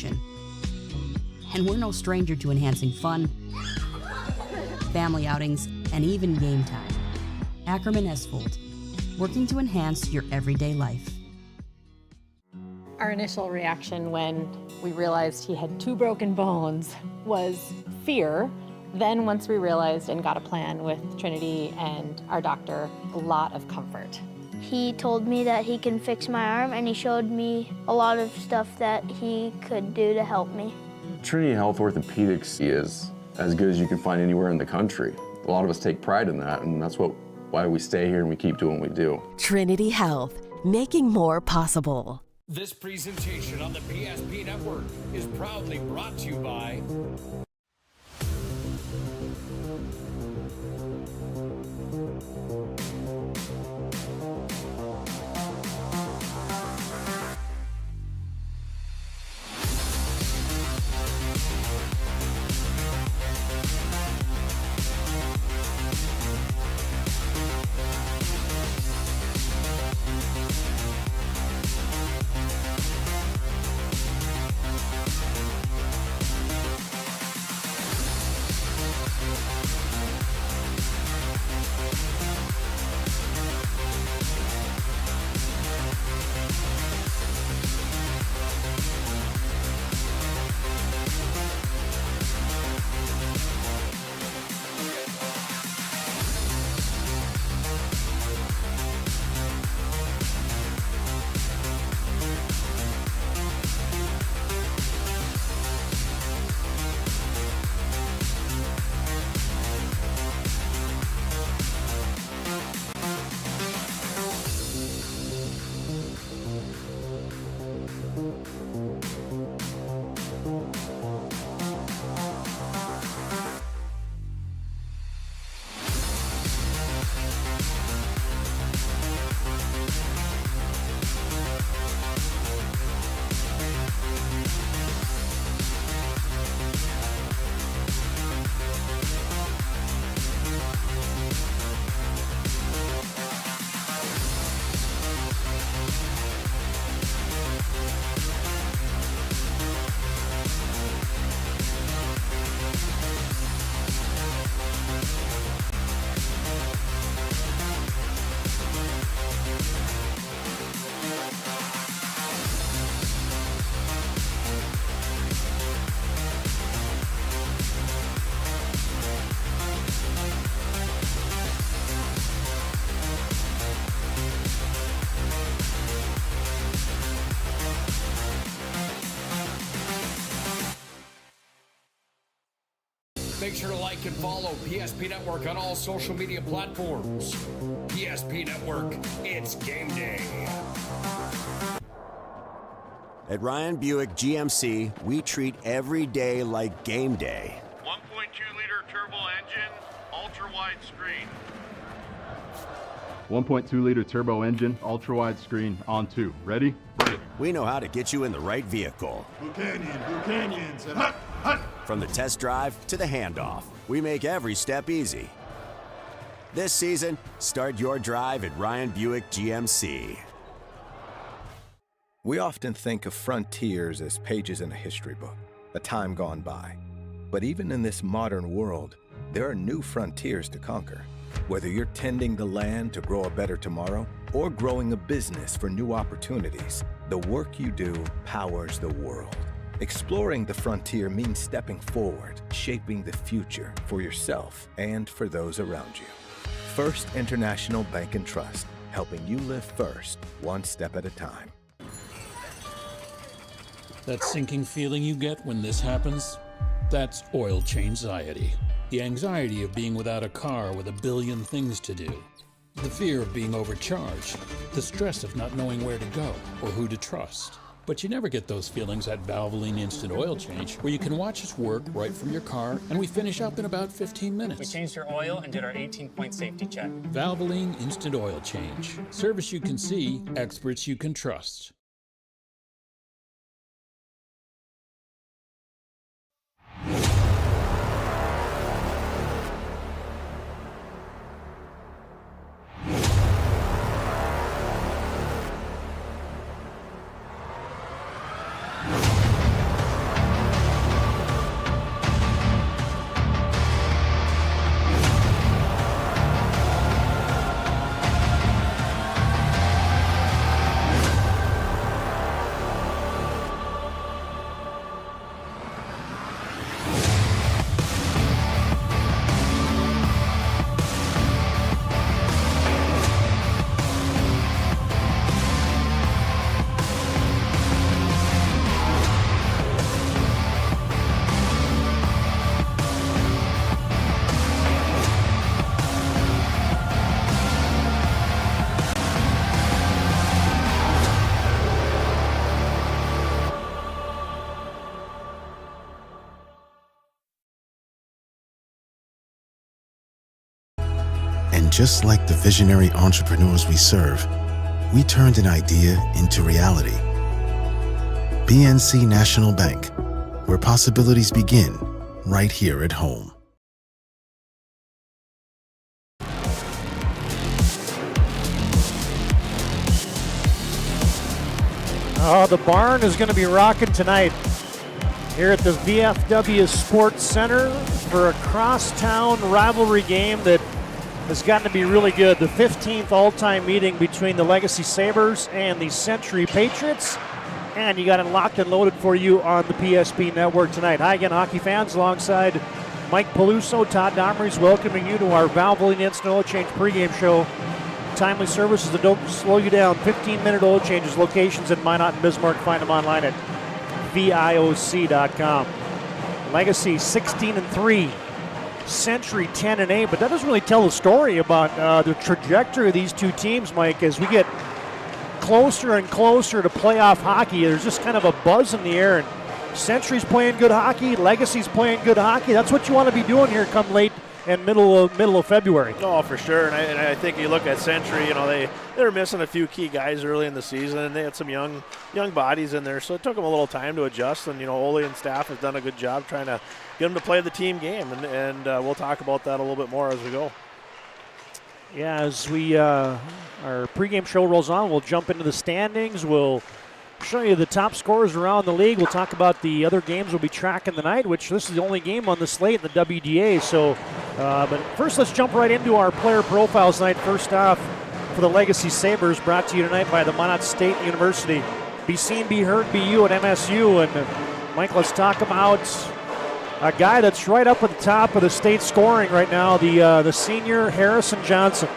And we're no stranger to enhancing fun, family outings, and even game time. Ackerman Esfold, working to enhance your everyday life. Our initial reaction when we realized he had 2 broken bones was fear. Then once we realized and got a plan with Trinity and our doctor, a lot of comfort. He told me that he can fix my arm, and he showed me a lot of stuff that he could do to help me. Trinity Health Orthopedics is as good as you can find anywhere in the country. A lot of us take pride in that, and that's why we stay here and we keep doing what we do. Trinity Health, making more possible. This presentation on the PSP Network is proudly brought to you by Make sure to like and follow PSP Network on all social media platforms. PSP Network, it's game day. At Ryan Buick GMC, we treat every day like game day. 1.2-liter turbo engine, ultra-wide screen. 1.2-liter turbo engine, ultra-wide screen, on 2. Ready? We know how to get you in the right vehicle. Blue Canyons, and hut, hut. From the test drive to the handoff, we make every step easy. This season, start your drive at Ryan Buick GMC. We often think of frontiers as pages in a history book, a time gone by. But even in this modern world, there are new frontiers to conquer. Whether you're tending the land to grow a better tomorrow or growing a business for new opportunities, the work you do powers the world. Exploring the frontier means stepping forward, shaping the future for yourself and for those around you. First International Bank and Trust, helping you live first, one step at a time. That sinking feeling you get when this happens? That's oil change anxiety. The anxiety of being without a car with a billion things to do. The fear of being overcharged. The stress of not knowing where to go or who to trust. But you never get those feelings at Valvoline Instant Oil Change, where you can watch us work right from your car, and we finish up in about 15 minutes. We changed your oil and did our 18-point safety check. Valvoline Instant Oil Change. Service you can see, experts you can trust. just like the visionary entrepreneurs we serve, we turned an idea into reality. BNC National Bank, where possibilities begin right here at home. The barn is going to be rocking tonight here at the VFW Sports Center for a crosstown rivalry game that has gotten to be really good. The 15th all-time meeting between the Legacy Sabres and the Century Patriots. And you got it locked and loaded for you on the PSP Network tonight. Hi again, hockey fans, alongside Mike Peluso, Todd Domrey's welcoming you to our Valvoline Instant Oil Change pregame show. Timely services that don't slow you down. 15-minute oil changes, locations in Minot and Bismarck. Find them online at VIOC.com. Legacy 16-3, Century 10-8, but that doesn't really tell the story about the trajectory of these two teams, Mike. As we get closer and closer to playoff hockey, there's just kind of a buzz in the air, and Century's playing good hockey, Legacy's playing good hockey. That's what you want to be doing here come late and middle of February. Oh, for sure. And I think you look at Century, they were missing a few key guys early in the season, and they had some young bodies in there, so it took them a little time to adjust. And Ole and staff have done a good job trying to get them to play the team game, and we'll talk about that a little bit more as we go. Yeah, as we our pregame show rolls on, we'll jump into the standings. We'll show you the top scorers around the league. We'll talk about the other games we'll be tracking tonight, which this is the only game on the slate in the WDA. So, but first, let's jump right into our player profiles tonight. First off, for the Legacy Sabres, brought to you tonight by the Minot State University. Be seen, be heard, be you at MSU. And Mike, let's talk about a guy that's right up at the top of the state scoring right now, the senior Harrison Johnson.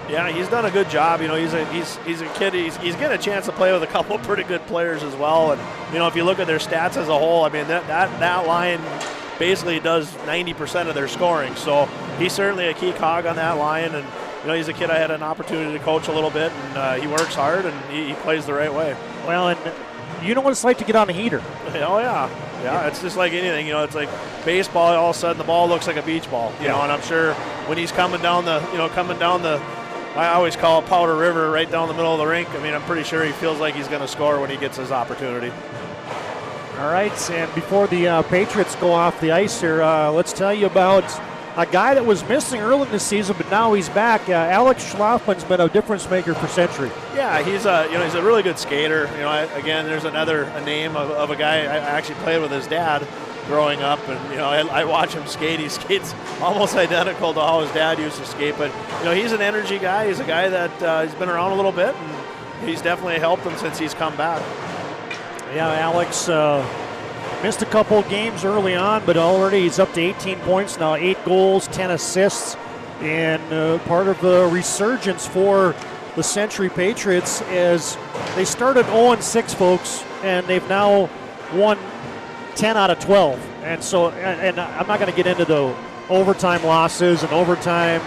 Yeah, he's done a good job. He's a kid. He's getting a chance to play with a couple of pretty good players as well. And if you look at their stats as a whole, I mean that line basically does 90% of their scoring. So he's certainly a key cog on that line. And he's a kid I had an opportunity to coach a little bit, and he works hard and he plays the right way. Well, and you know what it's like to get on a heater. Oh yeah. It's just like anything. It's like baseball. All of a sudden, the ball looks like a beach ball. And I'm sure when he's coming down the. I always call it Powder River, right down the middle of the rink. I mean, I'm pretty sure he feels like he's going to score when he gets his opportunity. All right, and before the Patriots go off the ice here, let's tell you about a guy that was missing early in the season, but now he's back. Alex Schlafman's been a difference maker for Century. Yeah, he's a really good skater. Again, there's a name of a guy I actually played with his dad growing up, and I watch him skate. He skates almost identical to how his dad used to skate, but he's an energy guy. He's a guy that he's been around a little bit, and he's definitely helped him since he's come back. Yeah, Alex missed a couple games early on, but already he's up to 18 points now, 8 goals, 10 assists, and part of the resurgence for the Century Patriots is they started 0-6, folks, and they've now won 10 out of 12. And so, and I'm not going to get into the overtime losses and overtime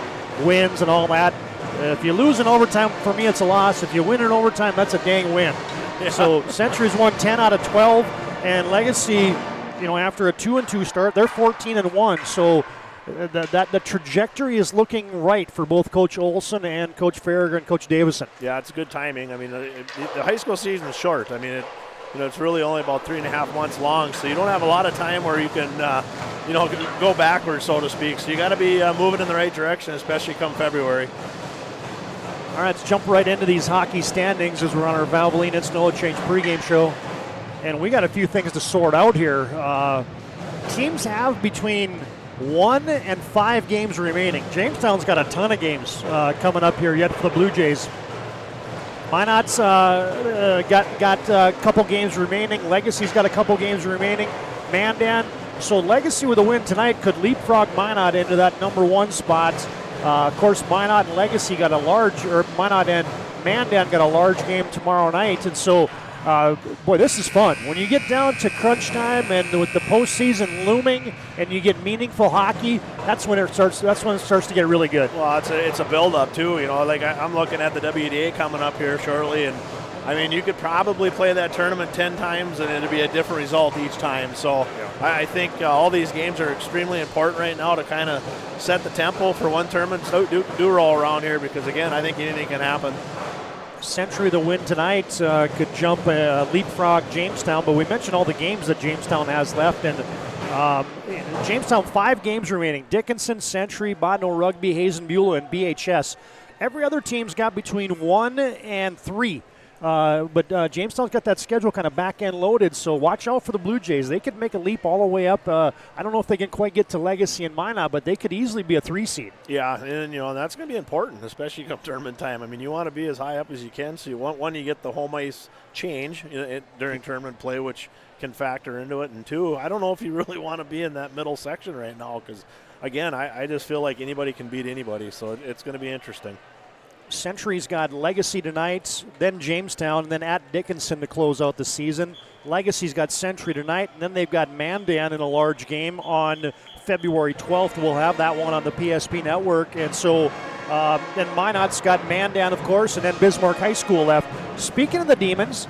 wins and all that. If you lose in overtime, for me, it's a loss. If you win in overtime, that's a dang win. Yeah. So Century's won 10 out of 12, and Legacy, after a 2-2 start, they're 14-1. So the trajectory is looking right for both Coach Olson and Coach Farragher and Coach Davison. Yeah, it's good timing. I mean, the high school season is short. I mean, it's really only about 3.5 months long, so you don't have a lot of time where you can, go backwards, so to speak. So you got to be moving in the right direction, especially come February. All right, let's jump right into these hockey standings as we're on our Valvoline Instant Oil Change pregame show. And we got a few things to sort out here. Teams have between 1 and 5 games remaining. Jamestown's got a ton of games coming up here yet for the Blue Jays. Minot's got a couple games remaining. Legacy's got a couple games remaining. Mandan. So Legacy with a win tonight could leapfrog Minot into that number 1 spot. Of course, Minot and Legacy got Minot and Mandan got a large game tomorrow night. And so, boy, this is fun. When you get down to crunch time and with the postseason looming and you get meaningful hockey, that's when it starts to get really good. Well, it's a build-up, too. I'm looking at the WDA coming up here shortly, and I mean, you could probably play that tournament 10 times and it'd be a different result each time. So I think all these games are extremely important right now to kind of set the tempo for when tournaments do roll around here, because, again, I think anything can happen. Century, the win tonight, could jump leapfrog Jamestown, but we mentioned all the games that Jamestown has left, and Jamestown 5 games remaining. Dickinson, Century, Bodno Rugby, Hazen-Beulah, and BHS. Every other team's got between 1 and 3. But Jamestown's got that schedule kind of back-end loaded, so watch out for the Blue Jays. They could make a leap all the way up. I don't know if they can quite get to Legacy and Minot, but they could easily be a 3 seed. Yeah, and that's going to be important, especially come tournament time. I mean, you want to be as high up as you can, so you want, one, you get the home ice change during tournament play, which can factor into it, and 2, I don't know if you really want to be in that middle section right now, because, again, I just feel like anybody can beat anybody, so it's going to be interesting. Century's got Legacy tonight, then Jamestown, and then at Dickinson to close out the season. Legacy's got Century tonight, and then they've got Mandan in a large game on February 12th. We'll have that one on the PSP network. And so then Minot's got Mandan, of course, and then Bismarck High School left. Speaking of the Demons,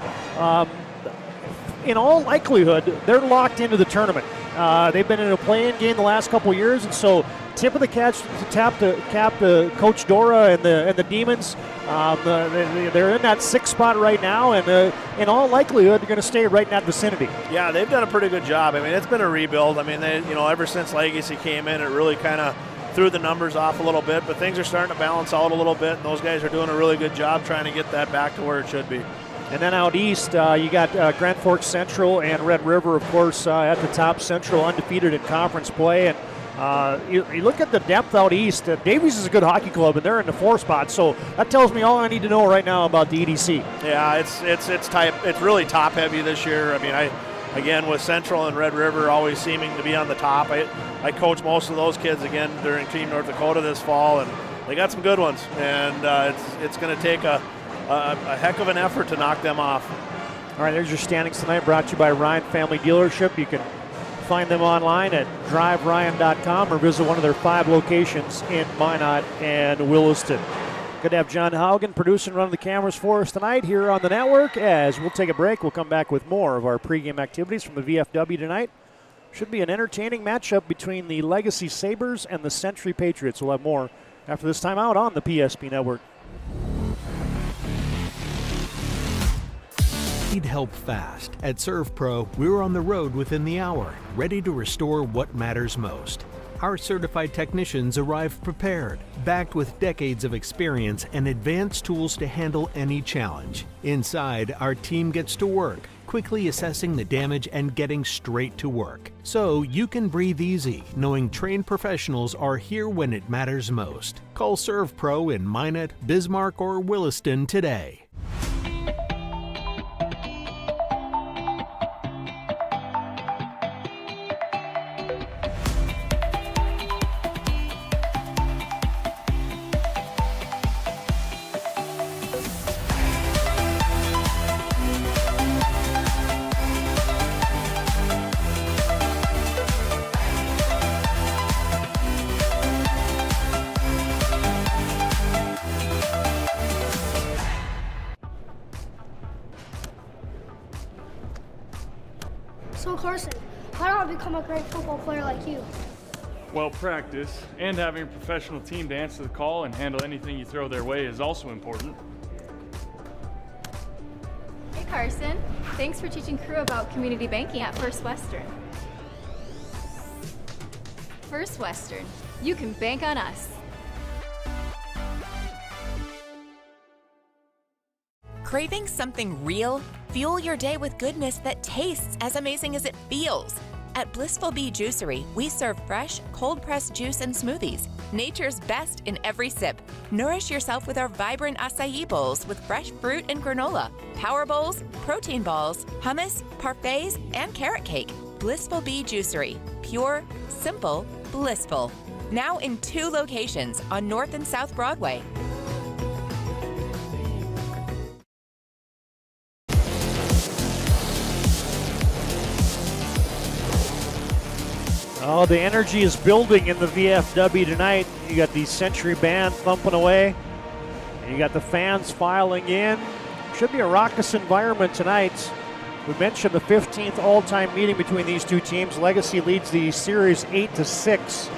in all likelihood, they're locked into the tournament. They've been in a play-in game the last couple years, and so tip of the cap to Coach Dora and the Demons. They're in that 6th spot right now, and in all likelihood, they're going to stay right in that vicinity. Yeah, they've done a pretty good job. I mean, it's been a rebuild. I mean, ever since Legacy came in, it really kind of threw the numbers off a little bit, but things are starting to balance out a little bit, and those guys are doing a really good job trying to get that back to where it should be. And then out east, you got Grand Forks Central and Red River, of course, at the top. Central undefeated in conference play. And you look at the depth out east. Davies is a good hockey club, and they're in the 4 spot. So that tells me all I need to know right now about the EDC. Yeah, it's really top heavy this year. I mean, again, with Central and Red River always seeming to be on the top. I coach most of those kids again during Team North Dakota this fall, and they got some good ones. And it's going to take a heck of an effort to knock them off. All right, there's your standings tonight, brought to you by Ryan Family Dealership. You can find them online at driveryan.com or visit one of their 5 locations in Minot and Williston. Good to have John Haugen producing, running the cameras for us tonight here on the network. As we'll take a break, we'll come back with more of our pregame activities from the VFW tonight. Should be an entertaining matchup between the Legacy Sabres and the Century Patriots. We'll have more after this timeout on the PSP Network. Need help fast. At ServPro, we're on the road within the hour, ready to restore what matters most. Our certified technicians arrive prepared, backed with decades of experience and advanced tools to handle any challenge. Inside, our team gets to work, quickly assessing the damage and getting straight to work. So you can breathe easy, knowing trained professionals are here when it matters most. Call ServPro in Minot, Bismarck, or Williston today. So Carson, how do I become a great football player like you? Well, practice and having a professional team to answer the call and handle anything you throw their way is also important. Hey Carson, thanks for teaching crew about community banking at First Western. First Western, you can bank on us. Craving something real? Fuel your day with goodness that tastes as amazing as it feels. At Blissful Bee Juicery, we serve fresh, cold-pressed juice and smoothies, nature's best in every sip. Nourish yourself with our vibrant acai bowls with fresh fruit and granola, power bowls, protein balls, hummus, parfaits, and carrot cake. Blissful Bee Juicery. Pure, simple, blissful. Now in 2 locations on North and South Broadway. Oh, the energy is building in the VFW tonight. You got the Century Band thumping away. And you got the fans filing in. should be a raucous environment tonight. We mentioned the 15th all-time meeting between these two teams. Legacy leads the series 8-6,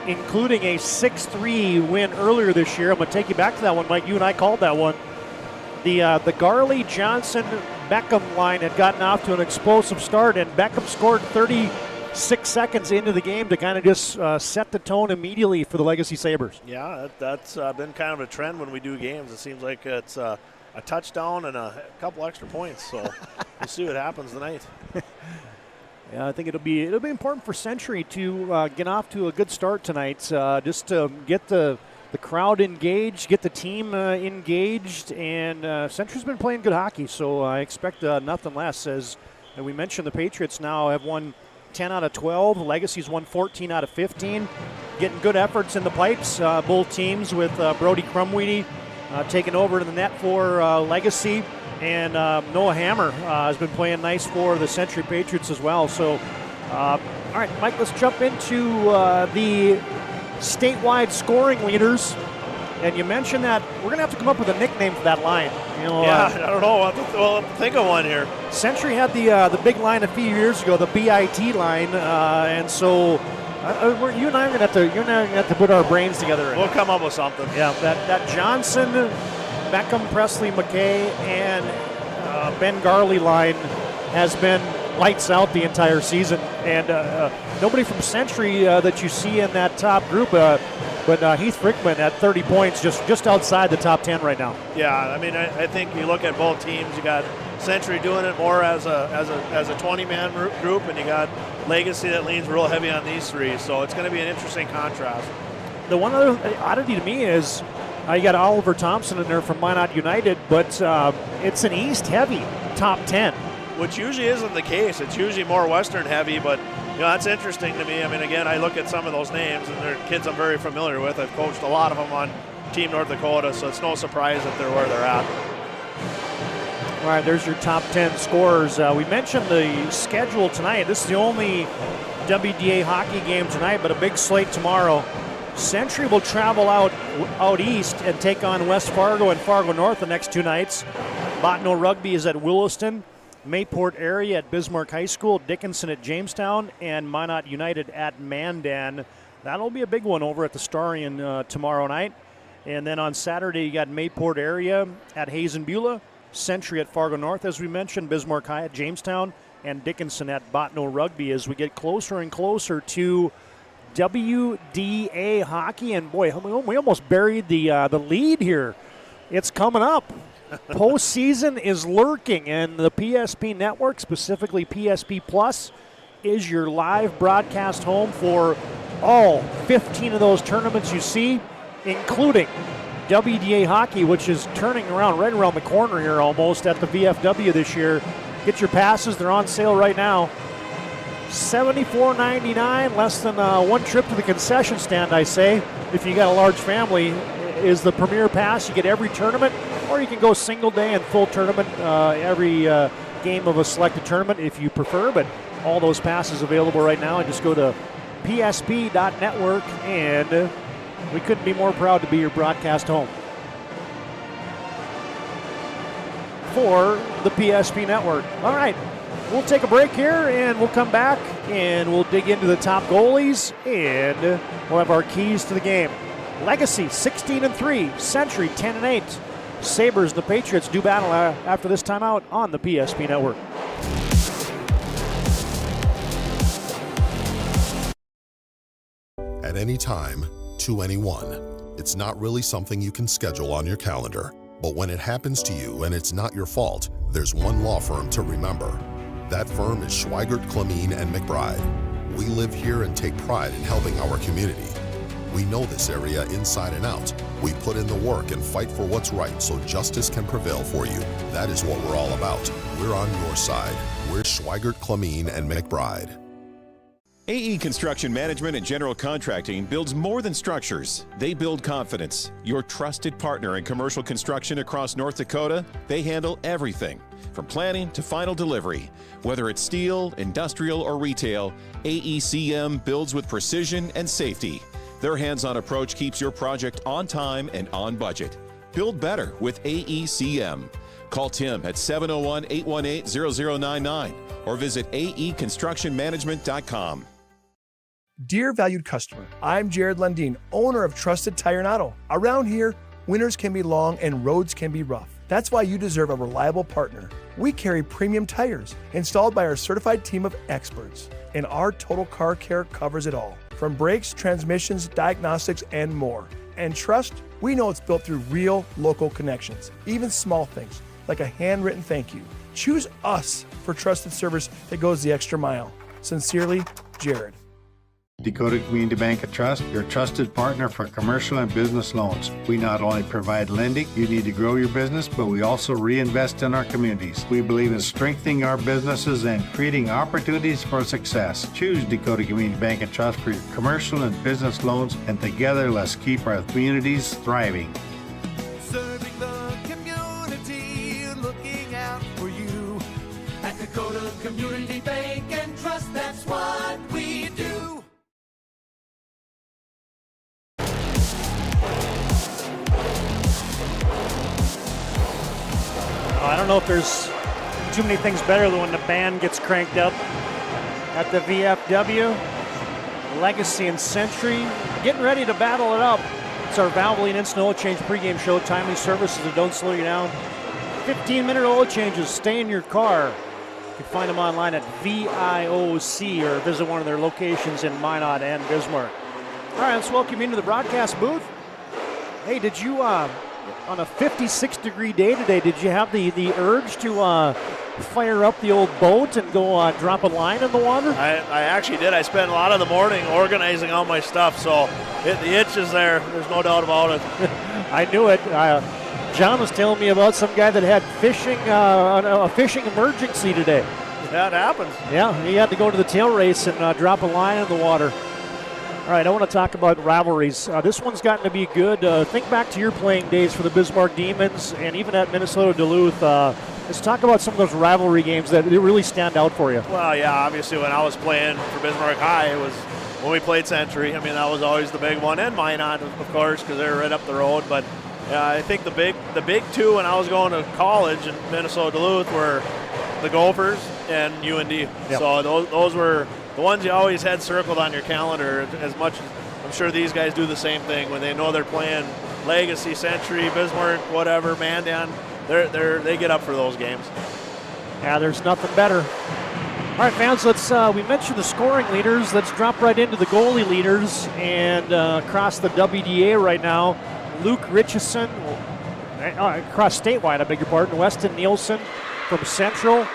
including a 6-3 win earlier this year. I'm going to take you back to that one, Mike. You and I called that one. The Garley, Johnson, Beckham line had gotten off to an explosive start, and Beckham scored 36 seconds into the game to kind of just set the tone immediately for the Legacy Sabres. Yeah, that's been kind of a trend when we do games. It seems like it's a touchdown and a couple extra points. So we'll see what happens tonight. Yeah, I think it'll be important for Century to get off to a good start tonight, just to get the crowd engaged, get the team engaged, and Century's been playing good hockey, so I expect nothing less. As we mentioned, the Patriots now have won 10 out of 12. Legacy's won 14 out of 15. Getting good efforts in the pipes, both teams, with Brody Crumweedy taking over to the net for Legacy, and Noah Hammer has been playing nice for the Century Patriots as well. So, all right, Mike, let's jump into the statewide scoring leaders. And you mentioned that we're going to have to come up with a nickname for that line. You know, yeah, I don't know. We'll have to think of one here. Century had the big line a few years ago, the BIT line, and so you and I are going to have to put our brains together. We'll come up with something. Yeah, that Johnson, Beckham, Presley, McKay, and Ben Garley line has been lights out the entire season, and nobody from Century that you see in that top group, but Heath Frickman at 30 points, just outside the top 10 right now. Yeah, I mean, I think you look at both teams. You got Century doing it more as a 20-man group, and you got Legacy that leans real heavy on these three. So it's going to be an interesting contrast. The one other oddity to me is you got Oliver Thompson in there from Minot United, but it's an East-heavy top 10. Which usually isn't the case. It's usually more Western heavy, but that's interesting to me. I mean, again, I look at some of those names, and they're kids I'm very familiar with. I've coached a lot of them on Team North Dakota, so it's no surprise that they're where they're at. All right, there's your top 10 scorers. We mentioned the schedule tonight. This is the only WDA hockey game tonight, but a big slate tomorrow. Century will travel out east and take on West Fargo and Fargo North the next two nights. Bottineau Rugby is at Williston. Mayport area at Bismarck High School, Dickinson at Jamestown, and Minot United at Mandan. That'll be a big one over at the Starion tomorrow night. And then on Saturday, you got Mayport area at Hazen-Beulah, Century at Fargo North, as we mentioned, Bismarck High at Jamestown, and Dickinson at Bottineau Rugby as we get closer and closer to WDA hockey. And boy, we almost buried the lead here. It's coming up. Postseason is lurking, and the PSP Network, specifically PSP Plus, is your live broadcast home for all 15 of those tournaments you see, including WDA hockey, which is turning around right around the corner here almost at the VFW this year. Get your passes. They're on sale right now. $74.99, less than one trip to the concession stand, I say. If you got a large family, is the premier pass. You get every tournament, or you can go single day and full tournament, every game of a selected tournament if you prefer. But all those passes available right now, and just go to psp.network, and we couldn't be more proud to be your broadcast home for the PSP Network. All right, we'll take a break here, and we'll come back, and we'll dig into the top goalies, and we'll have our keys to the game. Legacy 16-3, Century 10-8. Sabres and the Patriots do battle after this timeout on the PSP Network. At any time, to anyone. It's not really something you can schedule on your calendar. But when it happens to you and it's not your fault, there's one law firm to remember. That firm is Schweigert, Clemene, and McBride. We live here and take pride in helping our community. We know this area inside and out. We put in the work and fight for what's right so justice can prevail for you. That is what we're all about. We're on your side. We're Schweigert, Clemene, and McBride. AE Construction Management and General Contracting builds more than structures. They build confidence. Your trusted partner in commercial construction across North Dakota, they handle everything from planning to final delivery. Whether it's steel, industrial, or retail, AECM builds with precision and safety. Their hands-on approach keeps your project on time and on budget. Build better with AECM. Call Tim at 701-818-0099 or visit aeconstructionmanagement.com. Dear valued customer, I'm Jared Lundeen, owner of Trusted Tire and Auto. Around here, winters can be long and roads can be rough. That's why you deserve a reliable partner. We carry premium tires installed by our certified team of experts, and our total car care covers it all, from brakes, transmissions, diagnostics, and more. And trust, we know it's built through real local connections, even small things like a handwritten thank you. Choose us for trusted service that goes the extra mile. Sincerely, Jared. Dakota Community Bank and Trust, your trusted partner for commercial and business loans. We not only provide lending you need to grow your business, but we also reinvest in our communities. We believe in strengthening our businesses and creating opportunities for success. Choose Dakota Community Bank and Trust for your commercial and business loans, and together let's keep our communities thriving. Serving the community, looking out for you. At Dakota Community Bank and Trust, that's what we do. I don't know if there's too many things better than when the band gets cranked up at the VFW. Legacy and Century getting ready to battle it up. It's our Valvoline Instant Oil Change pregame show. Timely services that don't slow you down. 15-minute oil changes. Stay in your car. You can find them online at VIOC or visit one of their locations in Minot and Bismarck. All right, let's welcome you into the broadcast booth. Hey, did you, on a 56-degree day today, did you have the urge to fire up the old boat and go drop a line in the water? I actually did. I spent a lot of the morning organizing all my stuff, so the itch is there. There's no doubt about it. I knew it. John was telling me about some guy that had a fishing emergency today. That happens. Yeah, he had to go to the tail race and drop a line in the water. All right, I want to talk about rivalries. This one's gotten to be good. Think back to your playing days for the Bismarck Demons and even at Minnesota Duluth. Let's talk about some of those rivalry games that really stand out for you. Well, yeah, obviously when I was playing for Bismarck High, it was when we played Century. I mean, that was always the big one, and Minot, of course, because they were right up the road. But I think the big two when I was going to college in Minnesota Duluth were the Gophers and UND. Yep. So those were the ones you always had circled on your calendar. As much as I'm sure these guys do the same thing when they know they're playing Legacy, Century, Bismarck, whatever, Mandan. They get up for those games. Yeah, there's nothing better. All right, fans, we mentioned the scoring leaders. Let's drop right into the goalie leaders. And across the WDA right now, Luke Richardson, across statewide, I beg your pardon, Weston Nielsen from Central.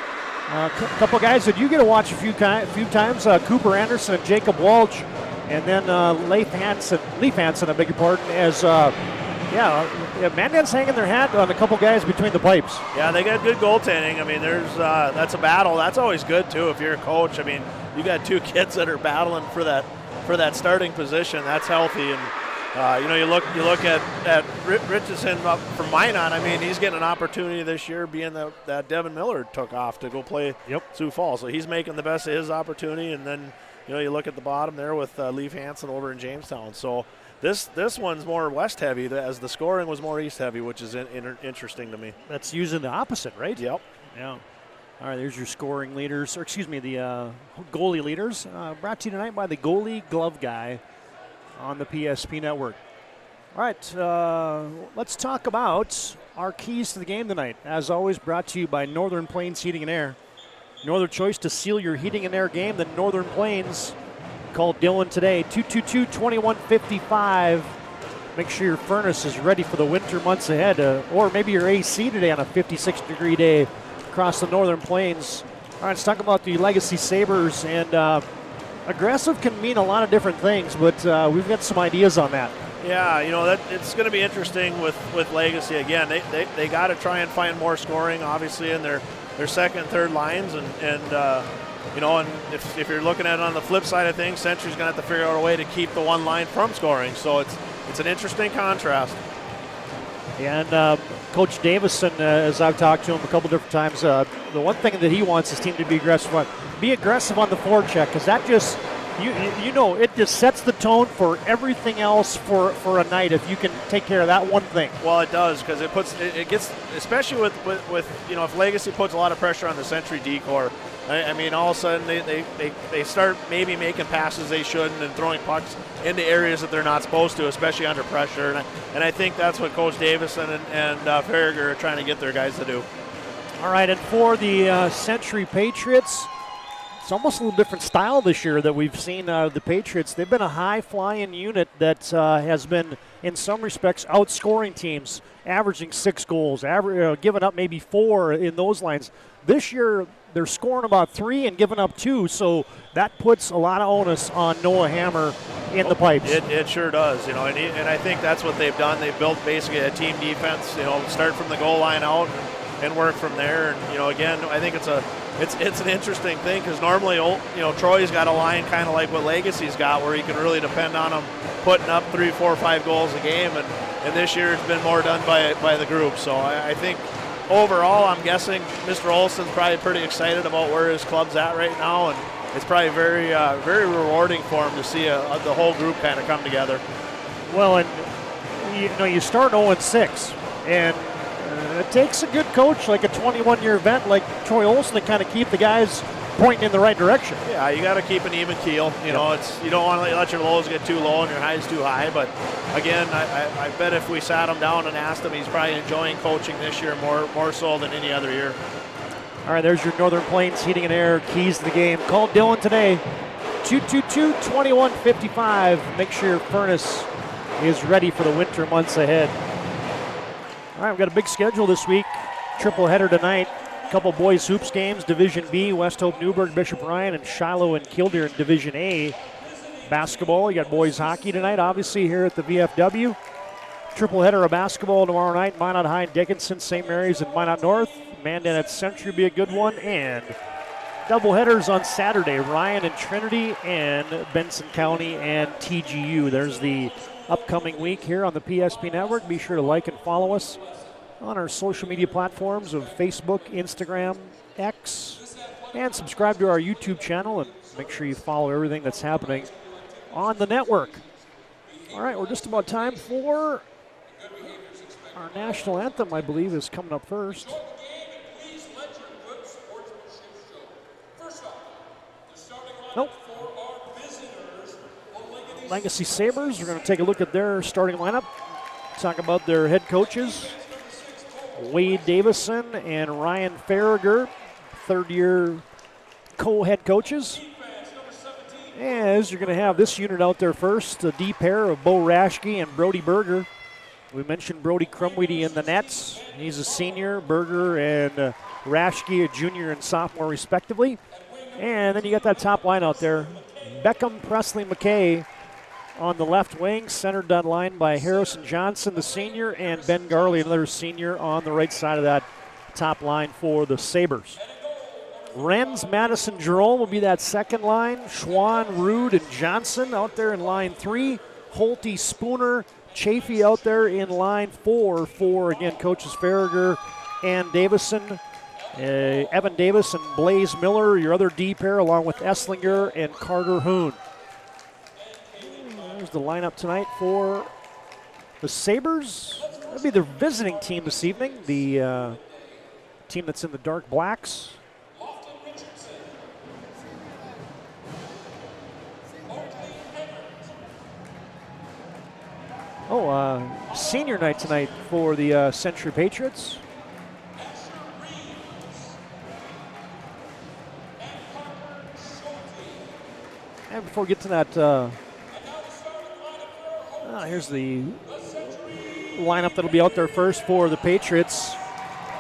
A couple guys that you get to watch a few times, Cooper Anderson and Jacob Walsh. And then Leif Hansen, I beg your pardon, as Mandan's hanging their hat on a couple guys between the pipes. Yeah, they got good goaltending. I mean, that's a battle. That's always good too if you're a coach. I mean, you got two kids that are battling for that starting position. That's healthy. And you look at Richardson up from Minot. I mean, he's getting an opportunity this year, being that Devin Miller took off to go play Sioux Falls. So he's making the best of his opportunity. And then you look at the bottom there with Leif Hansen over in Jamestown. So this one's more west heavy, as the scoring was more east heavy, which is interesting to me. That's using the opposite, right? Yep. Yeah. All right, there's your scoring leaders, or excuse me, the goalie leaders. Brought to you tonight by the Goalie Glove Guy on the PSP Network. All right, let's talk about our keys to the game tonight. As always, brought to you by Northern Plains Heating and Air. No other choice to seal your heating and air game than Northern Plains. Call Dylan today, 222-2155. Make sure your furnace is ready for the winter months ahead, or maybe your AC today on a 56-degree day across the Northern Plains. All right, let's talk about the Legacy Sabres. And aggressive can mean a lot of different things, but we've got some ideas on that. Yeah, that it's going to be interesting with Legacy. Again, they got to try and find more scoring, obviously, in their second, third lines, and if you're looking at it on the flip side of things, Century's going to have to figure out a way to keep the one line from scoring. So it's an interesting contrast. And Coach Davison, as I've talked to him a couple different times, the one thing that he wants his team to be aggressive on, be aggressive on the forecheck, because that just You know, it just sets the tone for everything else for a night if you can take care of that one thing. Well, it does, because it gets, especially with you know, if Legacy puts a lot of pressure on the Century D-core, I mean, all of a sudden they start maybe making passes they shouldn't and throwing pucks into areas that they're not supposed to, especially under pressure. And I think that's what Coach Davison and Farragher are trying to get their guys to do. All right, and for the Century Patriots, it's almost a little different style this year that we've seen out of the Patriots. They've been a high-flying unit that has been, in some respects, outscoring teams, averaging 6 goals, giving up maybe 4 in those lines. This year, they're scoring about 3 and giving up 2, so that puts a lot of onus on Noah Hammer in the pipes. It sure does, you know, and I think that's what they've done. They've built basically a team defense, you know, start from the goal line out and work from there. And, you know, again, I think it's an interesting thing, because normally, you know, Troy's got a line kind of like what Legacy's got, where you can really depend on them putting up 3, 4, 5 goals a game. And this year it's been more done by the group. So I think overall, I'm guessing Mr. Olson's probably pretty excited about where his club's at right now, and it's probably very, very rewarding for him to see the whole group kind of come together. Well, and you know, you start 0-6, and it takes a good coach like a 21-year vet like Troy Olson to kind of keep the guys pointing in the right direction. Yeah, you got to keep an even keel. You know, you don't want to let your lows get too low and your highs too high. But again, I bet if we sat him down and asked him, he's probably enjoying coaching this year more so than any other year. All right, there's your Northern Plains Heating and Air keys to the game. Call Dylan today, 222-2155. Make sure your furnace is ready for the winter months ahead. All right, we've got a big schedule this week. Triple header tonight. A couple boys hoops games, Division B, West Hope, Newburgh, Bishop Ryan, and Shiloh and Killdeer in Division A. Basketball, you got boys hockey tonight, obviously, here at the VFW. Triple header of basketball tomorrow night. Minot High, Dickinson, St. Mary's, and Minot North. Mandan at Century will be a good one. And double headers on Saturday, Ryan and Trinity, and Benson County and TGU. There's the upcoming week here on the PSP Network. Be sure to like and follow us on our social media platforms of Facebook, Instagram, X, and subscribe to our YouTube channel, and make sure you follow everything that's happening on the network. All right, we're just about time for our national anthem, I believe, is coming up first. Nope. Legacy Sabres, we're going to take a look at their starting lineup, talk about their head coaches, Wade Davison and Ryan Farragher, third-year co-head coaches. As you're going to have this unit out there first, a D pair of Bo Raschke and Brody Berger. We mentioned Brody Crumweedy in the nets. He's a senior, Berger and Raschke a junior and sophomore respectively. And then you got that top line out there. Beckham, Presley, McKay on the left wing, centered that line by Harrison Johnson, the senior, and Ben Garley, another senior, on the right side of that top line for the Sabres. Renz, Madison, Jerome will be that second line. Schwann, Rude, and Johnson out there in line 3. Holte, Spooner, Chafee out there in line 4 for, again, coaches Farragher and Davison. Evan Davis and Blaze Miller, your other D pair, along with Esslinger and Carter Hoon. There's the lineup tonight for the Sabres. That'll be their visiting team this evening, the team that's in the dark blacks. Senior night tonight for the Century Patriots. And before we get to that, here's the lineup that'll be out there first for the Patriots.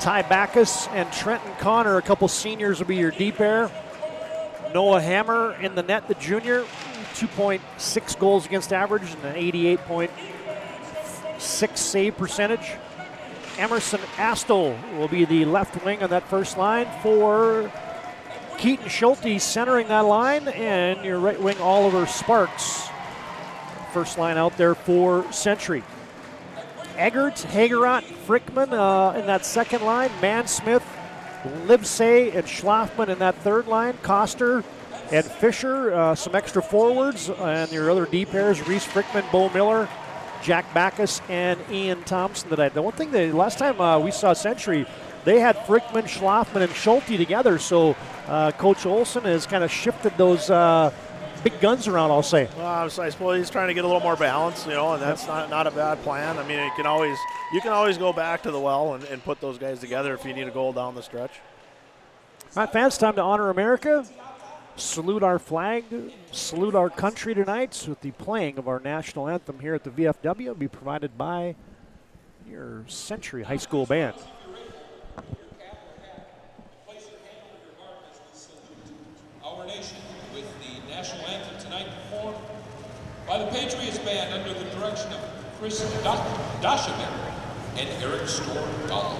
Ty Backus and Trenton Connor, a couple seniors, will be your D pair. Noah Hammer in the net, the junior, 2.6 goals against average and an 88.6 save percentage. Emerson Astle will be the left wing on that first line for Keaton Schulte centering that line, and your right wing Oliver Sparks. First line out there for Century. Eggert, Hagerot, Frickman in that second line. Mansmith, Livesay, and Schlafman in that third line. Koster, and Fisher. Some extra forwards, and your other D pairs, Reese Frickman, Bo Miller, Jack Backus, and Ian Thompson tonight. The one thing that last time we saw Century, they had Frickman, Schlafman, and Schulte together, so Coach Olson has kind of shifted those big guns around, I'll say. I suppose he's trying to get a little more balance, and that's not a bad plan. I mean, you can always go back to the well and put those guys together if you need a goal down the stretch. All right, fans, time to honor America. Salute our flag, salute our country tonight with the playing of our national anthem here at the VFW. It'll be provided by your Century High School Band. Our nation with the national anthem tonight performed by the Patriots Band under the direction of Chris Dashaman and Eric Storm-Doll.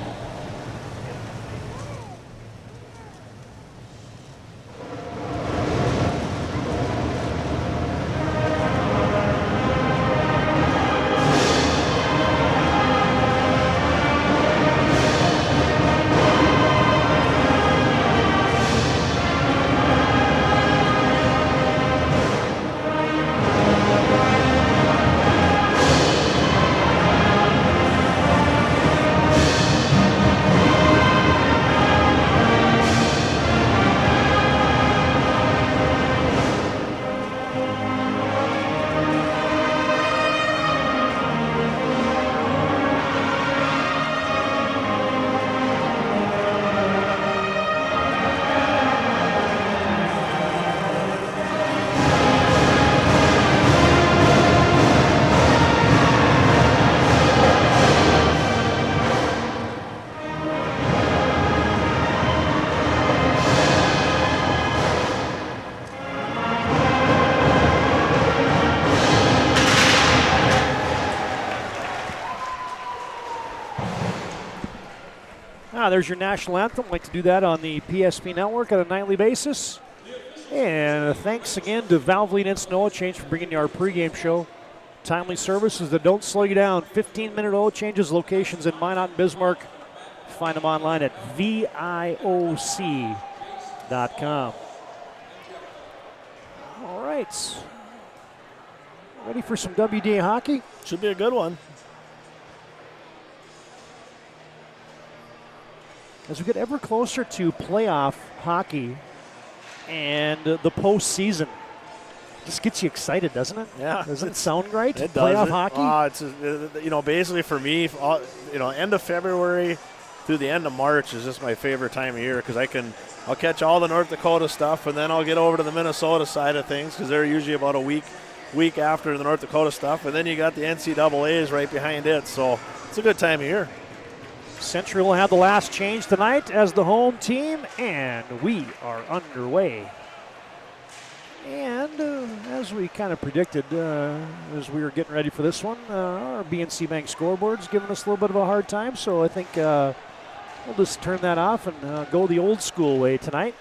There's your national anthem. Like to do that on the PSP network on a nightly basis. And thanks again to Valvoline Instant Oil Change for bringing you our pregame show. Timely services that don't slow you down. 15-minute oil changes, locations in Minot and Bismarck. Find them online at VIOC.com. All right. Ready for some WDA hockey? Should be a good one. As we get ever closer to playoff hockey and the postseason, just gets you excited, doesn't it? Yeah. Doesn't it sound right? It playoff does. hockey? It's basically for me, end of February through the end of March is just my favorite time of year because I'll catch all the North Dakota stuff and then I'll get over to the Minnesota side of things because they're usually about a week after the North Dakota stuff, and then you got the NCAAs right behind it, so it's a good time of year. Century will have the last change tonight as the home team, and we are underway. And as we kind of predicted as we were getting ready for this one, our BNC Bank scoreboard's giving us a little bit of a hard time, so I think we'll just turn that off and go the old school way tonight.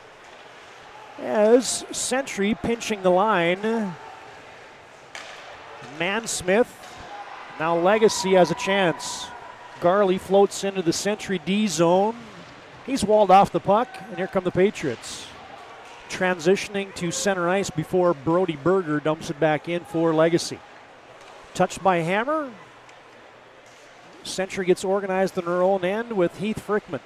As Century pinching the line, Mansmith, now Legacy has a chance. Garley floats into the Century D zone. He's walled off the puck, and here come the Patriots. Transitioning to center ice before Brody Berger dumps it back in for Legacy. Touched by Hammer. Century gets organized in their own end with Heath Frickman.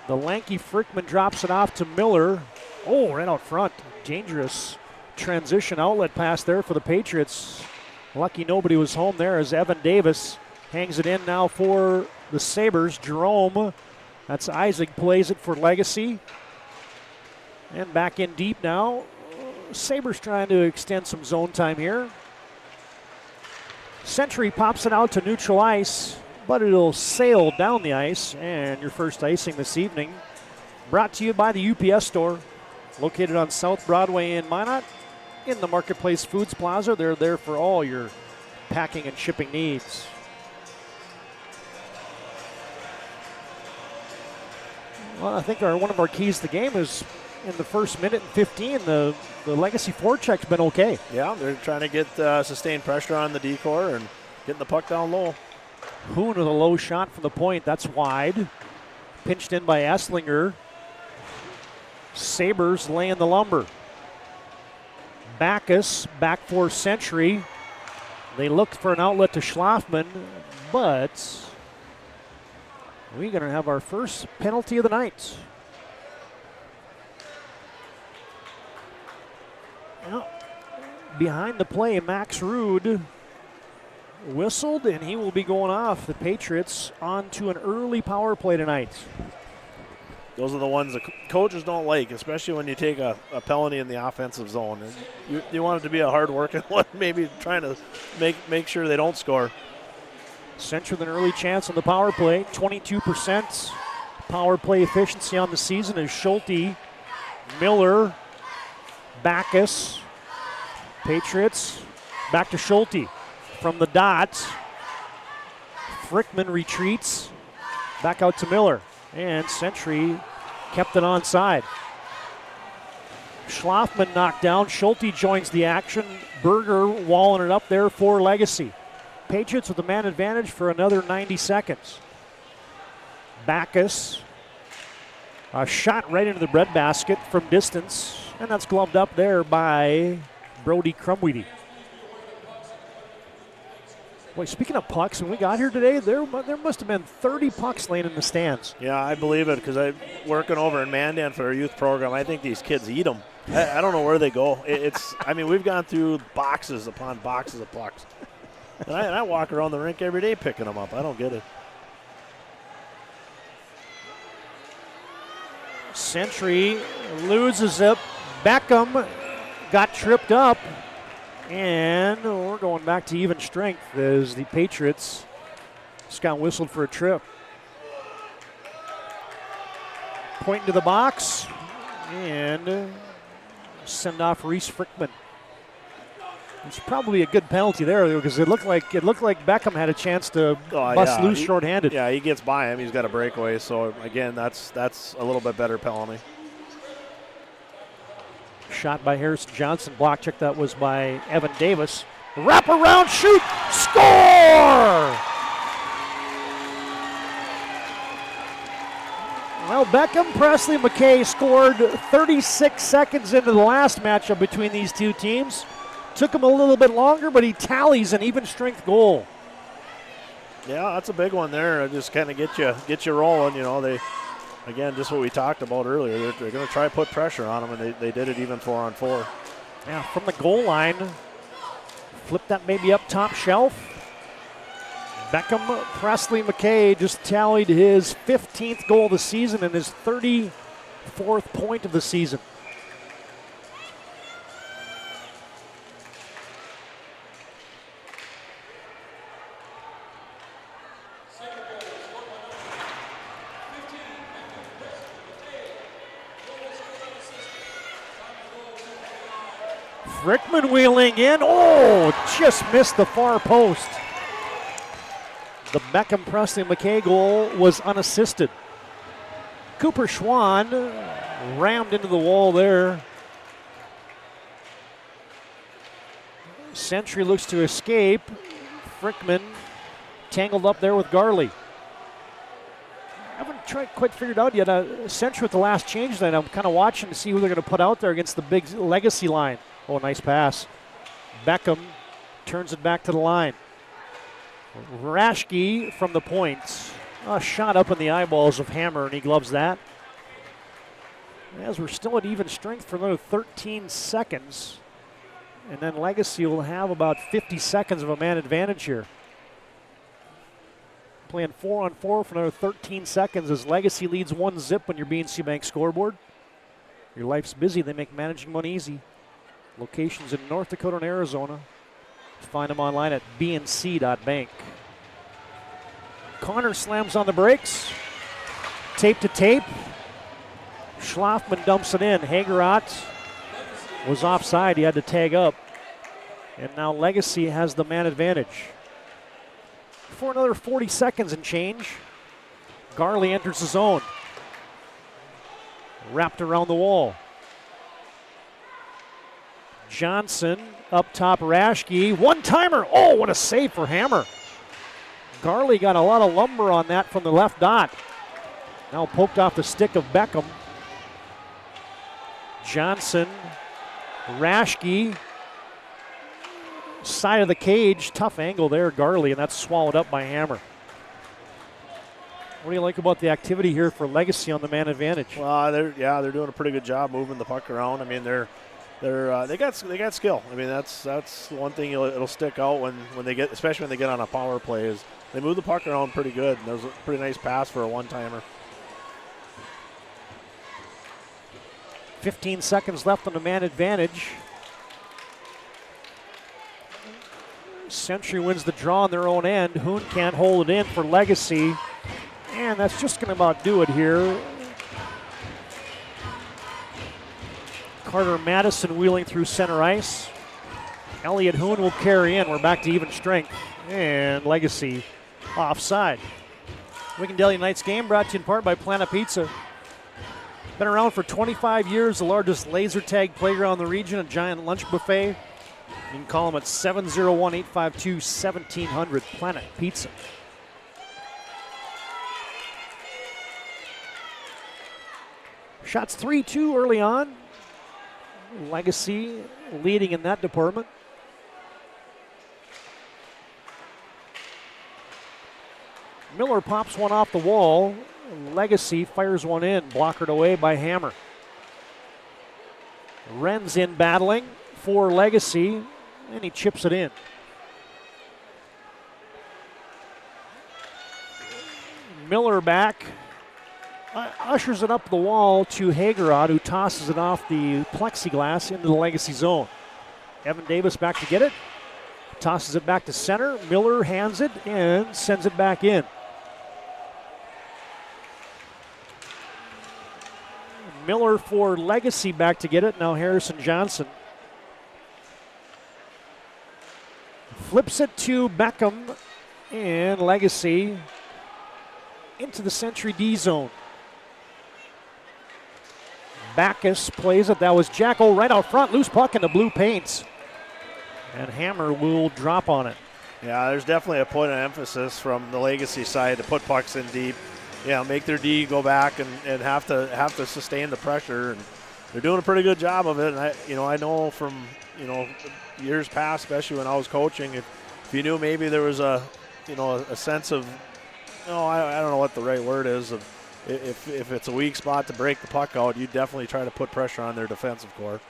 The lanky Frickman drops it off to Miller. Oh, right out front. Dangerous transition outlet pass there for the Patriots. Lucky nobody was home there as Evan Davis hangs it in now for the Sabres. Jerome, that's Isaac, plays it for Legacy. And back in deep now. Sabres trying to extend some zone time here. Century pops it out to neutral ice, but it'll sail down the ice. And your first icing this evening brought to you by the UPS store, located on South Broadway in Minot. In the Marketplace Foods Plaza, they're there for all your packing and shipping needs. Well, I think one of our keys to the game is in the first minute and 15, the Legacy forecheck's been okay. Yeah, they're trying to get sustained pressure on the D-core and getting the puck down low. Hoon with a low shot from the point. That's wide. Pinched in by Esslinger. Sabres laying the lumber. Backus back for Century. They looked for an outlet to Schlafman, but we're going to have our first penalty of the night. Well, behind the play, Max Rude whistled, and he will be going off. The Patriots on to an early power play tonight. Those are the ones the coaches don't like, especially when you take a penalty in the offensive zone. And you want it to be a hard-working one, maybe trying to make sure they don't score. Central with an early chance on the power play. 22% power play efficiency on the season is Schulte, Miller, Backus. Patriots back to Schulte from the dot. Frickman retreats back out to Miller. And Century kept it onside. Schlafman knocked down. Schulte joins the action. Berger walling it up there for Legacy. Patriots with the man advantage for another 90 seconds. Backus. A shot right into the breadbasket from distance. And that's gloved up there by Brody Crumweedy. Boy, speaking of pucks, when we got here today, there must have been 30 pucks laying in the stands. Yeah, I believe it because I'm working over in Mandan for our youth program. I think these kids eat them. I don't know where they go. I mean, we've gone through boxes upon boxes of pucks. And I walk around the rink every day picking them up. I don't get it. Century loses it. Beckham got tripped up. And we're going back to even strength as the Patriots just got whistled for a trip. Point to the box and send off Reese Frickman. It's probably a good penalty there because it looked like Beckham had a chance to bust loose shorthanded. Yeah, he gets by him. He's got a breakaway. So again, that's a little bit better penalty. Shot by Harrison Johnson. Block check that was by Evan Davis. Wrap around, shoot, score! Well, Beckham, Presley, McKay scored 36 seconds into the last matchup between these two teams. Took him a little bit longer, but he tallies an even strength goal. Yeah, that's a big one there. Just kind of get you rolling. You know, again, just what we talked about earlier. They're going to try to put pressure on them, and they did it even 4-on-4. Yeah, from the goal line, flip that maybe up top shelf. Beckham, Presley, McKay just tallied his 15th goal of the season and his 34th point of the season. Frickman wheeling in. Oh, just missed the far post. The Beckham, Presley, McKay goal was unassisted. Cooper Schwann rammed into the wall there. Century looks to escape. Frickman tangled up there with Garley. I haven't quite figured out yet. Century with the last change then. I'm kind of watching to see who they're going to put out there against the big Legacy line. Oh, nice pass. Beckham turns it back to the line. Raschke from the point. A shot up in the eyeballs of Hammer, and he gloves that. As we're still at even strength for another 13 seconds. And then Legacy will have about 50 seconds of a man advantage here. Playing 4-on-4 for another 13 seconds as Legacy leads 1-0 on your BNC Bank scoreboard. Your life's busy. They make managing money easy. Locations in North Dakota and Arizona. Find them online at bnc.bank. Connor slams on the brakes. Tape to tape. Schlafman dumps it in. Hagerot was offside. He had to tag up. And now Legacy has the man advantage. For another 40 seconds and change, Garley enters the zone. Wrapped around the wall. Johnson up top, Raschke. One-timer. Oh, what a save for Hammer. Garley got a lot of lumber on that from the left dot. Now poked off the stick of Beckham. Johnson, Raschke, side of the cage, tough angle there, Garley, and that's swallowed up by Hammer. What do you like about the activity here for Legacy on the man advantage? Well, they're doing a pretty good job moving the puck around. I mean, they got skill. I mean, that's the one thing it'll stick out when they get, especially when they get on a power play, is they move the puck around pretty good. And there's a pretty nice pass for a one-timer. 15 seconds left on the man advantage. Century wins the draw on their own end. Hoon can't hold it in for Legacy. And that's just going to about do it here. Carter Madison wheeling through center ice. Elliot Hoon will carry in. We're back to even strength. And Legacy offside. Wigan Deli Night's game brought to you in part by Planet Pizza. Been around for 25 years, the largest laser tag playground in the region, a giant lunch buffet. You can call them at 701-852-1700, Planet Pizza. Shots 3-2 early on. Legacy leading in that department. Miller pops one off the wall. Legacy fires one in, blockered away by Hammer. Wren's in battling for Legacy, and he chips it in. Miller back. Ushers it up the wall to Hagerod, who tosses it off the plexiglass into the Legacy zone. Evan Davis back to get it. Tosses it back to center. Miller hands it and sends it back in. Miller for Legacy back to get it. Now Harrison Johnson. Flips it to Beckham, and Legacy into the Century D zone. Backus plays it. That was Jacko right out front. Loose puck in the blue paints. And Hammer will drop on it. Yeah, there's definitely a point of emphasis from the Legacy side to put pucks in deep. Yeah, make their D go back and have to sustain the pressure. And they're doing a pretty good job of it. And I know from years past, especially when I was coaching, if you knew maybe there was a sense of, I don't know what the right word is, of if it's a weak spot to break the puck out, you definitely try to put pressure on their defensive core.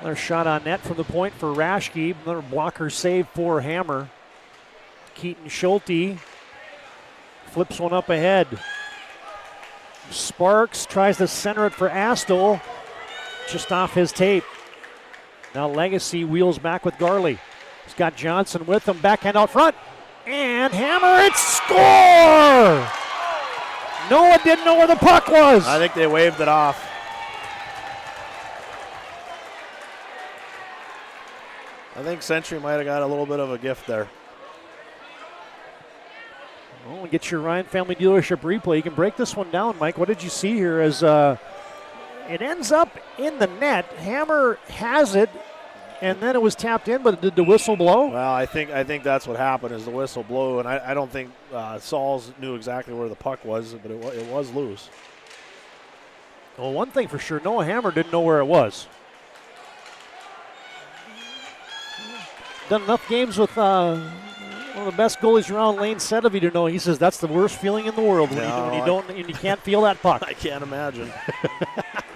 Another shot on net from the point for Raschke. Another blocker save for Hammer. Keaton Schulte flips one up ahead. Sparks tries to center it for Astle. Just off his tape. Now Legacy wheels back with Garley. He's got Johnson with him. Backhand out front. And Hammer, it's score! Noah didn't know where the puck was. I think they waved it off. I think Century might have got a little bit of a gift there. Well, get your Ryan Family Dealership replay. You can break this one down, Mike. What did you see here as it ends up in the net? Hammer has it, and then it was tapped in, but did the whistle blow? Well, I think that's what happened is the whistle blew, and I don't think Sauls knew exactly where the puck was, but it was loose. Well, one thing for sure, Noah Hammer didn't know where it was. Done enough games with one of the best goalies around, Lane Sedovey, to know. He says that's the worst feeling in the world when you can't feel that puck. I can't imagine.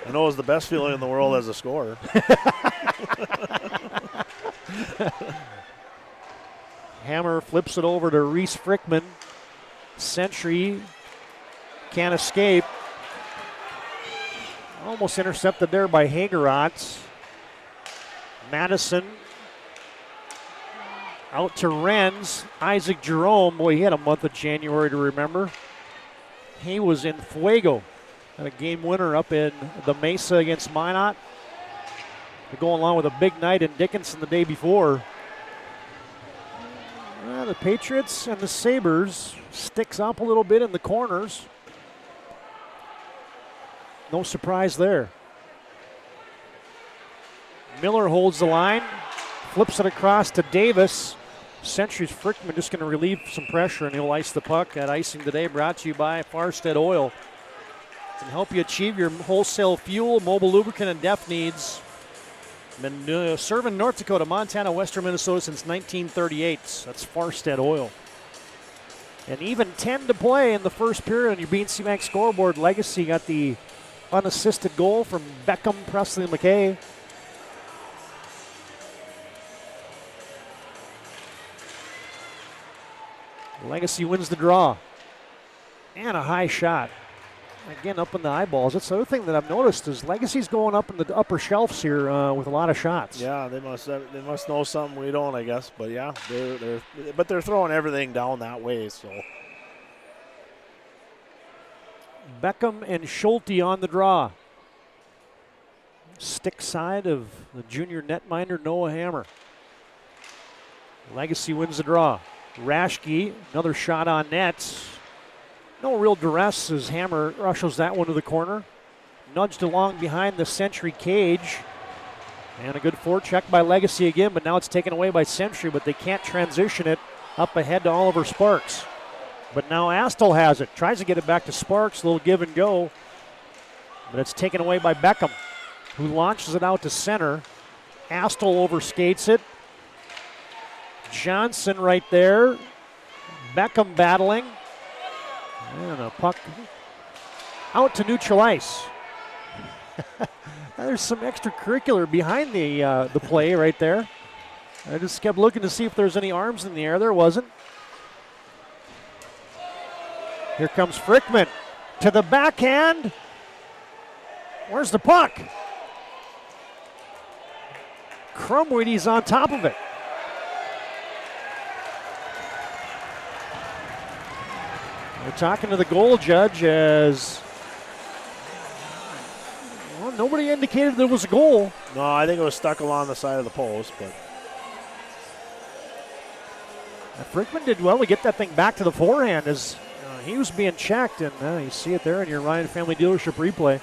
I know it was the best feeling in the world as a scorer. Hammer flips it over to Reese Frickman. Century can't escape. Almost intercepted there by Hagerotz. Madison out to Renz. Isaac Jerome, boy, he had a month of January to remember. He was in Fuego. Had a game winner up in the Mesa against Minot. They're going along with a big night in Dickinson the day before. The Patriots and the Sabres sticks up a little bit in the corners. No surprise there. Miller holds the line, flips it across to Davis. Century's Frickman just going to relieve some pressure, and he'll ice the puck. That icing today brought to you by Farstead Oil. can help you achieve your wholesale fuel, mobile lubricant, and DEF needs. Been serving North Dakota, Montana, western Minnesota since 1938. That's Farstead Oil. And even 10 to play in the first period on your BNC Bank scoreboard. Legacy got the unassisted goal from Beckham Presley McKay. Legacy wins the draw. And a high shot. Again, up in the eyeballs. That's the other thing that I've noticed is Legacy's going up in the upper shelves here with a lot of shots. Yeah, they must know something we don't, I guess. But yeah, they're throwing everything down that way. So Beckham and Schulte on the draw. Stick side of the junior netminder Noah Hammer. Legacy wins the draw. Raschke, another shot on net. No real duress as Hammer rushes that one to the corner. Nudged along behind the Century cage. And a good forecheck by Legacy again, but now it's taken away by Century, but they can't transition it up ahead to Oliver Sparks. But now Astle has it. Tries to get it back to Sparks, a little give and go. But it's taken away by Beckham, who launches it out to center. Astle overskates it. Johnson right there. Beckham battling. And a puck out to neutral ice. There's some extracurricular behind the play right there. I just kept looking to see if there's any arms in the air. There wasn't. Here comes Frickman to the backhand. Where's the puck? Crumweedy's on top of it. We're talking to the goal judge as well, nobody indicated there was a goal. No, I think it was stuck along the side of the post, but Frickman did well to get that thing back to the forehand as he was being checked, and you see it there in your Ryan Family Dealership replay.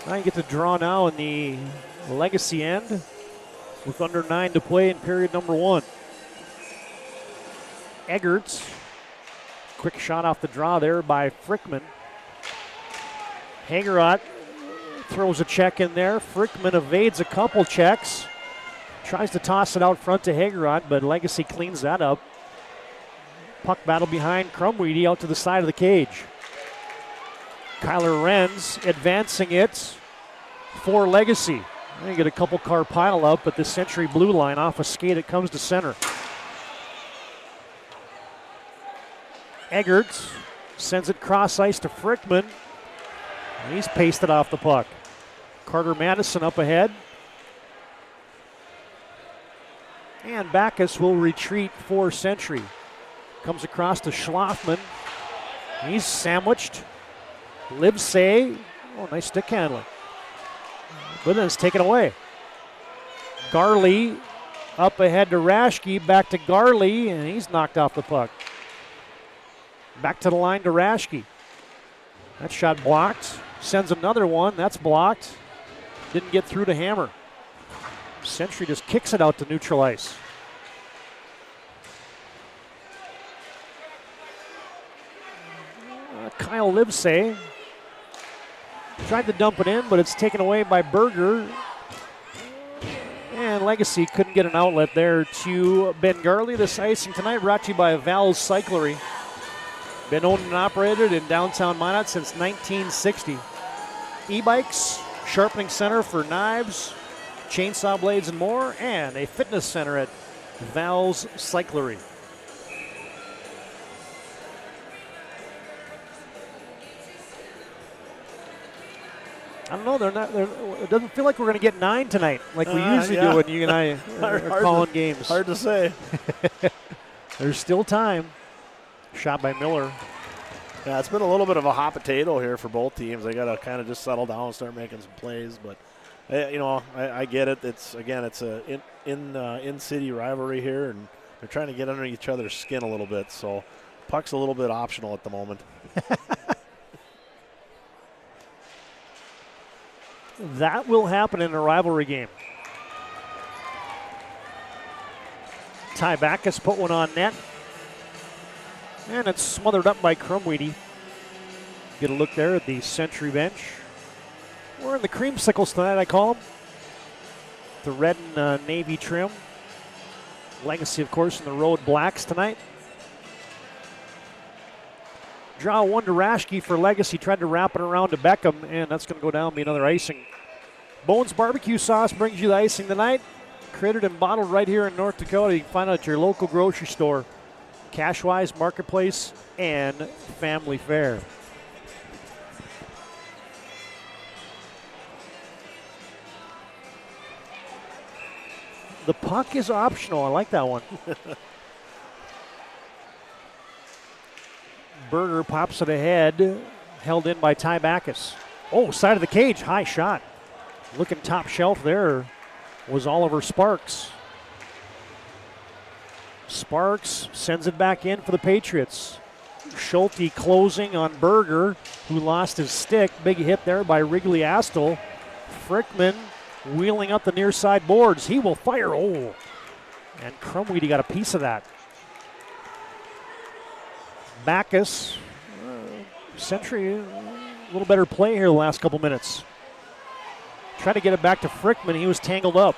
Now you get to draw now in the Legacy end with under 9 to play in period number 1. Eggerts, quick shot off the draw there by Frickman. Hagerot throws a check in there. Frickman evades a couple checks. Tries to toss it out front to Hagerot, but Legacy cleans that up. Puck battle behind Crumweedy out to the side of the cage. Kyler Renz advancing it for Legacy. They get a couple car pile up, but the Century blue line off a skate, it comes to center. Eggerts sends it cross ice to Frickman. He's pasted off the puck. Carter Madison up ahead. And Backus will retreat for Century. Comes across to Schlafman. He's sandwiched. Livesay. Oh, nice stick handling. But then it's taken away. Garley up ahead to Raschke, back to Garley, and he's knocked off the puck. Back to the line to Raschke. That shot blocked. Sends another one. That's blocked. Didn't get through to Hammer. Century just kicks it out to neutral ice. Kyle Livesay tried to dump it in, but it's taken away by Berger. And Legacy couldn't get an outlet there to Ben Garley. This icing tonight brought to you by Val's Cyclery. Been owned and operated in downtown Minot since 1960. E-bikes, sharpening center for knives, chainsaw blades and more, and a fitness center at Val's Cyclery. I don't know. It doesn't feel like we're going to get 9 tonight, like we usually do when you and I are calling games. Hard to say. There's still time. Shot by Miller. Yeah, it's been a little bit of a hot potato here for both teams. They got to kind of just settle down and start making some plays. But I get it. It's a in-city rivalry here, and they're trying to get under each other's skin a little bit. So puck's a little bit optional at the moment. That will happen in a rivalry game. Ty Backus put one on net. And it's smothered up by Crumweedy. Get a look there at the Century bench. We're in the creamsicles tonight, I call them. The red and navy trim. Legacy, of course, in the road blacks tonight. Draw one to Raschke for Legacy. Tried to wrap it around to Beckham, and that's going to go down, be another icing. Bones Barbecue Sauce brings you the icing tonight. Crittered and bottled right here in North Dakota. You can find it at your local grocery store. Cashwise, Marketplace, and Family Fare. The puck is optional. I like that one. Berger pops it ahead. Held in by Ty Backus. Oh, side of the cage. High shot. Looking top shelf there was Oliver Sparks. Sparks sends it back in for the Patriots. Schulte closing on Berger, who lost his stick. Big hit there by Wrigley Astle. Frickman wheeling up the near side boards. He will fire. Oh, and Crumweedy got a piece of that. Backus, Century, a little better play here the last couple minutes. Try to get it back to Frickman. He was tangled up.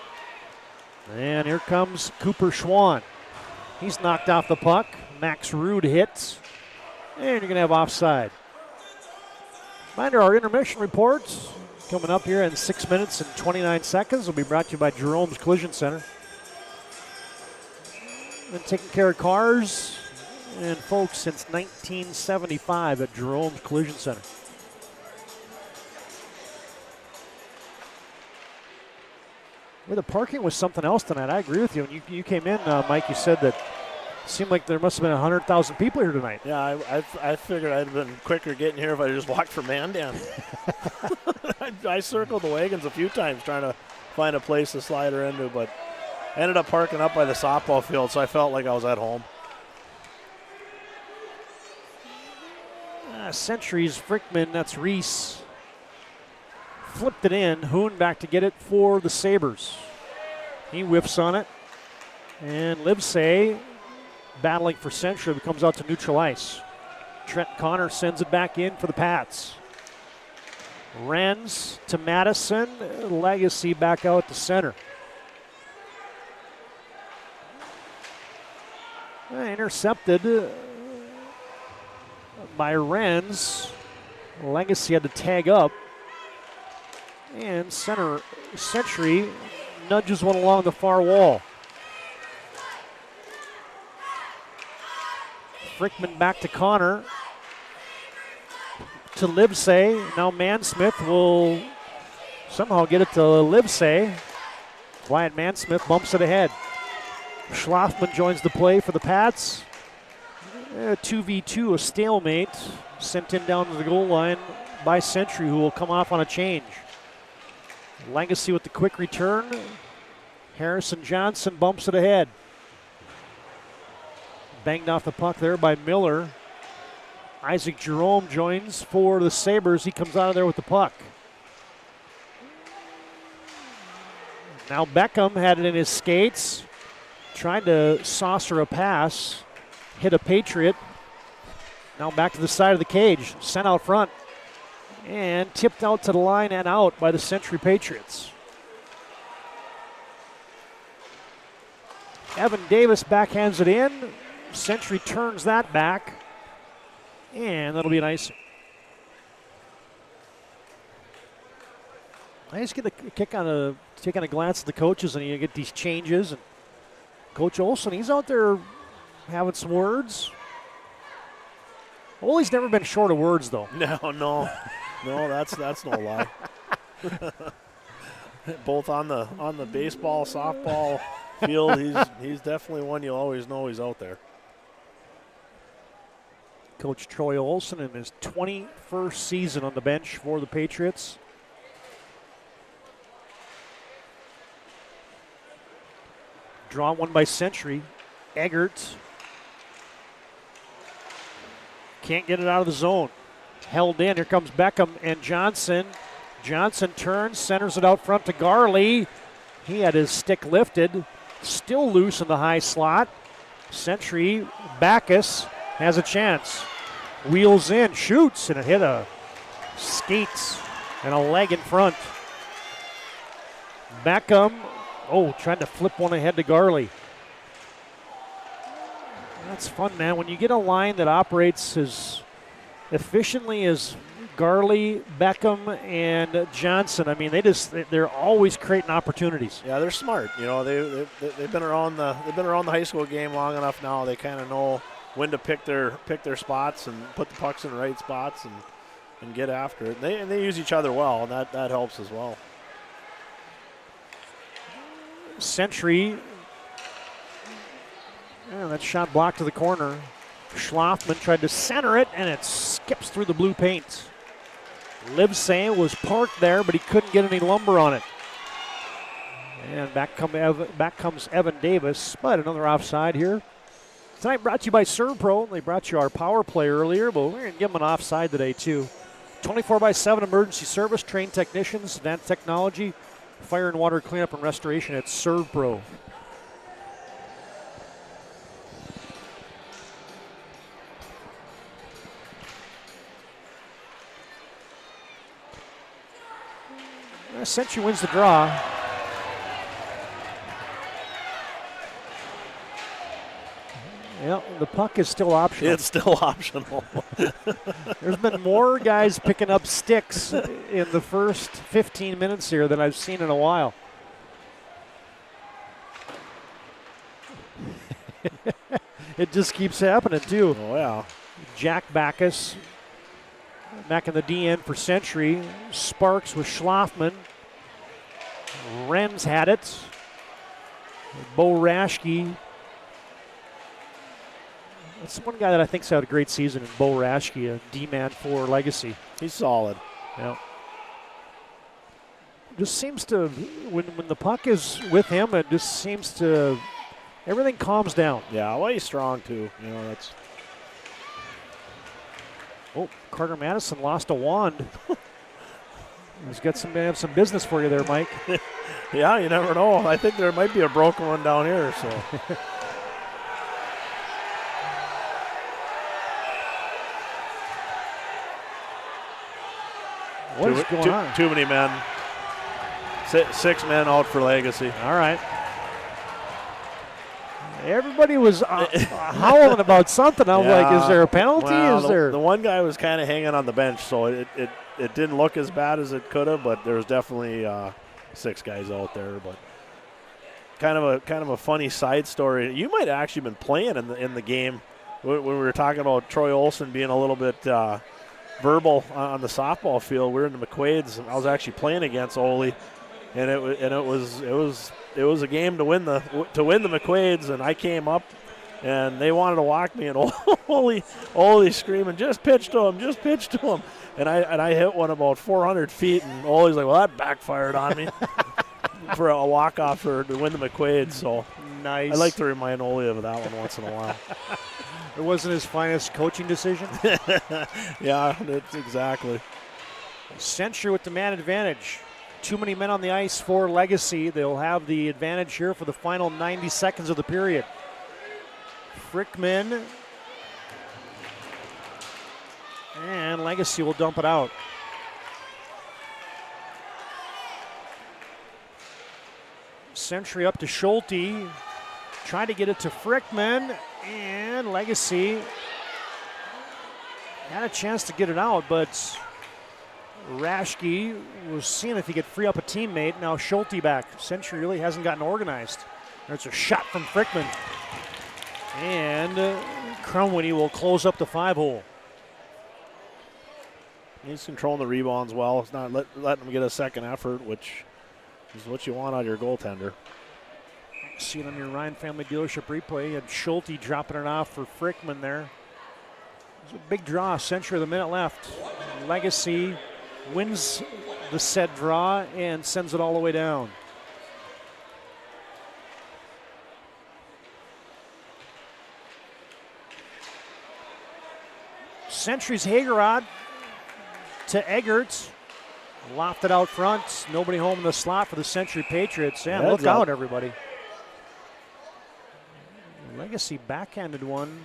And here comes Cooper Schwann. He's knocked off the puck. Max Rude hits. And you're going to have offside. Reminder, our intermission reports coming up here in 6 minutes and 29 seconds will be brought to you by Jerome's Collision Center. Been taking care of cars and folks since 1975 at Jerome's Collision Center. Well, the parking was something else tonight. I agree with you. When you came in, Mike, you said that it seemed like there must have been 100,000 people here tonight. Yeah, I figured I'd have been quicker getting here if I just walked from Mandan. I circled the wagons a few times trying to find a place to slide her into, but ended up parking up by the softball field, so I felt like I was at home. Centuries, Frickman, that's Reese. Flipped it in. Hoon back to get it for the Sabres. He whiffs on it. And Livesay battling for Century, but comes out to neutral ice. Trent Connor sends it back in for the Pats. Renz to Madison. Legacy back out to center. Intercepted by Renz. Legacy had to tag up. And Century nudges one along the far wall. Frickman back to Connor. To Livesay. Now Mansmith will somehow get it to Livesay. Wyatt Mansmith bumps it ahead. Schlafman joins the play for the Pats. 2v2, a stalemate. Sent in down to the goal line by Century, who will come off on a change. Legacy with the quick return. Harrison Johnson bumps it ahead. Banged off the puck there by Miller. Isaac Jerome joins for the Sabres. He comes out of there with the puck. Now Beckham had it in his skates. Tried to saucer a pass. Hit a Patriot. Now back to the side of the cage. Sent out front. And tipped out to the line and out by the Century Patriots. Evan Davis backhands it in. Century turns that back. And that'll be an icing. I just get a kick on take on a glance at the coaches, and you get these changes. And Coach Olson, he's out there having some words. Well, he's never been short of words, though. No, that's no lie. Both on the baseball, softball field, he's definitely one you always know he's out there. Coach Troy Olson in his 21st season on the bench for the Patriots. Drawn one by Century. Eggert can't get it out of the zone. Held in. Here comes Beckham and Johnson. Johnson turns, centers it out front to Garley. He had his stick lifted. still loose in the high slot. Century, Backus has a chance. Wheels in, shoots, and it hit a skate and a leg in front. Beckham, trying to flip one ahead to Garley. That's fun, man. When you get a line that operates as efficiently as Garley, Beckham, and Johnson, I mean, they're always creating opportunities. Yeah, they're smart. You know, they've been around the high school game long enough now. They kind of know when to pick their spots and put the pucks in the right spots and get after it. And they use each other well, and that helps as well. Century. Yeah, that shot blocked to the corner. Schlafman tried to center it, and it skips through the blue paint. Livesay was parked there, but he couldn't get any lumber on it. And back comes Evan Davis, but another offside here. Tonight brought to you by ServPro. They brought you our power play earlier, but we're going to give them an offside today, too. 24/7 emergency service, trained technicians, advanced technology, fire and water cleanup and restoration at ServPro. Century wins the draw. Yeah, the puck is still optional. It's still optional. There's been more guys picking up sticks in the first 15 minutes here than I've seen in a while. It just keeps happening, too. Oh, yeah. Jack Backus back in the DN for Century. Sparks with Schlafman. Renz had it. Bo Raschke. That's one guy that I think's had a great season in Bo Raschke, a D-man for Legacy. He's solid. Yeah. Just seems to, when the puck is with him, it just seems to, everything calms down. Yeah, well, he's strong, too. You know, that's. Oh, Carter Madison lost a wand. He's got some business for you there, Mike. Yeah, you never know. I think there might be a broken one down here. So. What is going on? Too many men. Six men out for Legacy. All right. Everybody was howling about something. I was like, is there a penalty? Well, the one guy was kind of hanging on the bench, so it didn't look as bad as it could have, but there was definitely 6 guys out there. But kind of a funny side story. You might have actually been playing in the game when we were talking about Troy Olson being a little bit verbal on the softball field. We were in the McQuaid's, and I was actually playing against Ole, and it was a game to win the McQuaid's, and I came up, and they wanted to walk me, and Ole screaming, just pitch to him, and I hit one about 400 feet, and Ole's like, well, that backfired on me for a walk-off to win the McQuaid's, so nice. I like to remind Ole of that one once in a while. It wasn't his finest coaching decision? Yeah, that's exactly. Century with the man advantage. Too many men on the ice for Legacy. They'll have the advantage here for the final 90 seconds of the period. Frickman. And Legacy will dump it out. Century up to Schulte. Trying to get it to Frickman. And Legacy had a chance to get it out, but Raschke was seeing if he could free up a teammate. Now Schulte back. Century really hasn't gotten organized. There's a shot from Frickman. And Crumwitty will close up the 5-hole. He's controlling the rebounds well. It's not letting him get a second effort, which is what you want out of your goaltender. See it on your Ryan Family Dealership replay, and Schulte dropping it off for Frickman there. It's a big draw. Century with a minute left. Legacy wins the set draw and sends it all the way down. Century's Hagerod to Eggert. Lofted out front. Nobody home in the slot for the Century Patriots. And look out, everybody. Legacy backhanded one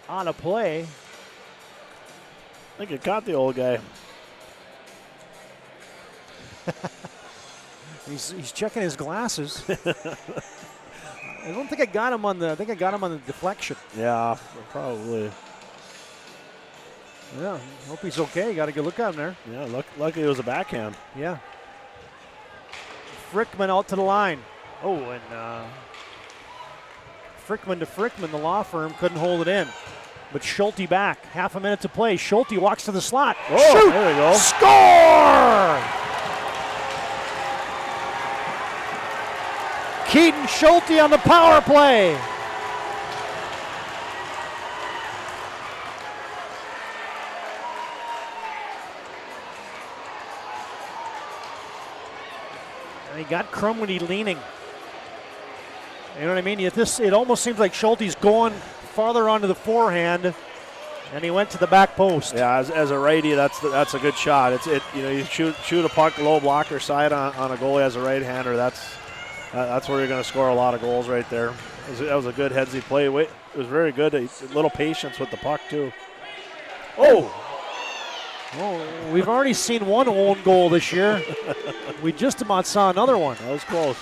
on a play. I think it caught the old guy. He's checking his glasses. I don't think I got him on the. I think I got him on the deflection. Yeah, probably. Yeah, hope he's okay. Got a good look at him there. Yeah, luckily it was a backhand. Yeah. Frickman out to the line. Oh, and Frickman to Frickman, the law firm, couldn't hold it in. But Schulte back, half a minute to play. Schulte walks to the slot. Oh, shoot! There we go. Score! Keaton Schulte on the power play. And he got Crumwitty leaning. You know what I mean? It almost seems like Schulte's going farther onto the forehand, and he went to the back post. Yeah, as a righty, that's a good shot. You shoot a puck low blocker side on a goalie as a right-hander. That's where you're going to score a lot of goals right there. That was a good headsy play. It was very good. A little patience with the puck too. Oh, we've already seen one own goal this year. We just about saw another one. That was close.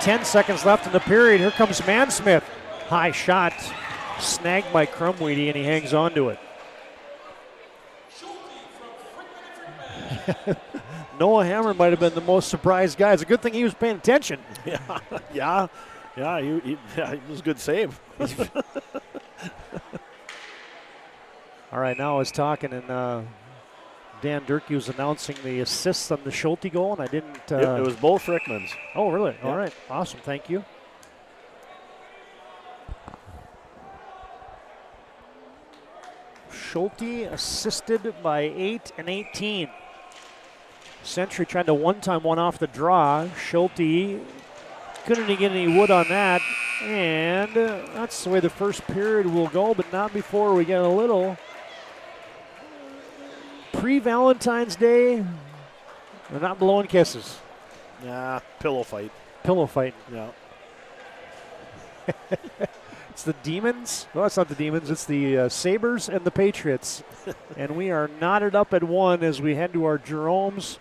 10 seconds left in the period. Here comes Mansmith. High shot. Snagged by Crumweedy, and he hangs on to it. Noah Hammer might have been the most surprised guy. It's a good thing he was paying attention. Yeah. He was a good save. All right, now I was talking, and Dan Durkee was announcing the assists on the Schulte goal, and I didn't. It was both Frickmans. Oh, really? Yeah. All right. Awesome. Thank you. Schulte assisted by 8 and 18. Century tried to one-time one off the draw. Schulte couldn't get any wood on that. And that's the way the first period will go, but not before we get a little pre-Valentine's Day. They're not blowing kisses. Nah, pillow fight. Pillow fight. Yeah. It's the Demons. No, it's not the Demons. It's the Sabres and the Patriots. And we are knotted up at 1 as we head to our Jerome's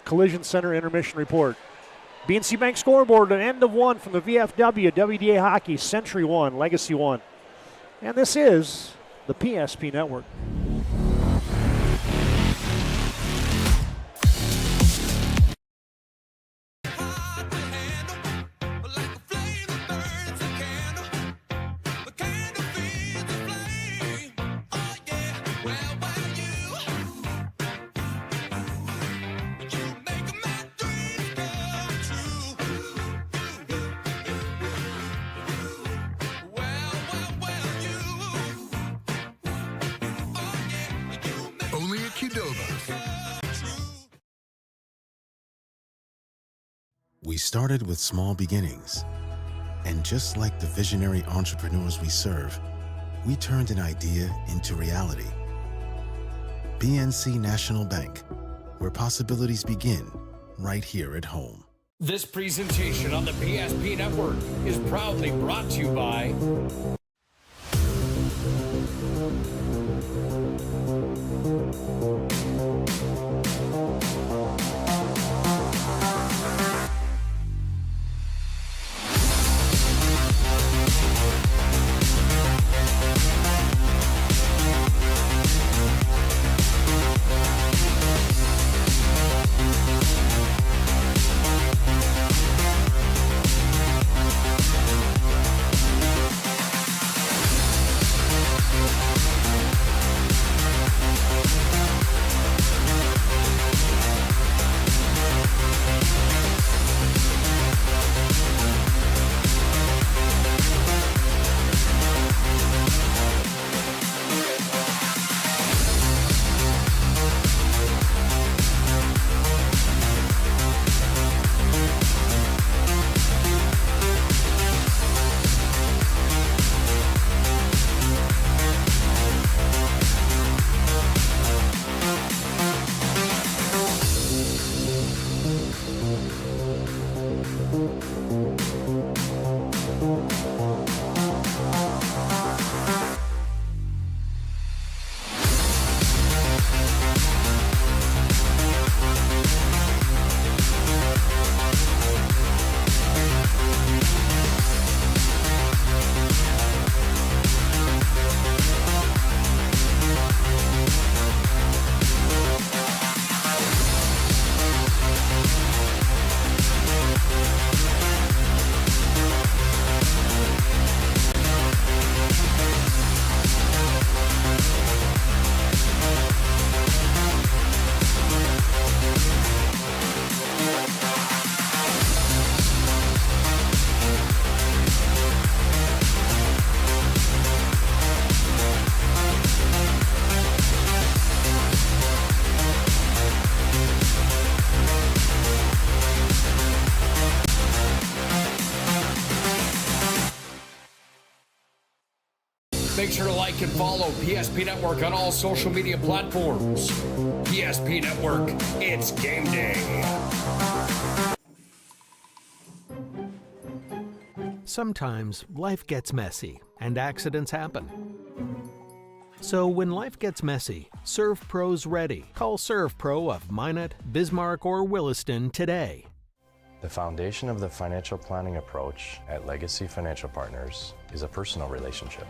Collision Center intermission report. BNC Bank scoreboard, an end of 1 from the VFW, WDA Hockey, Century 1, Legacy 1. And this is the PSP Network. We started with small beginnings, and just like the visionary entrepreneurs we serve, we turned an idea into reality. BNC National Bank, where possibilities begin right here at home. This presentation on the PSP Network is proudly brought to you by sure to like and follow PSP Network on all social media platforms. PSP Network, it's game day. Sometimes life gets messy and accidents happen. So when life gets messy, ServPro's ready. Call ServPro of Minot, Bismarck, or Williston today. The foundation of the financial planning approach at Legacy Financial Partners is a personal relationship.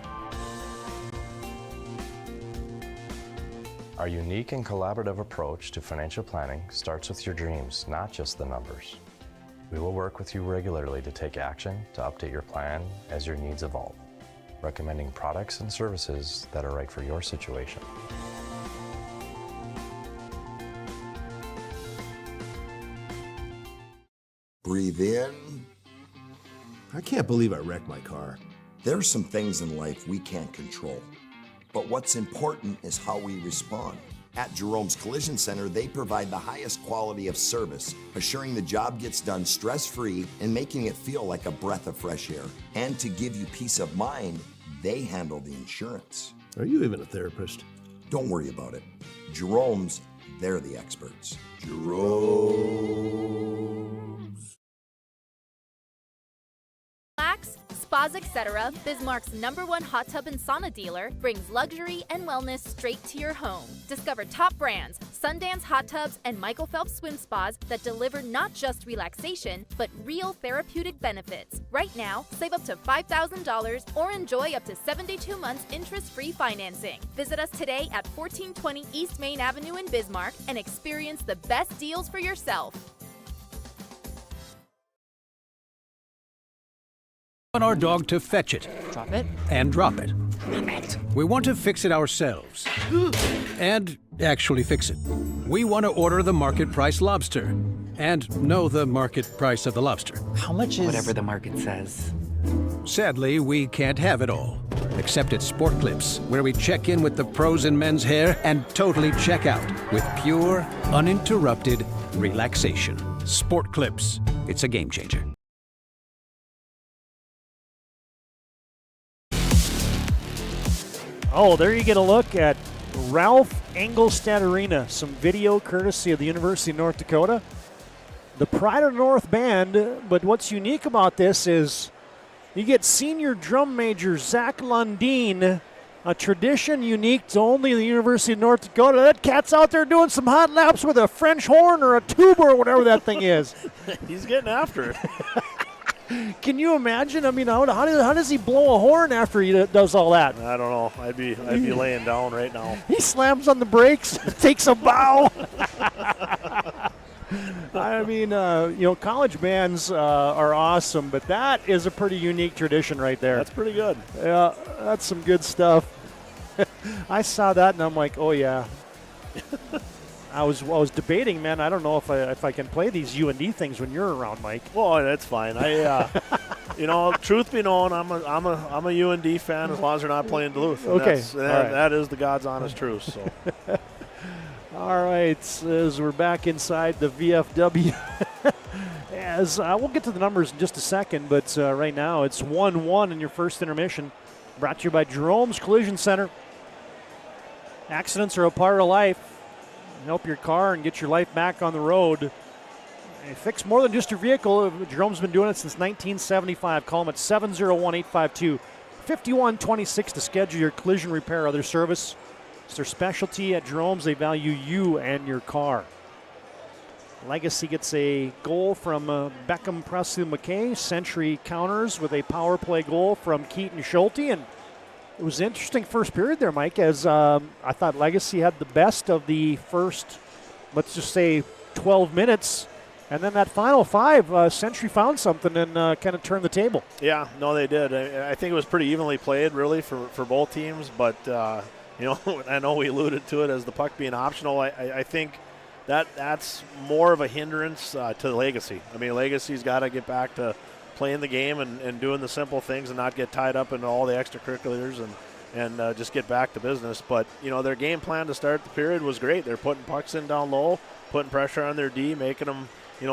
Our unique and collaborative approach to financial planning starts with your dreams, not just the numbers. We will work with you regularly to take action to update your plan as your needs evolve, recommending products and services that are right for your situation. Breathe in. I can't believe I wrecked my car. There are some things in life we can't control, but what's important is how we respond. At Jerome's Collision Center, they provide the highest quality of service, assuring the job gets done stress-free and making it feel like a breath of fresh air. And to give you peace of mind, they handle the insurance. Are you even a therapist? Don't worry about it. Jerome's, they're the experts. Jerome's. Relax, Spas Etc., Bismarck's #1 hot tub and sauna dealer, brings luxury and wellness straight to your home. Discover top brands, Sundance hot tubs, and Michael Phelps swim spas that deliver not just relaxation, but real therapeutic benefits. Right now, save up to $5,000 or enjoy up to 72 months interest-free financing. Visit us today at 1420 East Main Avenue in Bismarck and experience the best deals for yourself. We want our dog to fetch it. Drop it. And drop it. Drop it. We want to fix it ourselves. And actually fix it. We want to order the market price lobster. And know the market price of the lobster. How much is... Whatever the market says. Sadly, we can't have it all. Except at Sport Clips, where we check in with the pros in men's hair and totally check out with pure, uninterrupted relaxation. Sport Clips. It's a game changer. Oh, there you get a look at Ralph Engelstad Arena. Some video courtesy of the University of North Dakota. The Pride of the North Band, but what's unique about this is you get senior drum major Zach Lundeen, a tradition unique to only the University of North Dakota. That cat's out there doing some hot laps with a French horn or a tuba or whatever that thing is. He's getting after it. Can you imagine? I mean, how does he blow a horn after he does all that? I don't know. I'd be laying down right now. He slams on the brakes, takes a bow. I mean, college bands are awesome, but that is a pretty unique tradition right there. That's pretty good. Yeah, that's some good stuff. I saw that and I'm like, oh yeah. I was debating, man. I don't know if I can play these UND things when you're around, Mike. Well, that's fine. Truth be known, I'm a UND fan as long as they're not playing Duluth. Okay, that is the God's honest truth. So. All right, as we're back inside the VFW, as we'll get to the numbers in just a second, but right now it's 1-1 in your first intermission. Brought to you by Jerome's Collision Center. Accidents are a part of life. Help your car and get your life back on the road. And fix more than just your vehicle. Jerome's been doing it since 1975. Call them at 701-852-5126 to schedule your collision repair or other service. It's their specialty at Jerome's. They value you and your car. Legacy gets a goal from Beckham Presley McKay. Century counters with a power play goal from Keaton Schulte. And it was an interesting first period there, Mike, as I thought Legacy had the best of the first, let's just say, 12 minutes. And then that final 5, Century found something and kind of turned the table. Yeah, no, they did. I think it was pretty evenly played, really, for both teams. But, I know we alluded to it as the puck being optional. I think that's more of a hindrance to Legacy. I mean, Legacy's got to get back to playing the game and doing the simple things and not get tied up into all the extracurriculars and just get back to business. But, their game plan to start the period was great. They're putting pucks in down low, putting pressure on their D, making them,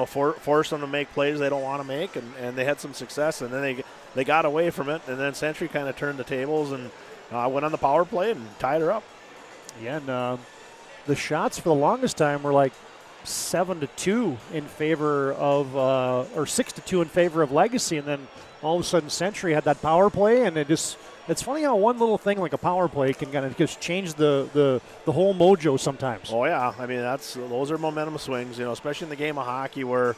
force them to make plays they don't want to make, and they had some success. And then they got away from it, and then Century kind of turned the tables and went on the power play and tied her up. Yeah, and the shots for the longest time were like 7-2 in favor of, or 6-2 in favor of Legacy, and then all of a sudden Century had that power play, and it's funny how one little thing like a power play can kind of just change the whole mojo sometimes. Oh yeah, I mean those are momentum swings, especially in the game of hockey where,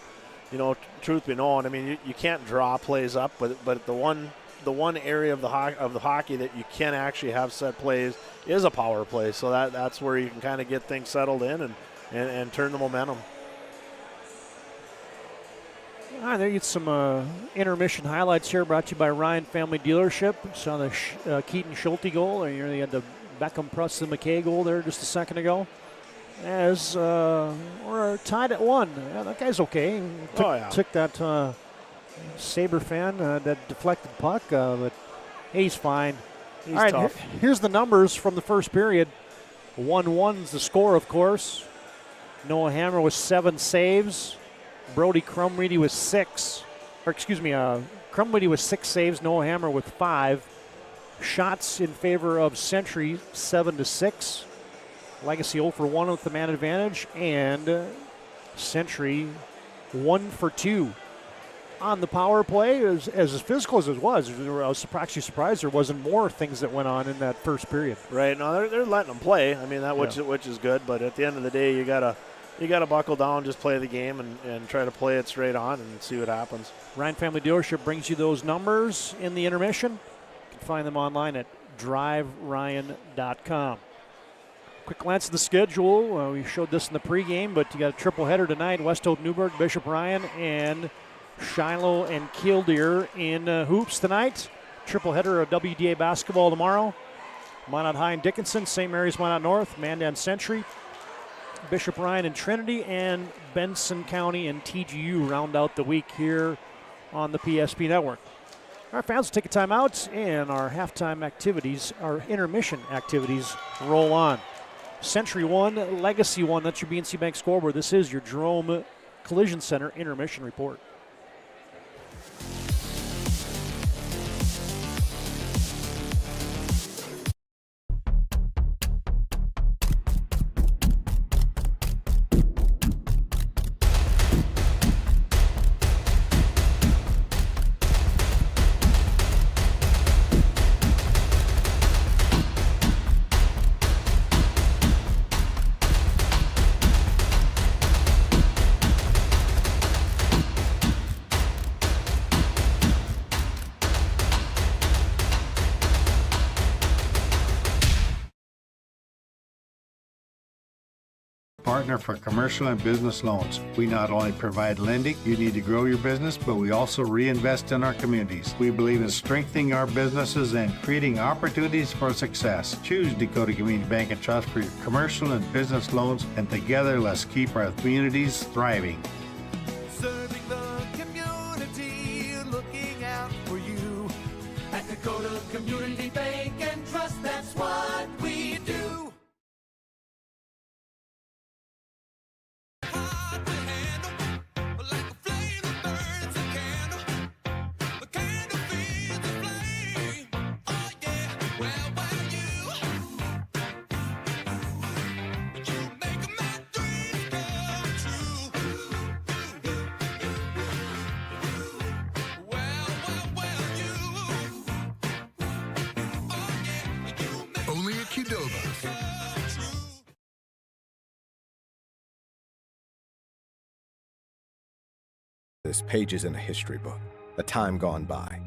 truth be known, I mean you can't draw plays up, but the one area of the hockey that you can actually have set plays is a power play. So that's where you can kind of get things settled in and turn the momentum. All right, there you get some intermission highlights here brought to you by Ryan Family Dealership. Saw the Keaton Schulte goal, and you had the Beckham Preston McKay goal there just a second ago. As we're tied at 1. Yeah, that guy's okay. Took that Sabre fan, that deflected puck, but he's fine. He's all right, tough. Here's the numbers from the first period. 1-1 is the score, of course. Noah Hammer with 7 saves. Brody Crumreedy with 6. Crumreedy with 6 saves. Noah Hammer with 5. Shots in favor of Century, 7-6. Legacy 0 for 1 with the man advantage. And Century 1 for 2. On the power play, as physical as it was, I was actually surprised there wasn't more things that went on in that first period. Right. No, they're letting them play. I mean, which is good. But at the end of the day, you gotta buckle down, just play the game, and try to play it straight on and see what happens. Ryan Family Dealership brings you those numbers in the intermission. You can find them online at driveryan.com. Quick glance at the schedule. We showed this in the pregame, but you got a triple header tonight. West Hope, Newburgh, Bishop Ryan, and Shiloh and Killdeer in hoops tonight. Triple header of WDA basketball tomorrow. Minot High and Dickinson, St. Mary's Minot North, Mandan Century, Bishop Ryan and Trinity, and Benson County and TGU round out the week here on the PSP Network. Our fans will take a time out, and our halftime activities, our intermission activities, roll on. Century 1, Legacy 1. That's your BNC Bank scoreboard. This is your Jerome Collision Center intermission report. Partner for commercial and business loans. We not only provide lending you need to grow your business, but we also reinvest in our communities. We believe in strengthening our businesses and creating opportunities for success. Choose Dakota Community Bank and Trust for your commercial and business loans, and together let's keep our communities thriving. Serving the community, looking out for you. At Dakota Community Bank and Trust, that's what we do. Only at Qdoba. This page is in a history book, a time gone by.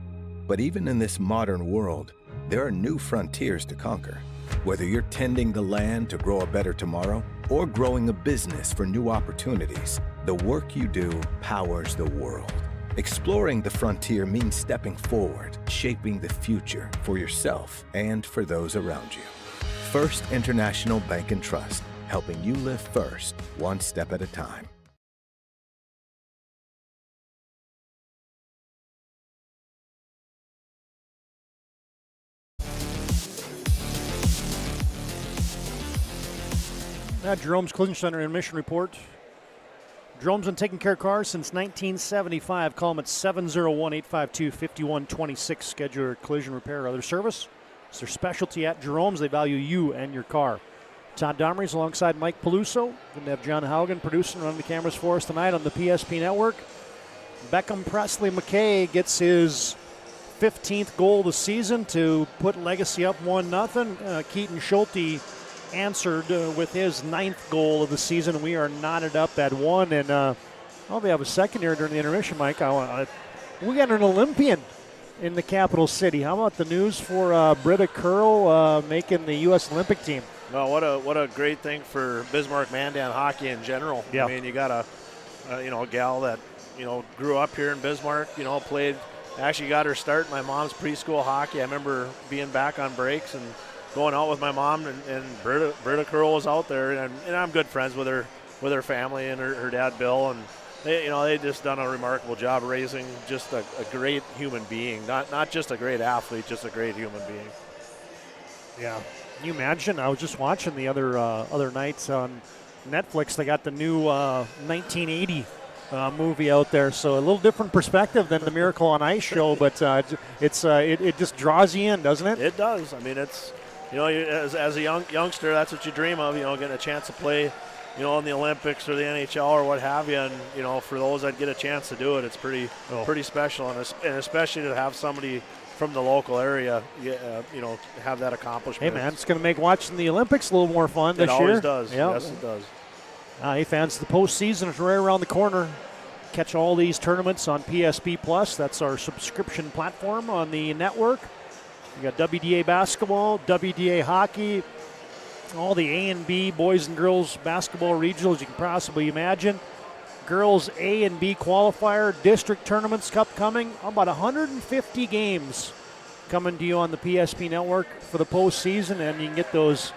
But even in this modern world, there are new frontiers to conquer. Whether you're tending the land to grow a better tomorrow or growing a business for new opportunities, the work you do powers the world. Exploring the frontier means stepping forward, shaping the future for yourself and for those around you. First International Bank and Trust, helping you live first, one step at a time. Jerome's Collision Center intermission report. Jerome's been taking care of cars since 1975. Call them at 701-852-5126. Schedule your collision repair or other service. It's their specialty at Jerome's. They value you and your car. Todd Domrey's alongside Mike Peluso. Going to have John Haugen producing, running the cameras for us tonight on the PSP Network. Beckham Presley McKay gets his 15th goal of the season to put Legacy up 1-0. Keaton Schulte answered with his 9th goal of the season. We are knotted up at 1. And they have a second here during the intermission, Mike. We got an Olympian in the capital city. How about the news for Britta Curl making the U.S. Olympic team? Well, what a great thing for Bismarck Mandan hockey in general. Yeah. I mean, you got a gal that grew up here in Bismarck. Actually got her start in my mom's preschool hockey. I remember being back on breaks and going out with my mom, and Britta Curl was out there, and I'm good friends with her family and her dad Bill, and they just done a remarkable job raising just a great human being, not just a great athlete, just a great human being. Yeah. Can you imagine? I was just watching the other nights on Netflix. They got the new 1980 movie out there, so a little different perspective than the Miracle on Ice show, but it just draws you in, doesn't it? It does. I mean, it's as a youngster, that's what you dream of. Getting a chance to play, in the Olympics or the NHL or what have you, and for those that get a chance to do it, it's pretty special, and especially to have somebody from the local area, have that accomplishment. Hey, man, it's going to make watching the Olympics a little more fun this year. It always does. Yep. Yes, it does. Hey, fans, the postseason is right around the corner. Catch all these tournaments on PSP Plus. That's our subscription platform on the network. You got WDA basketball, WDA hockey, all the A and B boys and girls basketball regionals you can possibly imagine. Girls A and B qualifier, district tournaments coming. About 150 games coming to you on the PSP Network for the postseason, and you can get those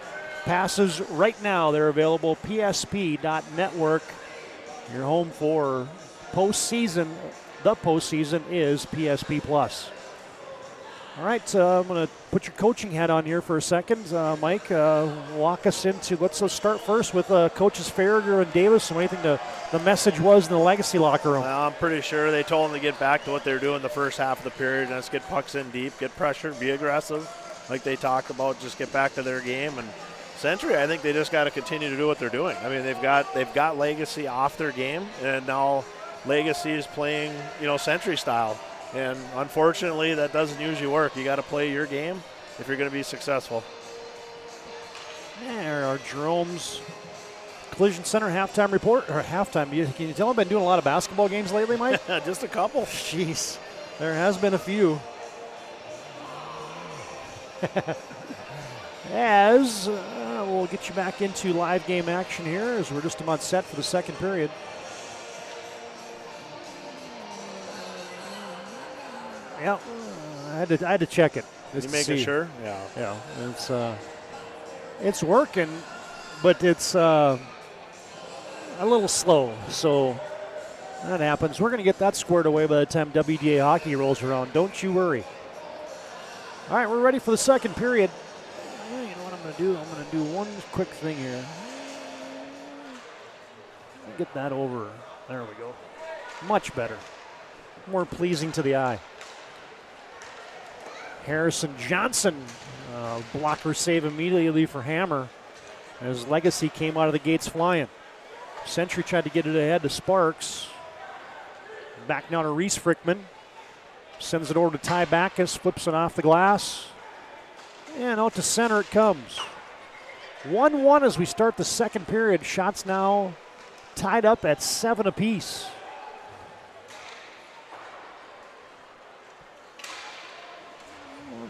passes right now. They're available, psp.network. Your home for postseason. The postseason is PSP Plus. All right, I'm going to put your coaching hat on here for a second. Mike, walk us into, let's start first with coaches Farragher and Davis, and what do you think the message was in the Legacy locker room? Well, I'm pretty sure they told them to get back to what they were doing the first half of the period, and that's get pucks in deep, get pressure, be aggressive, like they talked about, just get back to their game. And Century, I think they just got to continue to do what they're doing. I mean, they've got Legacy off their game, and now Legacy is playing, Century style. And unfortunately, that doesn't usually work. You got to play your game if you're going to be successful. There are Jerome's Collision Center halftime report, or halftime. Can you tell I've been doing a lot of basketball games lately, Mike? Just a couple. Jeez, there has been a few. As we'll get you back into live game action here, as we're just about set for the second period. Yeah, I had to check it. You making sure? Yeah. It's working, but it's a little slow. So that happens. We're going to get that squared away by the time WDA hockey rolls around. Don't you worry. All right, we're ready for the second period. You know what I'm going to do? I'm going to do one quick thing here. Get that over. There we go. Much better. More pleasing to the eye. Harrison Johnson, blocker save immediately for Hammer as Legacy came out of the gates flying. Century tried to get it ahead to Sparks. Back now to Reese Frickman. Sends it over to Ty Backus, flips it off the glass. And out to center it comes. 1-1 as we start the second period. Shots now tied up at 7 apiece.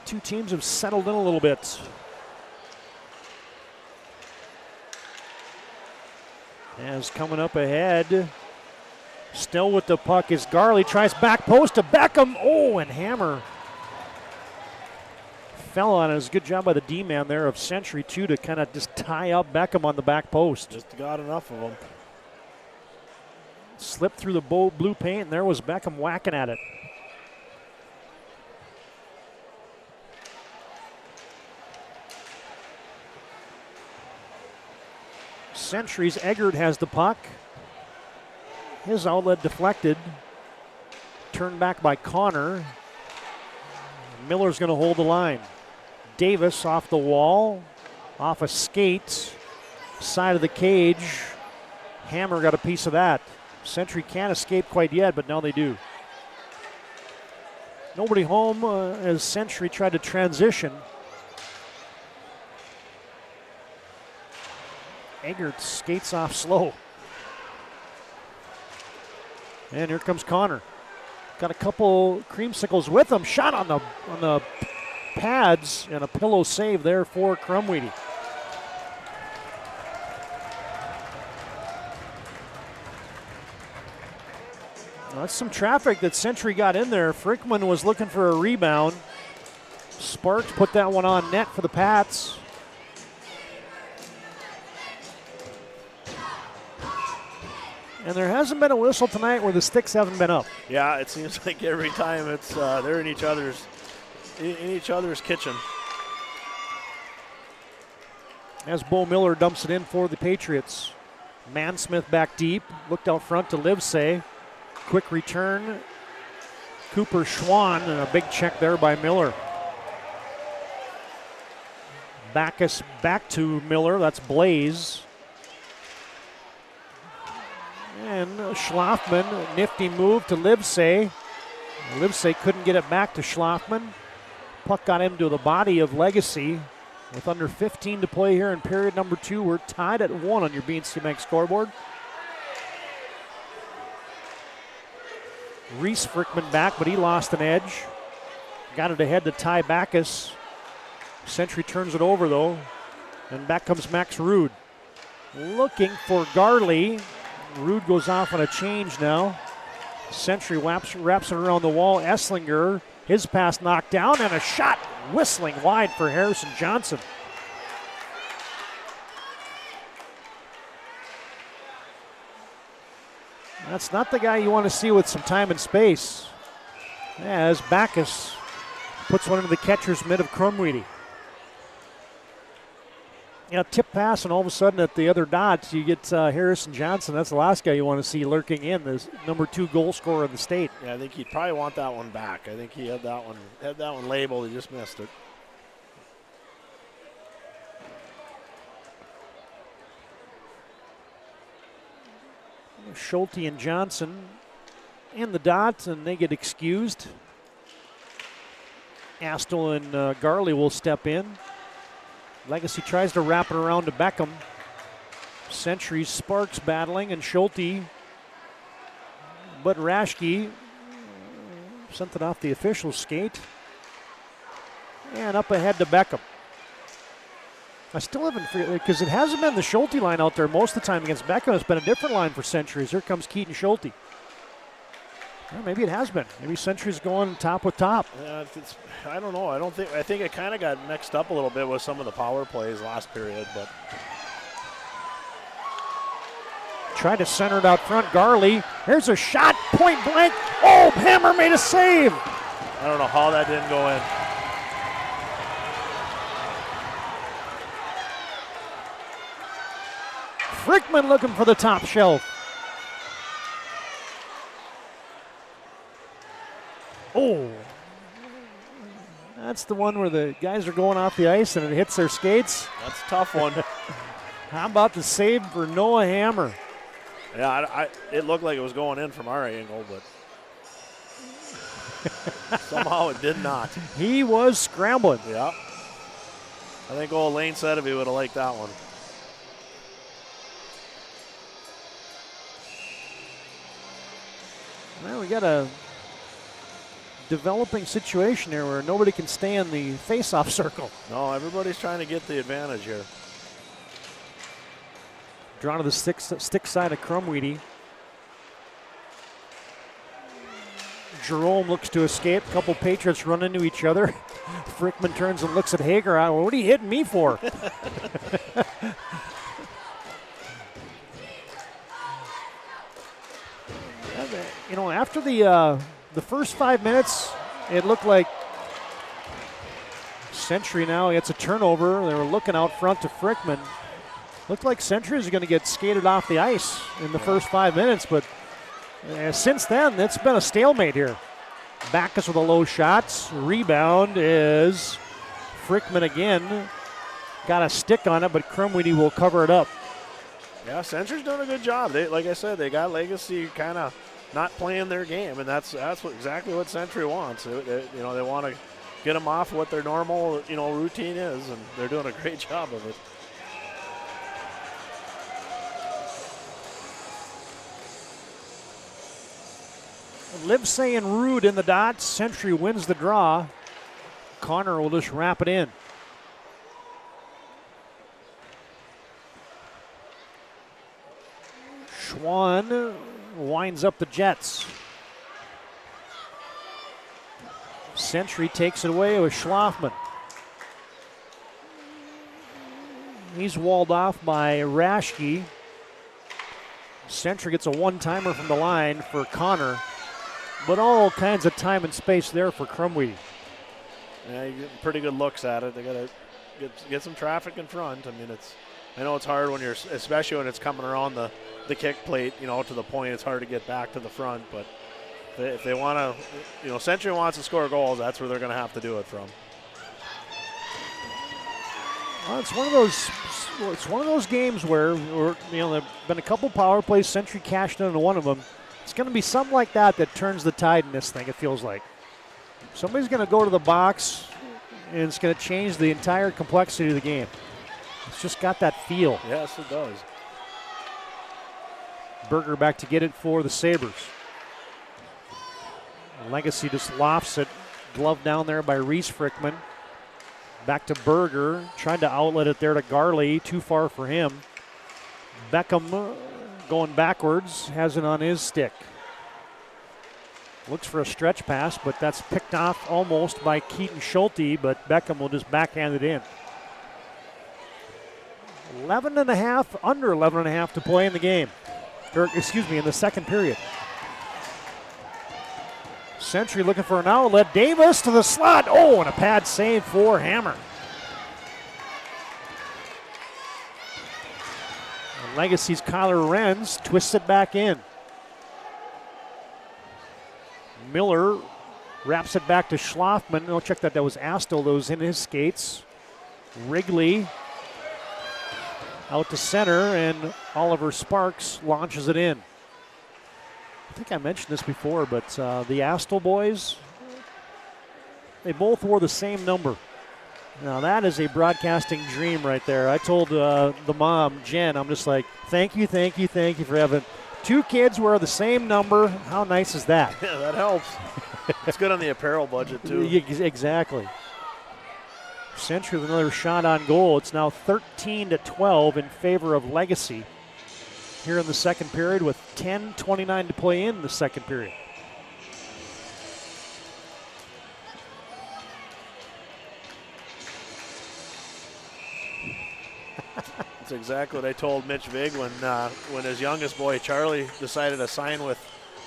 Two teams have settled in a little bit. As coming up ahead, still with the puck is Garley, tries back post to Beckham. Oh, and Hammer fell on it. It was a good job by the D-man there of Century, too, to kind of just tie up Beckham on the back post. Just got enough of him. Slipped through the blue paint, and there was Beckham whacking at it. Century's Eggert has the puck. His outlet deflected. Turned back by Connor. Miller's going to hold the line. Davis off the wall, off a skate, side of the cage. Hammer got a piece of that. Century can't escape quite yet, but now they do. Nobody home as Century tried to transition. Eggert skates off slow. And here comes Connor. Got a couple creamsicles with him. Shot on the pads and a pillow save there for Crumweedy. That's some traffic that Century got in there. Frickman was looking for a rebound. Sparks put that one on net for the Pats. And there hasn't been a whistle tonight where the sticks haven't been up. Yeah, it seems like every time it's they're in each other's kitchen. As Bo Miller dumps it in for the Patriots. Mansmith back deep, looked out front to Livesay. Quick return. Cooper Schwann, and a big check there by Miller. Backus back to Miller, that's Blaze. And Schlafman, nifty move to Livesay. Livesay couldn't get it back to Schlafman. Puck got into the body of Legacy. With under 15 to play here in period number 2, we're tied at 1 on your BNC Bank scoreboard. Reese Frickman back, but he lost an edge. Got it ahead to Ty Backus. Century turns it over, though. And back comes Max Rude. Looking for Garley. Rude goes off on a change now. Century wraps it around the wall. Esslinger, his pass knocked down, and a shot whistling wide for Harrison Johnson. That's not the guy you want to see with some time and space. As Backus puts one into the catcher's mitt of Crumweedy. Tip pass, and all of a sudden at the other dots, you get Harrison Johnson. That's the last guy you want to see lurking in, the number 2 goal scorer in the state. Yeah, I think he'd probably want that one back. I think he had that one labeled. He just missed it. Schulte and Johnson in the dots, and they get excused. Astle and Garley will step in. Legacy tries to wrap it around to Beckham. Century, Sparks battling, and Schulte. But Raschke sent it off the official skate. And up ahead to Beckham. I still haven't figured, because it hasn't been the Schulte line out there most of the time against Beckham. It's been a different line for Centuries. Here comes Keaton Schulte. Well, maybe it has been. Maybe Century's going top with top. I don't know. I think it kind of got mixed up a little bit with some of the power plays last period, but. Tried to center it out front. Garley. Here's a shot. Point blank. Oh, Hammer made a save. I don't know how that didn't go in. Frickman looking for the top shelf. Oh. That's the one where the guys are going off the ice and it hits their skates. That's a tough one. How about the save for Noah Hammer? Yeah, it looked like it was going in from our angle, but somehow it did not. He was scrambling. Yeah. I think old Lane said if he would have liked that one. Well, we got a developing situation here where nobody can stay in the face-off circle. No, everybody's trying to get the advantage here. Drawn to the stick side of Crumweedy. Jerome looks to escape. A couple Patriots run into each other. Frickman turns and looks at Hager. What are you hitting me for? You know, after the first 5 minutes, it looked like Century now gets a turnover. They were looking out front to Frickman. Looked like Century is going to get skated off the ice in the first 5 minutes, but since then, it's been a stalemate here. Backus with a low shot. Rebound is Frickman again. Got a stick on it, but Crumweedy will cover it up. Yeah, Century's doing a good job. Like I said, they got Legacy kind of not playing their game, and that's exactly what Century wants. They want to get them off what their normal routine is, and they're doing a great job of it. Livesay and Rude in the dots. Century wins the draw. Connor will just wrap it in. Schwann winds up the Jets. Century takes it away with Schlafman. He's walled off by Raschke. Century gets a one-timer from the line for Connor, but all kinds of time and space there for Crumweedy. Yeah, you get pretty good looks at it. They got to get some traffic in front. I mean, I know it's hard when especially when it's coming around the kick plate, to the point. It's hard to get back to the front, but if they want to, Century wants to score goals, that's where they're going to have to do it from. Well, it's one of those games where there've been a couple power plays. Century cashed into one of them. It's going to be something like that turns the tide in this thing. It feels like somebody's going to go to the box, and it's going to change the entire complexity of the game. It's just got that feel. Yes, it does. Berger back to get it for the Sabres. Legacy just lofts it. Glove down there by Reese Frickman. Back to Berger. Tried to outlet it there to Garley. Too far for him. Beckham going backwards. Has it on his stick. Looks for a stretch pass, but that's picked off almost by Keaton Schulte, but Beckham will just backhand it in. 11.5, under 11.5 to play in the game. In the second period. Century looking for an outlet. Davis to the slot. Oh, and a pad save for Hammer. And Legacy's Kyler Renz twists it back in. Miller wraps it back to Schlafman. No, check that was Astle that was in his skates. Wrigley out to center, and Oliver Sparks launches it in. I think I mentioned this before, but the Astle boys, they both wore the same number. Now that is a broadcasting dream right there. I told the mom, Jen, I'm just like, thank you for having two kids wear the same number. How nice is that? Yeah, that helps. It's good on the apparel budget, too. Exactly. Century with another shot on goal. It's now 13-12 in favor of Legacy here in the second period with 10:29 to play in the second period. That's exactly what I told Mitch Vig when his youngest boy, Charlie, decided to sign with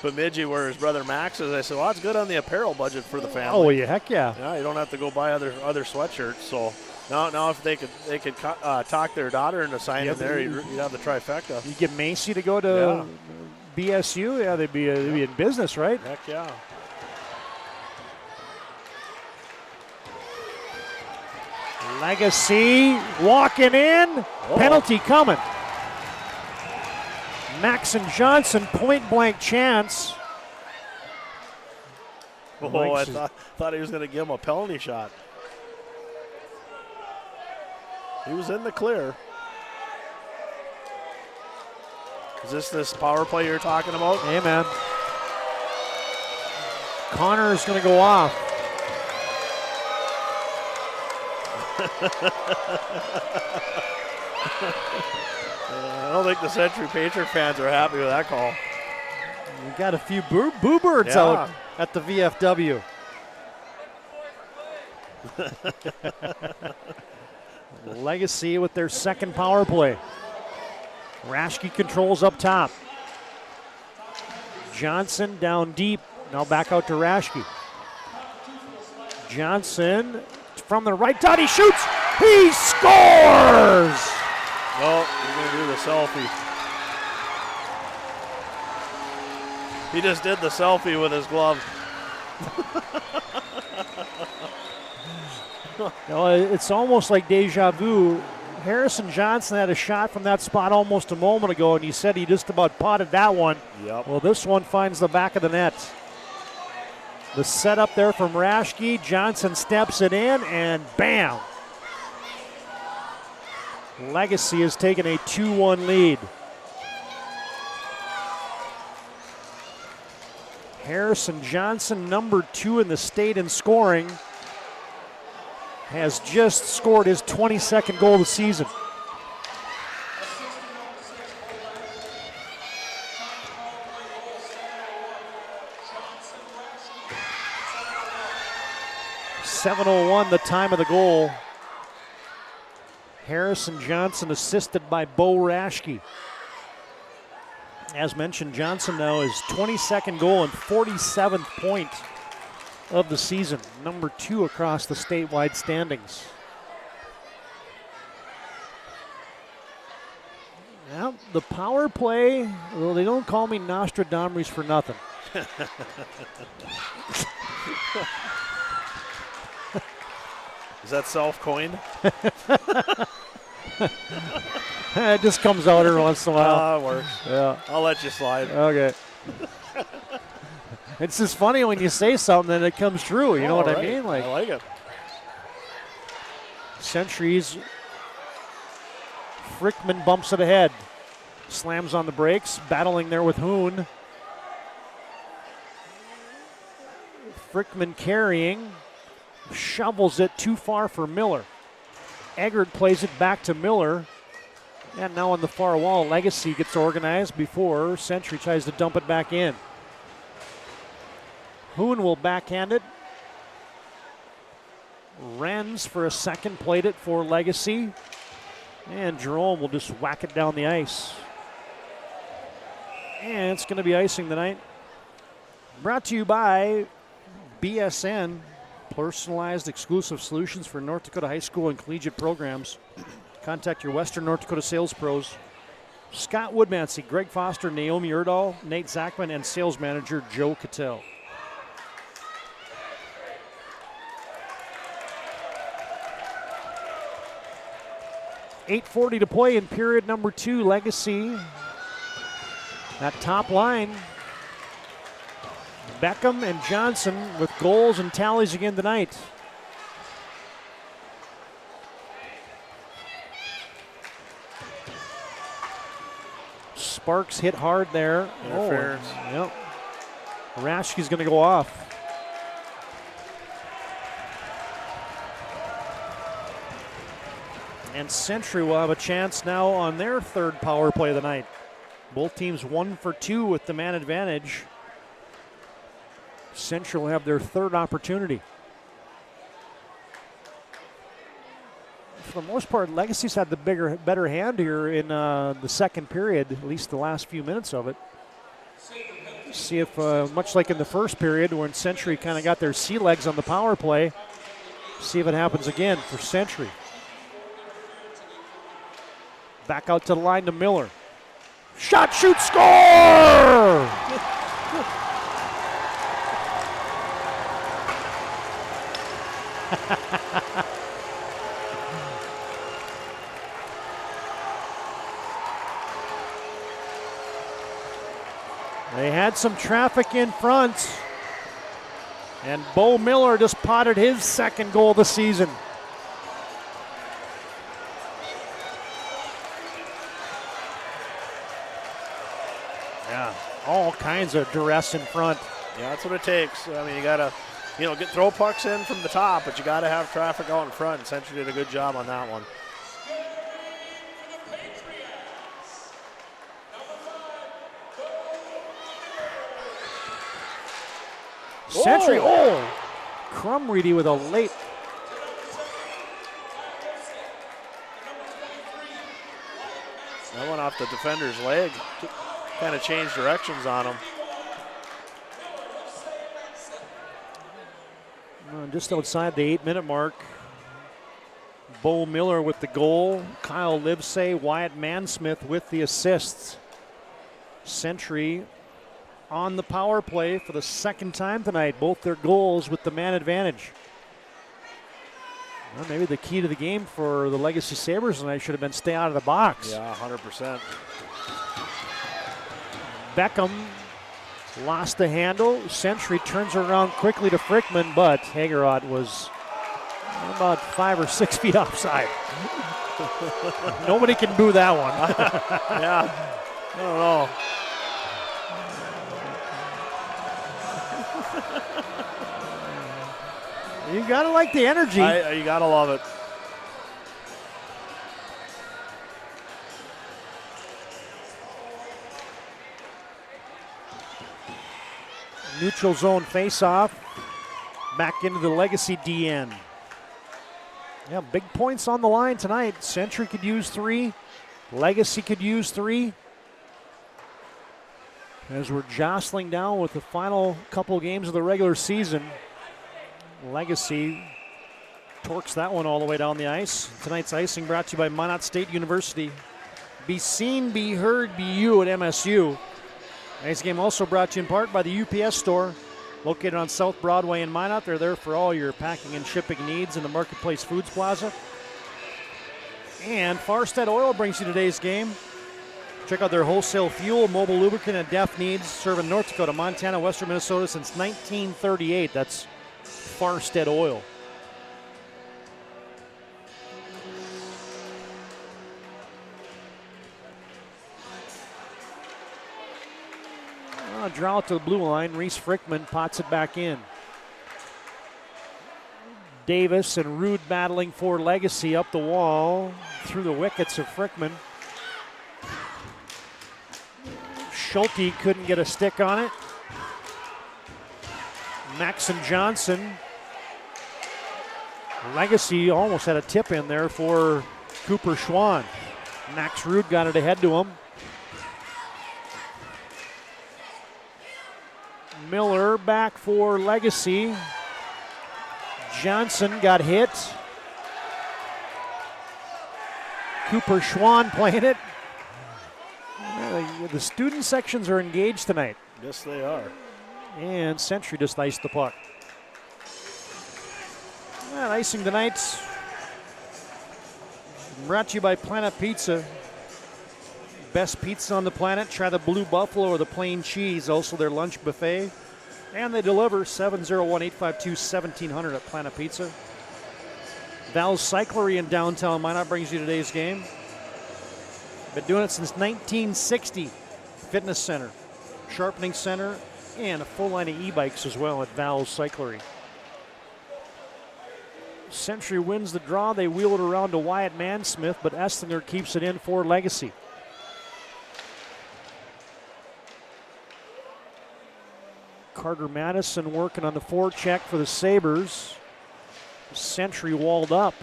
Bemidji where his brother Max is. I said, well, it's good on the apparel budget for the family. Oh, yeah, heck yeah. Yeah, you don't have to go buy other sweatshirts. So now if they could talk their daughter into signing there, you'd have the trifecta. You get Macy to go to BSU, yeah, they'd be in business, right? Heck yeah. Legacy walking in. Penalty coming. Maxon Johnson, point blank chance. Oh, I thought he was going to give him a penalty shot. He was in the clear. Is this power play you're talking about? Hey, man. Connor's going to go off. I don't think the Century Patriot fans are happy with that call. We got a few boo birds out at the VFW. Legacy with their second power play. Raschke controls up top. Johnson down deep. Now back out to Raschke. Johnson from the right dot. He shoots. He scores. Oh, he's going to do the selfie. He just did the selfie with his glove. It's almost like deja vu. Harrison Johnson had a shot from that spot almost a moment ago, and he said he just about potted that one. Yep. Well, this one finds the back of the net. The setup there from Raschke. Johnson steps it in, and bam! Legacy has taken a 2-1 lead. Harrison Johnson, number 2 in the state in scoring, has just scored his 22nd goal of the season. .701 the time of the goal. Harrison Johnson assisted by Bo Raschke. As mentioned, Johnson now is 22nd goal and 47th point of the season, number 2 across the statewide standings. Well, the power play, well, they don't call me Nostradamus for nothing. Is that self-coined? It just comes out every once in a while. It works. Yeah. I'll let you slide. Okay. It's just funny when you say something and it comes true. You know what I mean? I like it. Centuries. Frickman bumps it ahead. Slams on the brakes. Battling there with Hoon. Frickman carrying. Shovels it too far for Miller. Eggert plays it back to Miller. And now on the far wall, Legacy gets organized before Century tries to dump it back in. Hoon will backhand it. Renz for a second played it for Legacy. And Jerome will just whack it down the ice. And it's going to be icing tonight. Brought to you by BSN, personalized exclusive solutions for North Dakota high school and collegiate programs. Contact your Western North Dakota sales pros. Scott Woodmansey, Greg Foster, Naomi Erdahl, Nate Zachman, and sales manager Joe Cattell. .840 to play in period number 2. Legacy. That top line. Beckham and Johnson with goals and tallies again tonight. Sparks hit hard there. Interference. Yep. Raschke's going to go off. And Century will have a chance now on their third power play of the night. Both teams 1 for 2 with the man advantage. Century will have their third opportunity. For the most part, Legacy's had the better hand here in the second period, at least the last few minutes of it. See if, much like in the first period, when Century kind of got their sea legs on the power play, see if it happens again for Century. Back out to the line to Miller. Shot, shoot, score! They had some traffic in front, and Bo Miller just potted his second goal of the season. Yeah, all kinds of duress in front. Yeah, that's what it takes. I mean, you got to, throw pucks in from the top, but you got to have traffic out in front. And Century did a good job on that one. Century, Crumreedy with a late. That went off the defender's leg. Kind of changed directions on him. Just outside the 8-minute mark. Bo Miller with the goal. Kyle Livesay, Wyatt Mansmith with the assists. Century on the power play for the second time tonight. Both their goals with the man advantage. Well, maybe the key to the game for the Legacy Sabres tonight should have been stay out of the box. Yeah, 100%. Beckham lost the handle. Century turns around quickly to Frickman, but Hagerot was about 5 or 6 feet offside. Nobody can boo that one. Yeah, I don't know. You gotta like the energy. You gotta love it. Neutral zone face-off. Back into the Legacy DN. Yeah, big points on the line tonight. Century could use 3. Legacy could use 3. As we're jostling down with the final couple games of the regular season. Legacy torques that one all the way down the ice. Tonight's icing brought to you by Minot State University. Be seen, be heard, be you at MSU. Tonight's game also brought to you in part by the UPS store, located on South Broadway in Minot. They're there for all your packing and shipping needs in the Marketplace Foods Plaza. And Farstead Oil brings you today's game. Check out their wholesale fuel, mobile lubricant, and DEF needs, serving North Dakota, Montana, Western Minnesota since 1938. That's Farstead Oil. Draw it to the blue line. Reese Frickman pots it back in. Davis and Rude battling for Legacy up the wall through the wickets of Frickman. Schulte couldn't get a stick on it. Maxon Johnson. Legacy almost had a tip in there for Cooper Schwann. Max Rude got it ahead to him. Miller back for Legacy. Johnson got hit. Cooper Schwann playing it. The student sections are engaged tonight. Yes, they are. And Century just iced the puck. And icing tonight brought to you by Planet Pizza. Best pizza on the planet. Try the Blue Buffalo or the plain cheese. Also their lunch buffet. And they deliver 701-852-1700 at Planet Pizza. Val's Cyclery in downtown Minot brings you today's game. Been doing it since 1960. Fitness Center, Sharpening Center, and a full line of e-bikes as well at Val's Cyclery. Century wins the draw. They wheel it around to Wyatt Mansmith, but Esslinger keeps it in for Legacy. Carter Madison working on the forecheck for the Sabres. Century walled up.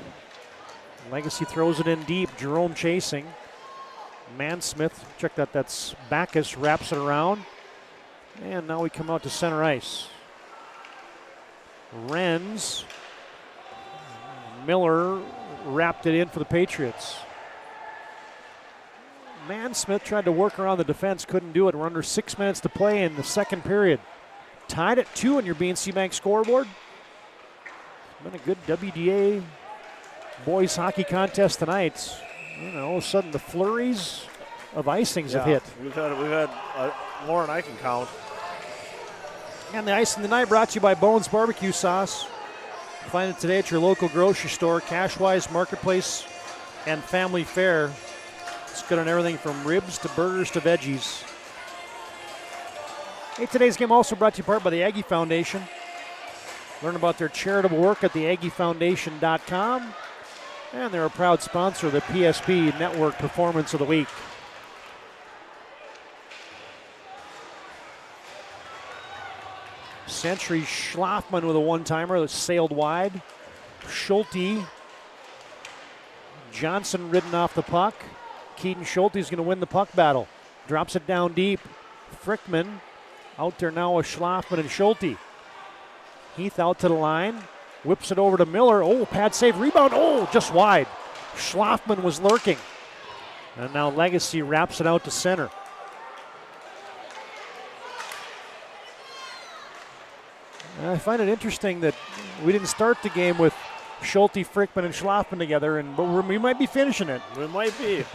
Legacy throws it in deep. Jerome chasing. Mansmith, check that, that's Backus, wraps it around. And now we come out to center ice. Renz. Miller wrapped it in for the Patriots. Mansmith tried to work around the defense, couldn't do it. We're under 6 minutes to play in the second period. Tied at 2 on your BNC Bank scoreboard. Been a good WDA boys hockey contest tonight. You know, all of a sudden the flurries of icings have hit. We've had more than I can count. And the icing tonight brought to you by Bones Barbecue Sauce. Find it today at your local grocery store, Cashwise, Marketplace, and Family Fare. It's good on everything from ribs to burgers to veggies. Hey, today's game also brought to you in part by the Aggie Foundation. Learn about their charitable work at theaggiefoundation.com. And they're a proud sponsor of the PSP Network Performance of the Week. Century Schlafman with a one-timer that sailed wide. Schulte. Johnson ridden off the puck. Keaton Schulte's going to win the puck battle. Drops it down deep. Frickman out there now with Schlafman and Schulte. Heath out to the line. Whips it over to Miller. Oh, pad save, rebound. Oh, just wide. Schlafman was lurking. And now Legacy wraps it out to center. I find it interesting that we didn't start the game with Schulte, Frickman, and Schlafman together, but we might be finishing it. We might be.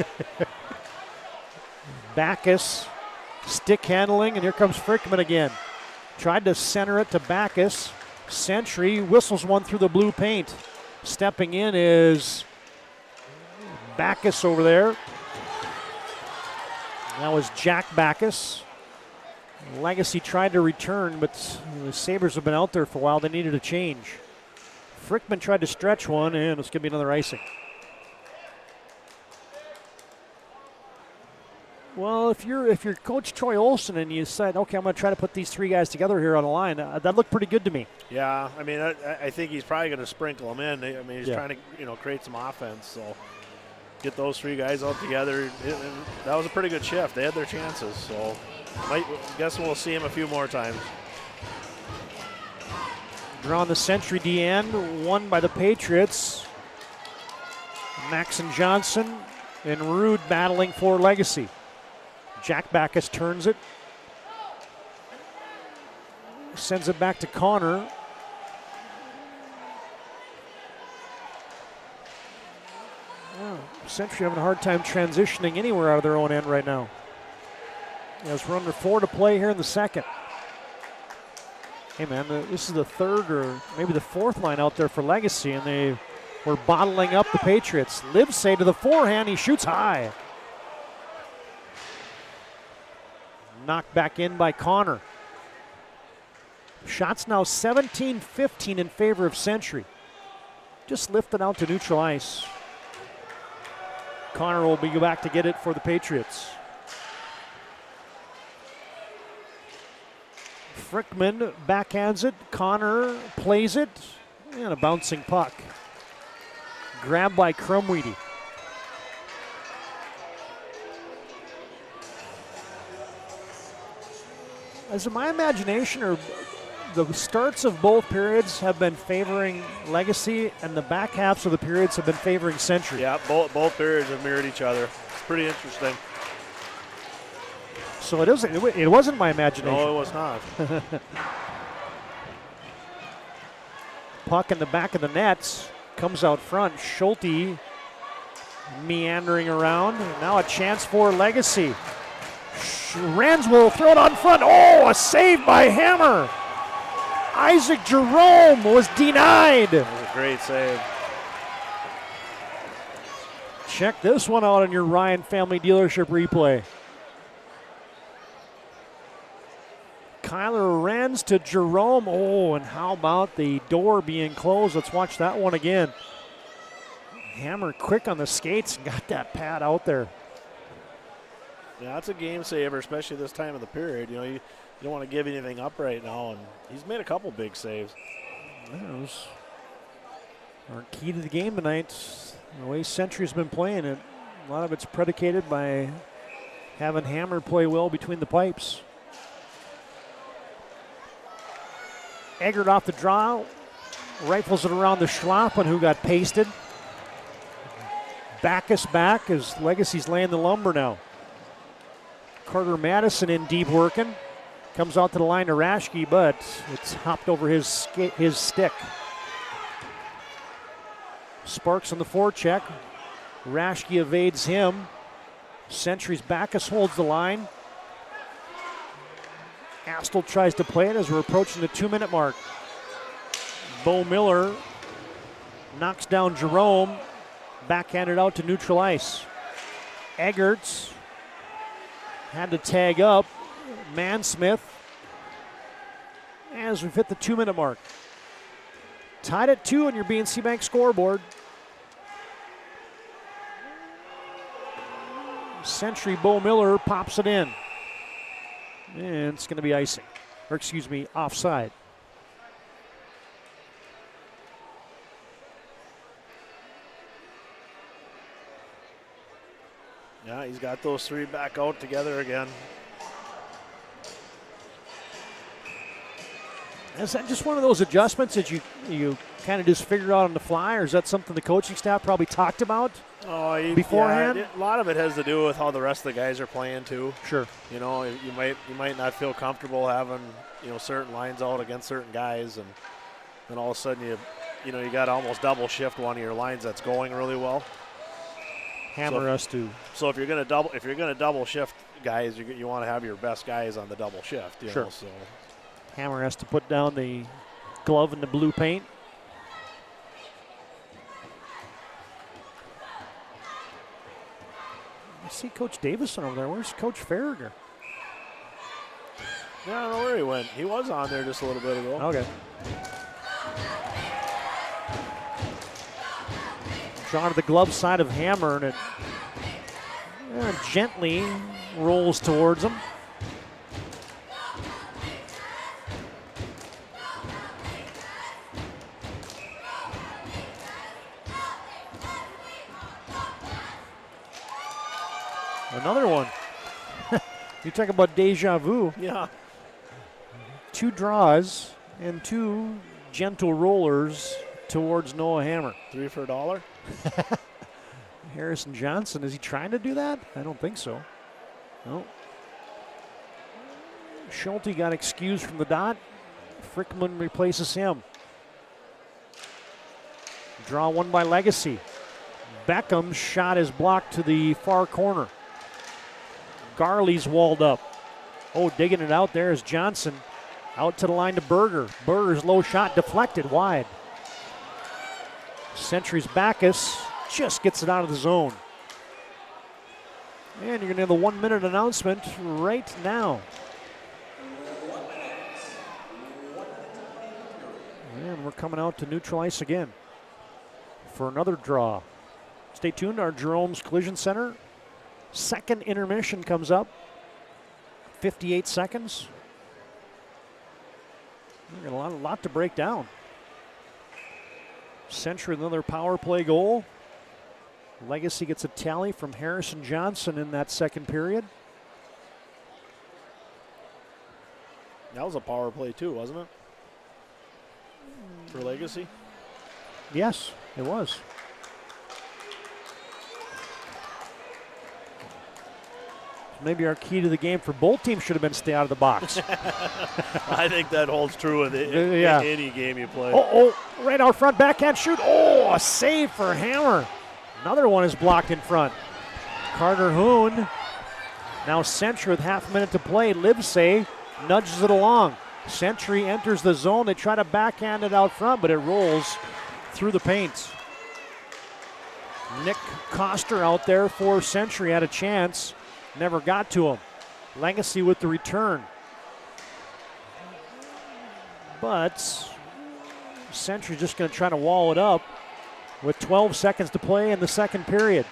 Backus, stick handling, and here comes Frickman again. Tried to center it to Backus. Century whistles one through the blue paint. Stepping in is Backus over there. That was Jack Backus. Legacy tried to return, but the Sabres have been out there for a while. They needed a change. Frickman tried to stretch one, and it's going to be another icing. Well, if you're Coach Troy Olsen and you said, okay, I'm going to try to put these three guys together here on the line, that looked pretty good to me. Yeah, I mean, I think he's probably going to sprinkle them in. I mean, he's trying to create some offense. So get those three guys out together. That was a pretty good shift. They had their chances. So guess we'll see him a few more times. Draw on the Century D end, won by the Patriots. Max and Johnson and Rude battling for Legacy. Jack Backus turns it. Sends it back to Connor. Oh, Century having a hard time transitioning anywhere out of their own end right now. As we're under 4 to play here in the second. Hey man, this is the third or maybe the fourth line out there for Legacy, and they were bottling up the Patriots. Livesay to the forehand, he shoots high. Knocked back in by Connor. Shots now 17-15 in favor of Century. Just lifted out to neutral ice. Connor will be back to get it for the Patriots. Frickman backhands it. Connor plays it. And a bouncing puck. Grabbed by Crumweedy. Is it my imagination, or the starts of both periods have been favoring Legacy and the back halves of the periods have been favoring Century? Yeah, both periods have mirrored each other. It's pretty interesting. So it wasn't my imagination. No, it was not. Puck in the back of the nets, comes out front. Schulte meandering around. Now a chance for Legacy. Renz will throw it on front. Oh, a save by Hammer. Isaac Jerome was denied. That was a great save. Check this one out on your Ryan Family Dealership replay. Kyler Renz to Jerome. Oh, and how about the door being closed? Let's watch that one again. Hammer quick on the skates and got that pad out there. Yeah, that's a game saver, especially this time of the period. You know, you don't want to give anything up right now, and he's made a couple big saves. Those are key to the game tonight. The way Century's been playing it, a lot of it's predicated by having Hammer play well between the pipes. Eggert off the draw, rifles it around the Schlafman, who got pasted. Backus back as Legacy's laying the lumber now. Carter Madison in deep working. Comes out to the line to Raschke, but it's hopped over his stick. Sparks on the forecheck. Raschke evades him. Century's Backus holds the line. Astle tries to play it as we're approaching the 2-minute mark. Bo Miller knocks down Jerome. Backhanded out to neutral ice. Eggerts had to tag up Mansmith as we've hit the 2-minute mark. Tied at 2 on your BNC Bank scoreboard. Century Bo Miller pops it in. And it's going to be icing. Or excuse me, offside. Yeah, he's got those three back out together again. Is that just one of those adjustments that you kind of just figured out on the fly, or is that something the coaching staff probably talked about beforehand? Yeah, a lot of it has to do with how the rest of the guys are playing too. Sure. You know, you might not feel comfortable having certain lines out against certain guys, and then all of a sudden you you got to almost double shift one of your lines that's going really well. Hammer us to. So if you're going to double shift guys, you want to have your best guys on the double shift. You know, so Hammer has to put down the glove in the blue paint. I see Coach Davison over there. Where's Coach Farragher? Yeah, I don't know where he went. He was on there just a little bit ago. Okay. Drawn to the glove side of Hammer, and it gently rolls towards him. Another one. You talk about deja vu. Yeah. 2 draws and 2 gentle rollers towards Noah Hammer. 3 for $1. Harrison Johnson, is he trying to do that? I don't think so. No. Schulte got excused from the dot. Frickman replaces him. Draw one by Legacy. Beckham's shot is blocked to the far corner. Garley's walled up. Oh, digging it out there is Johnson. Out to the line to Berger. Berger's low shot deflected wide. Century's Backus just gets it out of the zone. And you're going to have the 1 minute announcement right now. And we're coming out to neutral ice again for another draw. Stay tuned, our Jerome's Collision Center. Second intermission comes up. 58 seconds. We've got a lot to break down. Century, another power play goal. Legacy gets a tally from Harrison Johnson in that second period. That was a power play too, wasn't it? For Legacy? Yes, it was. Maybe our key to the game for both teams should have been stay out of the box. I think that holds true with any game you play. Oh, right out front, backhand shoot. Oh, a save for Hammer. Another one is blocked in front. Carter Hoon. Now Century with half a minute to play. Livesay nudges it along. Century enters the zone. They try to backhand it out front, but it rolls through the paint. Nick Koster out there for Century had a chance. Never got to him. Legacy with the return. But Century just going to try to wall it up with 12 seconds to play in the second period.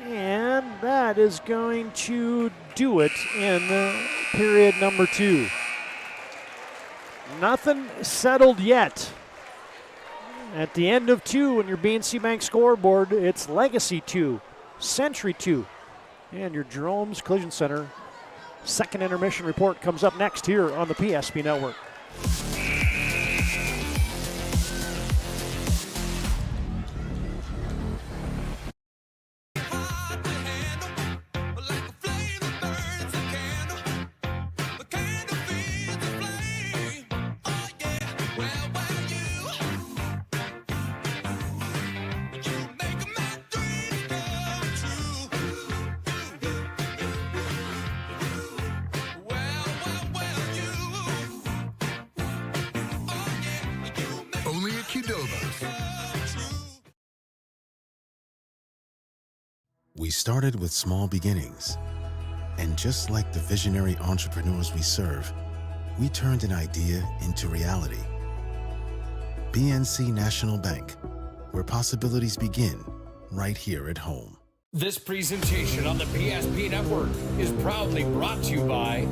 And that is going to do it in period number 2. Nothing settled yet. At the end of 2 on your BNC Bank scoreboard, it's Legacy 2, Century 2. And your Jerome's Collision Center second intermission report comes up next here on the PSP Network. We started with small beginnings. And just like the visionary entrepreneurs we serve, we turned an idea into reality. BNC National Bank, where possibilities begin right here at home. This presentation on the PSP Network is proudly brought to you by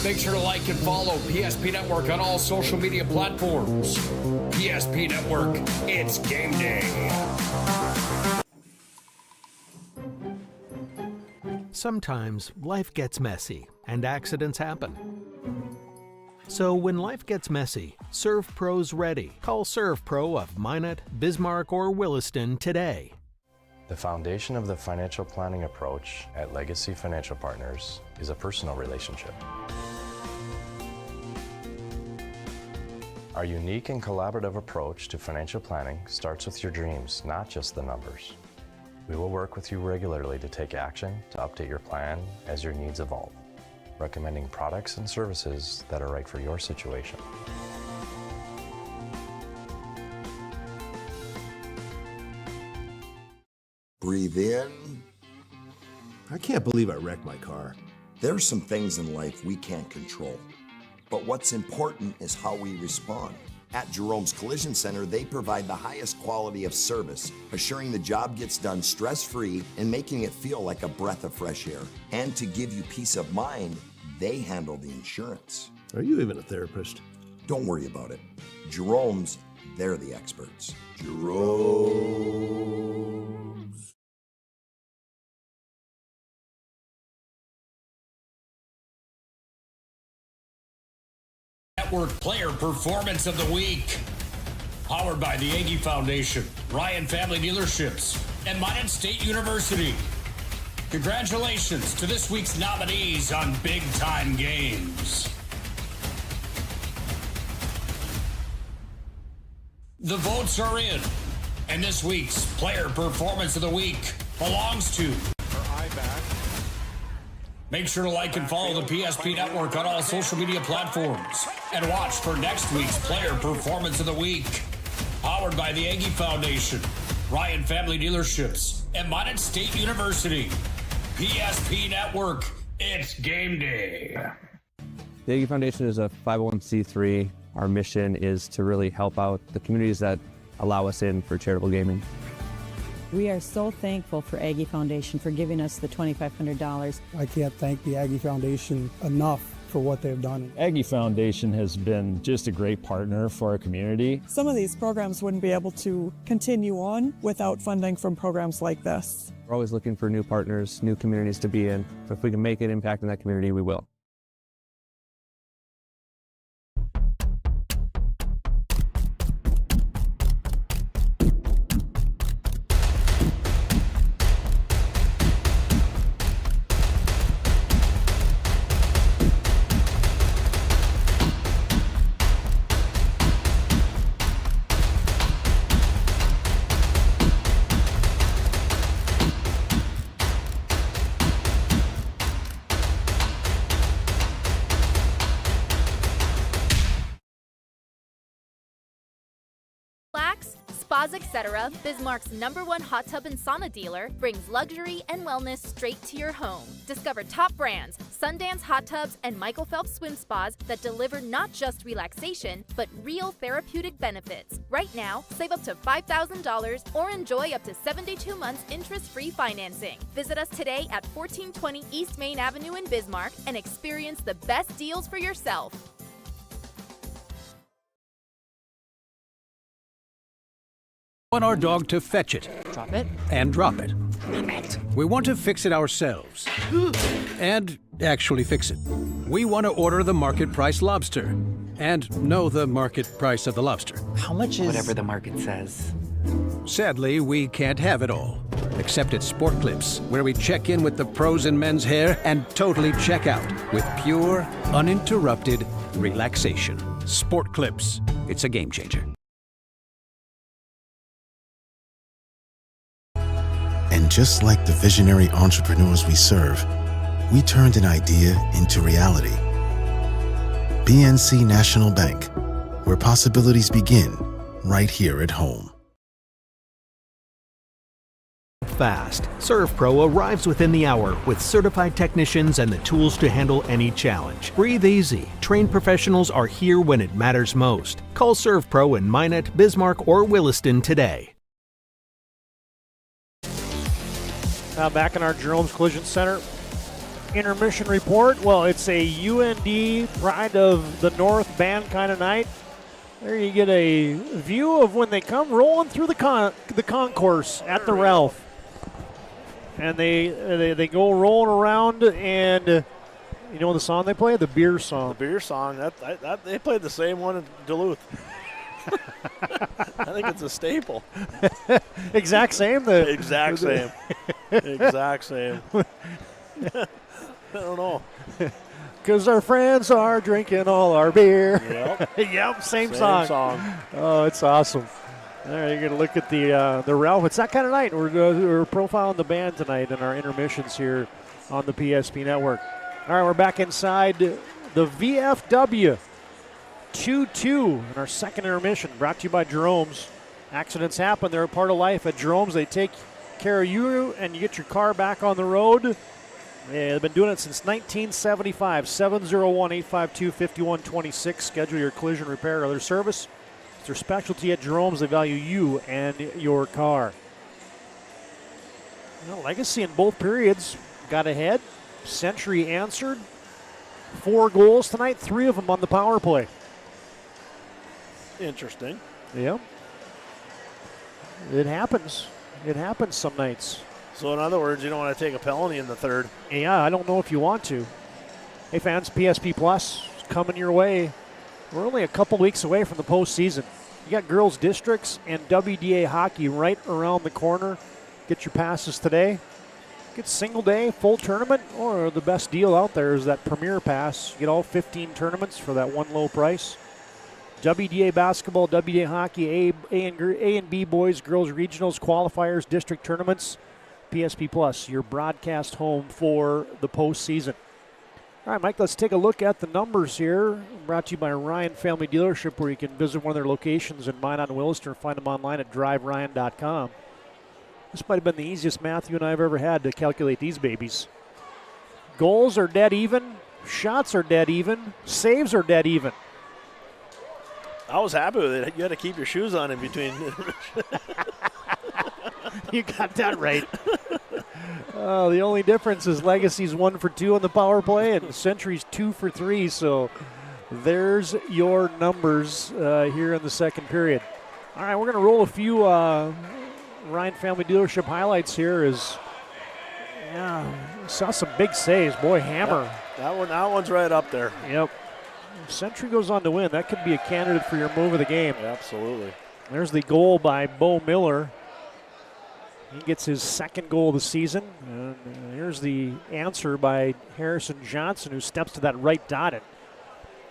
Make sure to like and follow PSP Network on all social media platforms. PSP Network, it's game day. Sometimes life gets messy and accidents happen. So when life gets messy, ServPro's ready. Call ServPro of Minot, Bismarck, or Williston today. The foundation of the financial planning approach at Legacy Financial Partners is a personal relationship. Our unique and collaborative approach to financial planning starts with your dreams, not just the numbers. We will work with you regularly to take action to update your plan as your needs evolve, recommending products and services that are right for your situation. Breathe in. I can't believe I wrecked my car. There's some things in life we can't control, but what's important is how we respond. At Jerome's Collision Center, they provide the highest quality of service, assuring the job gets done stress-free and making it feel like a breath of fresh air. And to give you peace of mind, they handle the insurance. Are you even a therapist? Don't worry about it. Jerome's, they're the experts. Jerome's. Network Player Performance of the Week. Powered by the Aggie Foundation, Ryan Family Dealerships, and Minot State University. Congratulations to this week's nominees on Big Time Games. The votes are in, and this week's Player Performance of the Week belongs to... Make sure to like and follow the PSP Network on all social media platforms. And watch for next week's Player Performance of the Week. Powered by the Aggie Foundation, Ryan Family Dealerships, and Minot State University. PSP Network, it's game day. The Aggie Foundation is a 501c3. Our mission is to really help out the communities that allow us in for charitable gaming. We are so thankful for Aggie Foundation for giving us the $2,500. I can't thank the Aggie Foundation enough for what they've done. Aggie Foundation has been just a great partner for our community. Some of these programs wouldn't be able to continue on without funding from programs like this. We're always looking for new partners, new communities to be in. If we can make an impact in that community, we will. Spas Etc., Bismarck's #1 hot tub and sauna dealer, brings luxury and wellness straight to your home. Discover top brands, Sundance hot tubs, and Michael Phelps swim spas that deliver not just relaxation, but real therapeutic benefits. Right now, save up to $5,000 or enjoy up to 72 months interest-free financing. Visit us today at 1420 East Main Avenue in Bismarck and experience the best deals for yourself. We want our dog to fetch it. Drop it. And drop it. We want to fix it ourselves. And actually fix it. We want to order the market price lobster. And know the market price of the lobster. How much is... Whatever the market says. Sadly, we can't have it all. Except at Sport Clips, where we check in with the pros in men's hair and totally check out with pure, uninterrupted relaxation. Sport Clips. It's a game changer. And just like the visionary entrepreneurs we serve, we turned an idea into reality. BNC National Bank, where possibilities begin right here at home. Fast. ServPro arrives within the hour with certified technicians and the tools to handle any challenge. Breathe easy. Trained professionals are here when it matters most. Call ServPro in Minot, Bismarck, or Williston today. Now back in our Jerome's Collision Center. intermission report. Well, it's a UND Pride of the North band kind of night. There you get a view of when they come rolling through the concourse at the Ralph. And they go rolling around, and you know the song they play? The beer song. The beer song. That they played the same one in Duluth. I think it's a staple. Exact same? Exact same. Exact same. I don't know. Because our friends are drinking all our beer. Yep. Yep, same song. Oh, it's awesome. All right, you're going to look at the Ralph. It's that kind of night. We're profiling the band tonight in our intermissions here on the PSP Network. All right, we're back inside the VFW 2-2 in our second intermission, brought to you by Jerome's. Accidents happen. They're a part of life at Jerome's. They take care of you, and you get your car back on the road. They've been doing it since 1975. 701-852-5126. Schedule your collision repair or other service. It's their specialty at Jerome's. They value you and your car. Well, Legacy in both periods got ahead. Century answered. 4 goals tonight, 3 of them on the power play. Interesting. Yeah. It happens. It happens some nights. So, in other words, you don't want to take a penalty in the third. Yeah, I don't know if you want to. Hey, fans, PSP Plus is coming your way. We're only a couple weeks away from the postseason. You got girls' districts and WDA hockey right around the corner. Get your passes today. Get single day, full tournament, or the best deal out there is that Premier Pass. You get all 15 tournaments for that one low price. WDA basketball, WDA hockey, A and B boys, girls regionals, qualifiers, district tournaments. PSP Plus, your broadcast home for the postseason. All right, Mike, let's take a look at the numbers here. Brought to you by Ryan Family Dealership, where you can visit one of their locations in Minot and Willister and find them online at driveryan.com. This might have been the easiest math you and I have ever had to calculate these babies. Goals are dead even. Shots are dead even. Saves are dead even. I was happy with it. You had to keep your shoes on in between. You got that right. The only difference is Legacy's 1 for 2 on the power play and Century's 2 for 3. So there's your numbers here in the second period. All right, we're going to roll a few Ryan Family Dealership highlights here. Saw some big saves. Boy, hammer. That one's right up there. Yep. Century goes on to win. That could be a candidate for your move of the game. Absolutely. There's the goal by Bo Miller. He gets his second goal of the season. And here's the answer by Harrison Johnson, who steps to that right dot and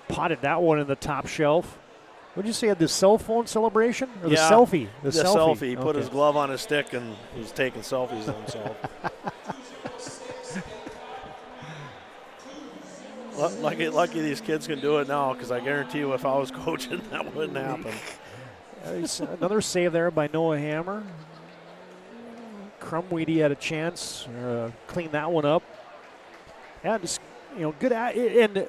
potted that one in the top shelf. What did you say, had the cell phone celebration? Or the selfie? The selfie. He put his glove on his stick and was taking selfies of himself. Lucky these kids can do it now, because I guarantee you if I was coaching, that wouldn't happen. Another save there by Noah Hammer. Crumweedy had a chance to clean that one up. Yeah, just, good at it. And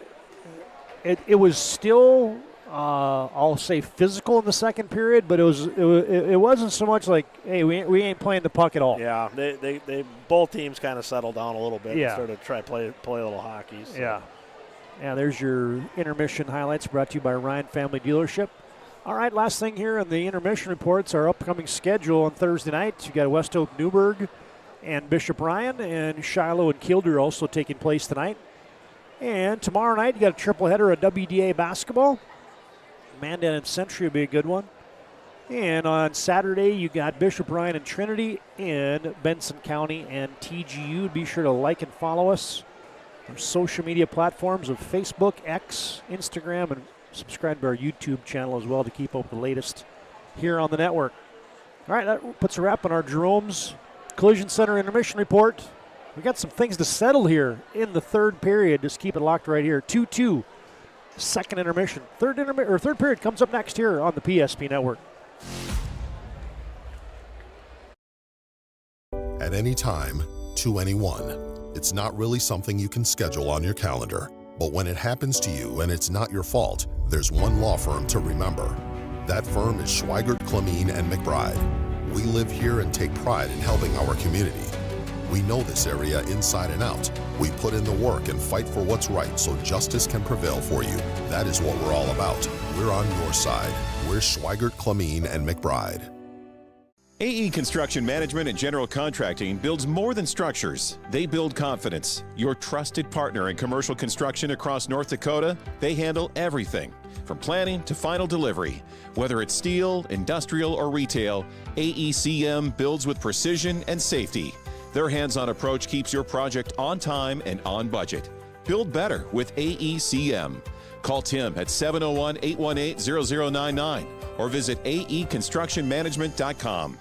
it was still, I'll say, physical in the second period, but it wasn't so much like, hey, we ain't playing the puck at all. Yeah, they both teams kind of settled down a little bit and started to try play a little hockey. So. Yeah. Yeah, there's your intermission highlights brought to you by Ryan Family Dealership. All right, last thing here in the intermission reports, our upcoming schedule on Thursday night. You got West Oak, Newburgh, and Bishop Ryan, and Shiloh and Kildare also taking place tonight. And tomorrow night, you got a triple header of WDA basketball. Mandan and Century will be a good one. And on Saturday, you got Bishop Ryan and Trinity in Benson County and TGU. Be sure to like and follow us on social media platforms of Facebook, X, Instagram, and subscribe to our YouTube channel as well to keep up with the latest here on the network. All right, that puts a wrap on our Jerome's Collision Center intermission report. We got some things to settle here in the third period. Just keep it locked right here. 2-2, second intermission. Third period comes up next here on the PSP Network. At any time, to anyone. It's not really something you can schedule on your calendar. But when it happens to you and it's not your fault, there's one law firm to remember. That firm is Schweigert, Clemeen, and McBride. We live here and take pride in helping our community. We know this area inside and out. We put in the work and fight for what's right so justice can prevail for you. That is what we're all about. We're on your side. We're Schweigert, Clamine, and McBride. AE Construction Management and General Contracting builds more than structures. They build confidence. Your trusted partner in commercial construction across North Dakota, they handle everything, from planning to final delivery. Whether it's steel, industrial, or retail, AECM builds with precision and safety. Their hands-on approach keeps your project on time and on budget. Build better with AECM. Call Tim at 701-818-0099 or visit aeconstructionmanagement.com.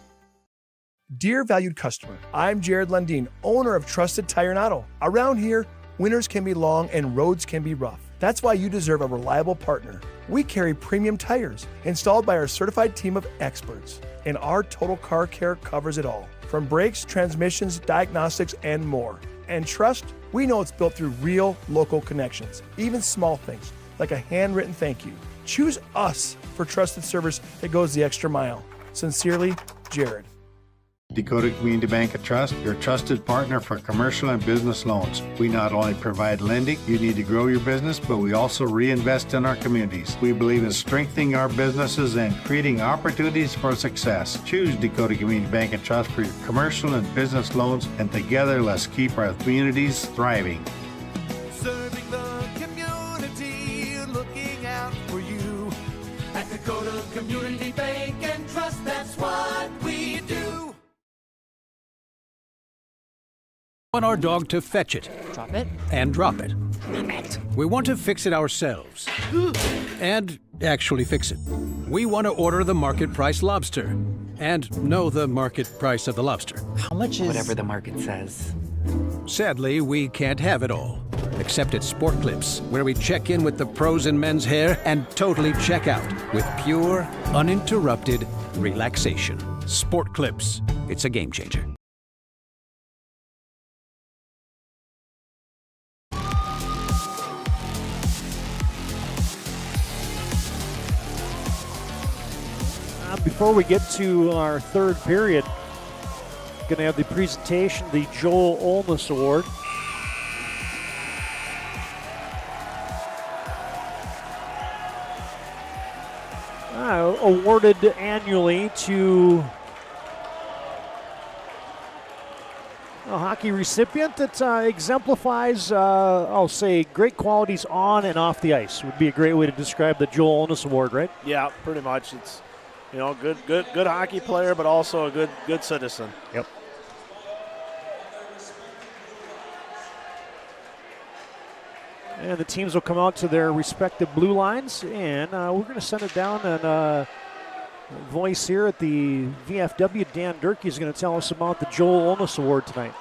Dear valued customer, I'm Jared Lundeen, owner of Trusted Tire and Auto. Around here, winters can be long and roads can be rough. That's why you deserve a reliable partner. We carry premium tires installed by our certified team of experts, and our total car care covers it all, from brakes, transmissions, diagnostics, and more. And trust, we know it's built through real local connections, even small things like a handwritten thank you. Choose us for trusted service that goes the extra mile. Sincerely, Jared. Dakota Community Bank and Trust, your trusted partner for commercial and business loans. We not only provide lending you need to grow your business, but we also reinvest in our communities. We believe in strengthening our businesses and creating opportunities for success. Choose Dakota Community Bank and Trust for your commercial and business loans, and together let's keep our communities thriving. Serving the community, looking out for you. At Dakota Community Bank and Trust, that's what we do. We want our dog to fetch it. Drop it. And drop it. Drop it. We want to fix it ourselves. And actually fix it. We want to order the market price lobster. And know the market price of the lobster. How much is... Whatever the market says. Sadly, we can't have it all. Except at Sport Clips, where we check in with the pros in men's hair and totally check out with pure, uninterrupted relaxation. Sport Clips. It's a game changer. Before we get to our third period, going to have the presentation, the Joel Onus Award. Awarded annually to a hockey recipient that exemplifies, I'll say, great qualities on and off the ice. Would be a great way to describe the Joel Onus Award, right? Yeah, pretty much. It's, you know, good hockey player, but also a good citizen. Yep. And the teams will come out to their respective blue lines, and we're going to send it down. And voice here at the VFW, Dan Durkee, is going to tell us about the Joel Onus Award tonight.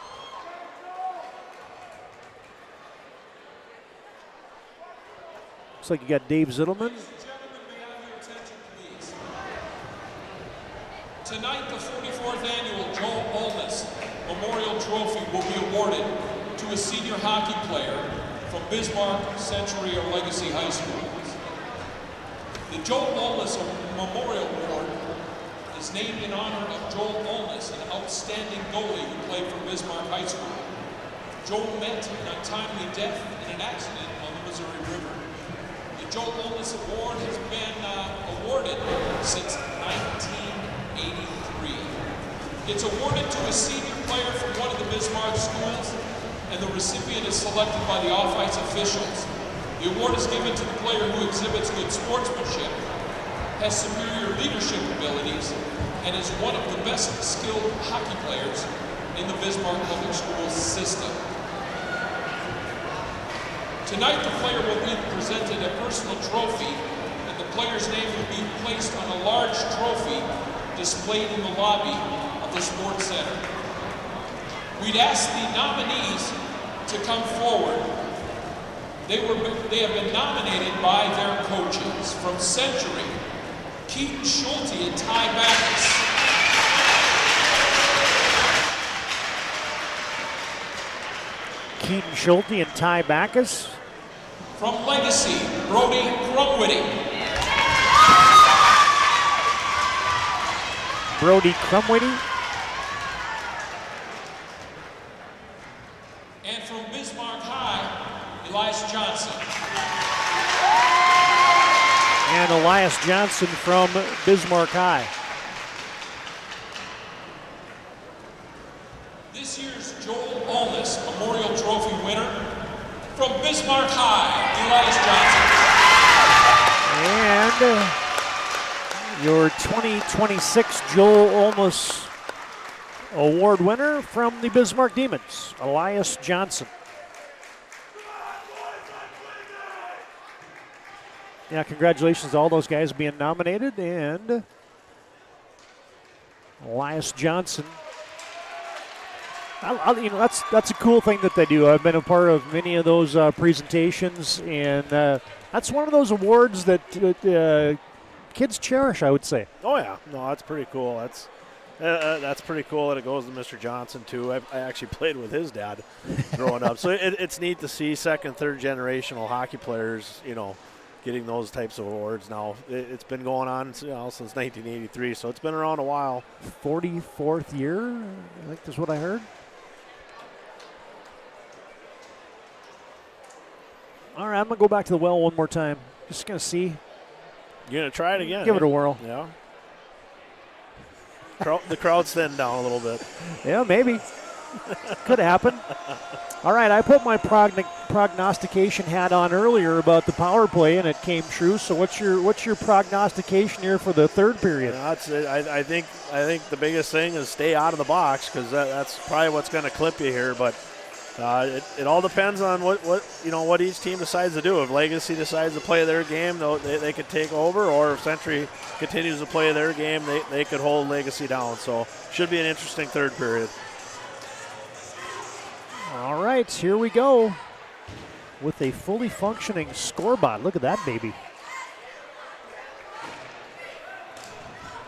Looks like you got Dave Zittelman. Tonight, the 44th annual Joel Onus Memorial Trophy will be awarded to a senior hockey player from Bismarck, Century, or Legacy High Schools. The Joel Onus Memorial Award is named in honor of Joel Onus, an outstanding goalie who played for Bismarck High School. Joel met an untimely death in an accident on the Missouri River. The Joel Onus Award has been awarded since 1983. It's awarded to a senior player from one of the Bismarck schools, and the recipient is selected by the off-ice officials. The award is given to the player who exhibits good sportsmanship, has superior leadership abilities, and is one of the best skilled hockey players in the Bismarck Public Schools system. Tonight, the player will be presented a personal trophy, and the player's name will be placed on a large trophy displayed in the lobby of the Sports Center. We'd ask the nominees to come forward. They have been nominated by their coaches from Century, Keaton Schulte and Ty Backus. Keaton Schulte and Ty Backus. From Legacy, Brody Crumwitty. Brody Crumwitty. Elias Johnson from Bismarck High. This year's Joel Onus Memorial Trophy winner from Bismarck High, And your 2026 Joel Onus Award winner from the Bismarck Demons, Elias Johnson. Yeah, congratulations to all those guys being nominated, and Elias Johnson. That's a cool thing that they do. I've been a part of many of those presentations, and that's one of those awards that kids cherish, I would say. Oh yeah, no, that's pretty cool. That's pretty cool that it goes to Mr. Johnson too. I actually played with his dad growing up, so it's neat to see second, third generational hockey players, getting those types of awards now. It's been going on since 1983, so it's been around a while. 44th year, I think that's what I heard. All right, I'm going to go back to the well one more time. Just going to see. You're going to try it again? Give it a whirl. Yeah. The crowd's thinned down a little bit. Yeah, maybe. Could happen. All right, I put my prognostication hat on earlier about the power play, and it came true. So what's your prognostication here for the third period? I think the biggest thing is stay out of the box, because that's probably what's going to clip you here. But it all depends on what each team decides to do. If Legacy decides to play their game, they could take over, or if Century continues to play their game, they could hold Legacy down. So should be an interesting third period. All right, here we go with a fully functioning scoreboard. Look at that baby.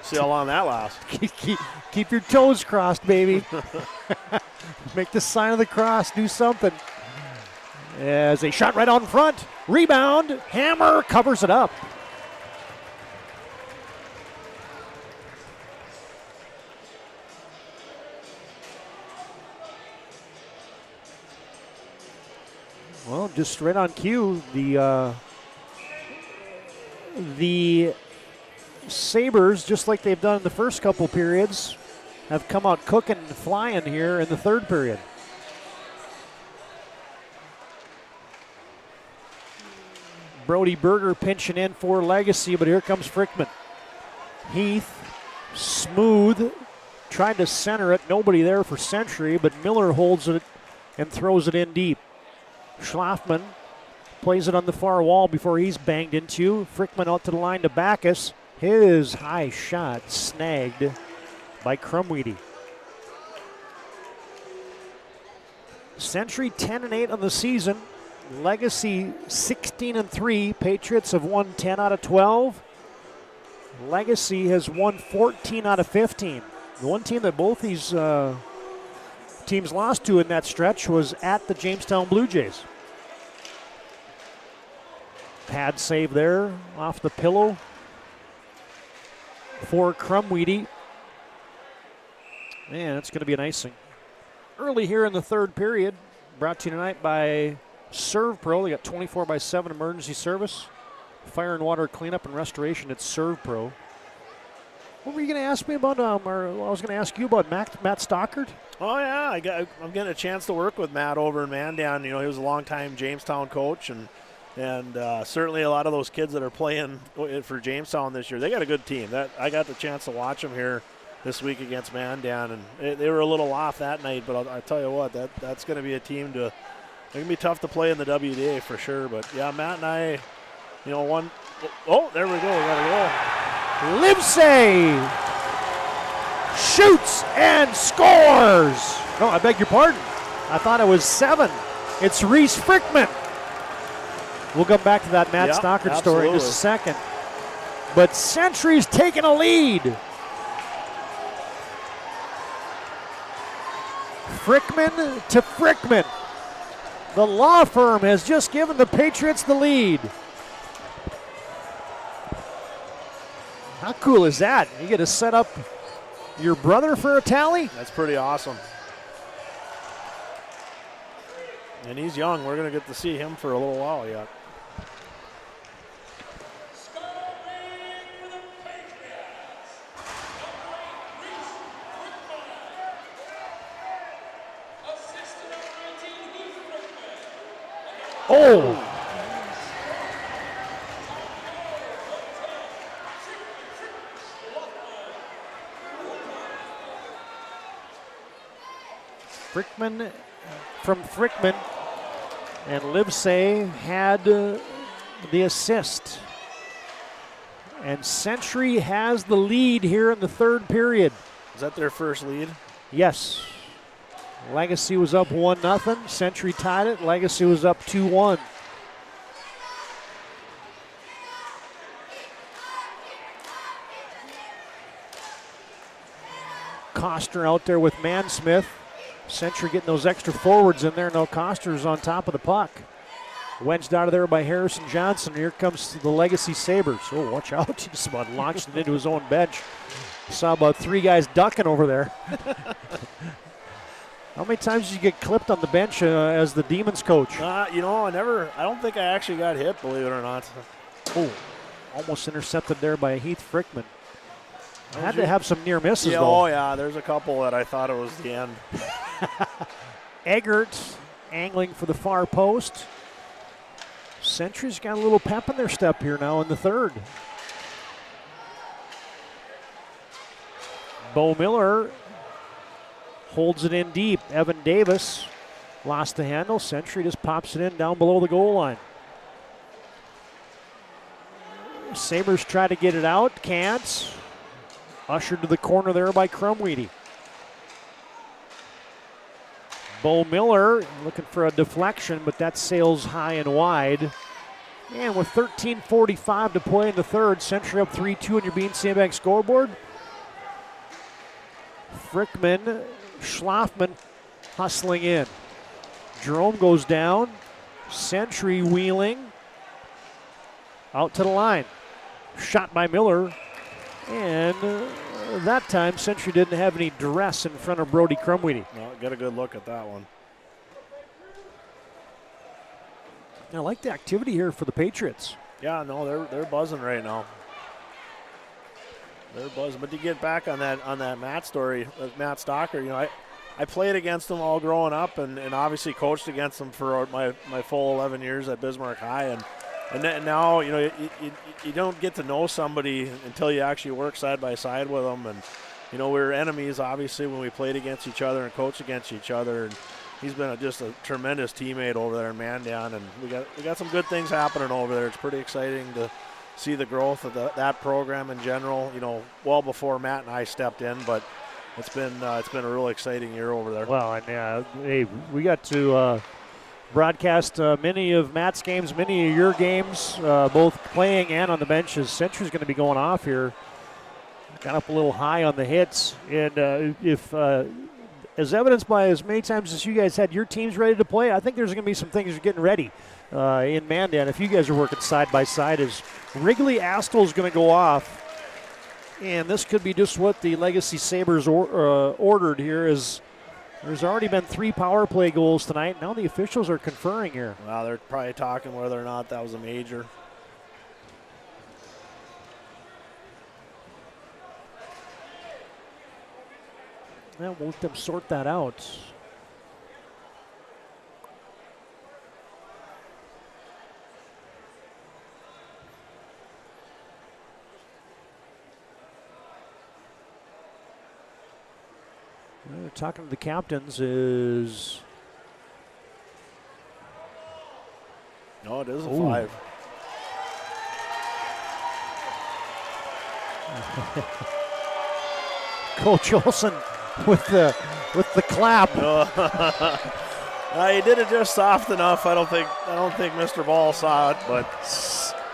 See how long that lasts. Keep your toes crossed, baby. Make the sign of the cross. Do something. As a shot right on front. Rebound. Hammer covers it up. Well, just right on cue, the Sabres, just like they've done in the first couple periods, have come out cooking and flying here in the third period. Brody Berger pinching in for Legacy, but here comes Frickman. Heath, smooth, tried to center it. Nobody there for Century, but Miller holds it and throws it in deep. Schlafman plays it on the far wall before he's banged into. Frickman out to the line to Backus. His high shot snagged by Crumweedy. Century 10-8 on the season. Legacy 16-3. Patriots have won 10 out of 12. Legacy has won 14 out of 15. The one team that both these teams lost to in that stretch was at the Jamestown Blue Jays. Pad save there off the pillow for Crumweedy. Man, it's going to be an icing. Early here in the third period, brought to you tonight by Serve Pro. They got 24/7 emergency service, fire and water cleanup and restoration at Serve Pro. What were you going to ask me about? I was going to ask you about Matt Stockard. Oh yeah, I'm getting a chance to work with Matt over in Mandan. He was a longtime Jamestown coach, and certainly a lot of those kids that are playing for Jamestown this year, they got a good team. I got the chance to watch them here this week against Mandan, and they were a little off that night. But I tell you what, that's going to be a team they're going to be tough to play in the WDA for sure. But yeah, Matt and I, one. Oh, there we go. We got a goal. Livesey shoots and scores. No, I beg your pardon. I thought it was 7. It's Reese Frickman. We'll come back to that Matt Stockard story in just a second. But Century's taking a lead. Frickman to Frickman. The law firm has just given the Patriots the lead. How cool is that? You get to set up your brother for a tally? That's pretty awesome. And he's young. We're going to get to see him for a little while yet. Oh! Frickman, from Frickman, and Livesey had the assist. And Century has the lead here in the third period. Is that their first lead? Yes. Legacy was up 1-0. Century tied it. Legacy was up 2-1. Costner out there with Mansmith. Century getting those extra forwards in there. Now Costner's on top of the puck. Wedged out of there by Harrison Johnson. Here comes the Legacy Sabres. Oh, watch out. He just about launched it into his own bench. Saw about 3 guys ducking over there. How many times did you get clipped on the bench as the Demons coach? I don't think I actually got hit, believe it or not. Oh, almost intercepted there by Heath Frickman. Had to have some near misses, though. Oh, yeah, there's a couple that I thought it was the end. Eggert angling for the far post. Century's got a little pep in their step here now in the third. Bo Miller holds it in deep. Evan Davis lost the handle. Century just pops it in down below the goal line. Sabres try to get it out. Can't. Ushered to the corner there by Crumweedy. Bo Miller looking for a deflection, but that sails high and wide. And with 13:45 to play in the third, Century up 3-2 on your Bean Sandbag scoreboard. Frickman, Schlafman hustling in. Jerome goes down. Century wheeling. Out to the line. Shot by Miller. And that time, Century didn't have any duress in front of Brody Crumweedy. No, get a good look at that one. I like the activity here for the Patriots. Yeah, no, they're buzzing right now. They're buzzing. But to get back on that Matt story, Matt Stocker, I played against them all growing up and obviously coached against them for my full 11 years at Bismarck High. And now, you don't get to know somebody until you actually work side by side with them. And, we were enemies, obviously, when we played against each other and coached against each other. And he's been just a tremendous teammate over there in Mandan. And we got some good things happening over there. It's pretty exciting to see the growth of that program in general, well before Matt and I stepped in. But it's been a real exciting year over there. Well, and hey, we got to broadcast many of Matt's games, many of your games, both playing and on the benches. Century's going to be going off here. Got up a little high on the hits. And if as evidenced by as many times as you guys had your teams ready to play, I think there's going to be some things you're getting ready in Mandan. If you guys are working side by side, as Wrigley Astle is going to go off. And this could be just what the Legacy Sabres ordered here is there's already been 3 power play goals tonight. Now the officials are conferring here. Well, they're probably talking whether or not that was a major. Well, we'll let them sort that out. Talking to the captains is... No, it is a 5. Coach Olson with the clap. He did it just soft enough. I don't think Mr. Ball saw it, but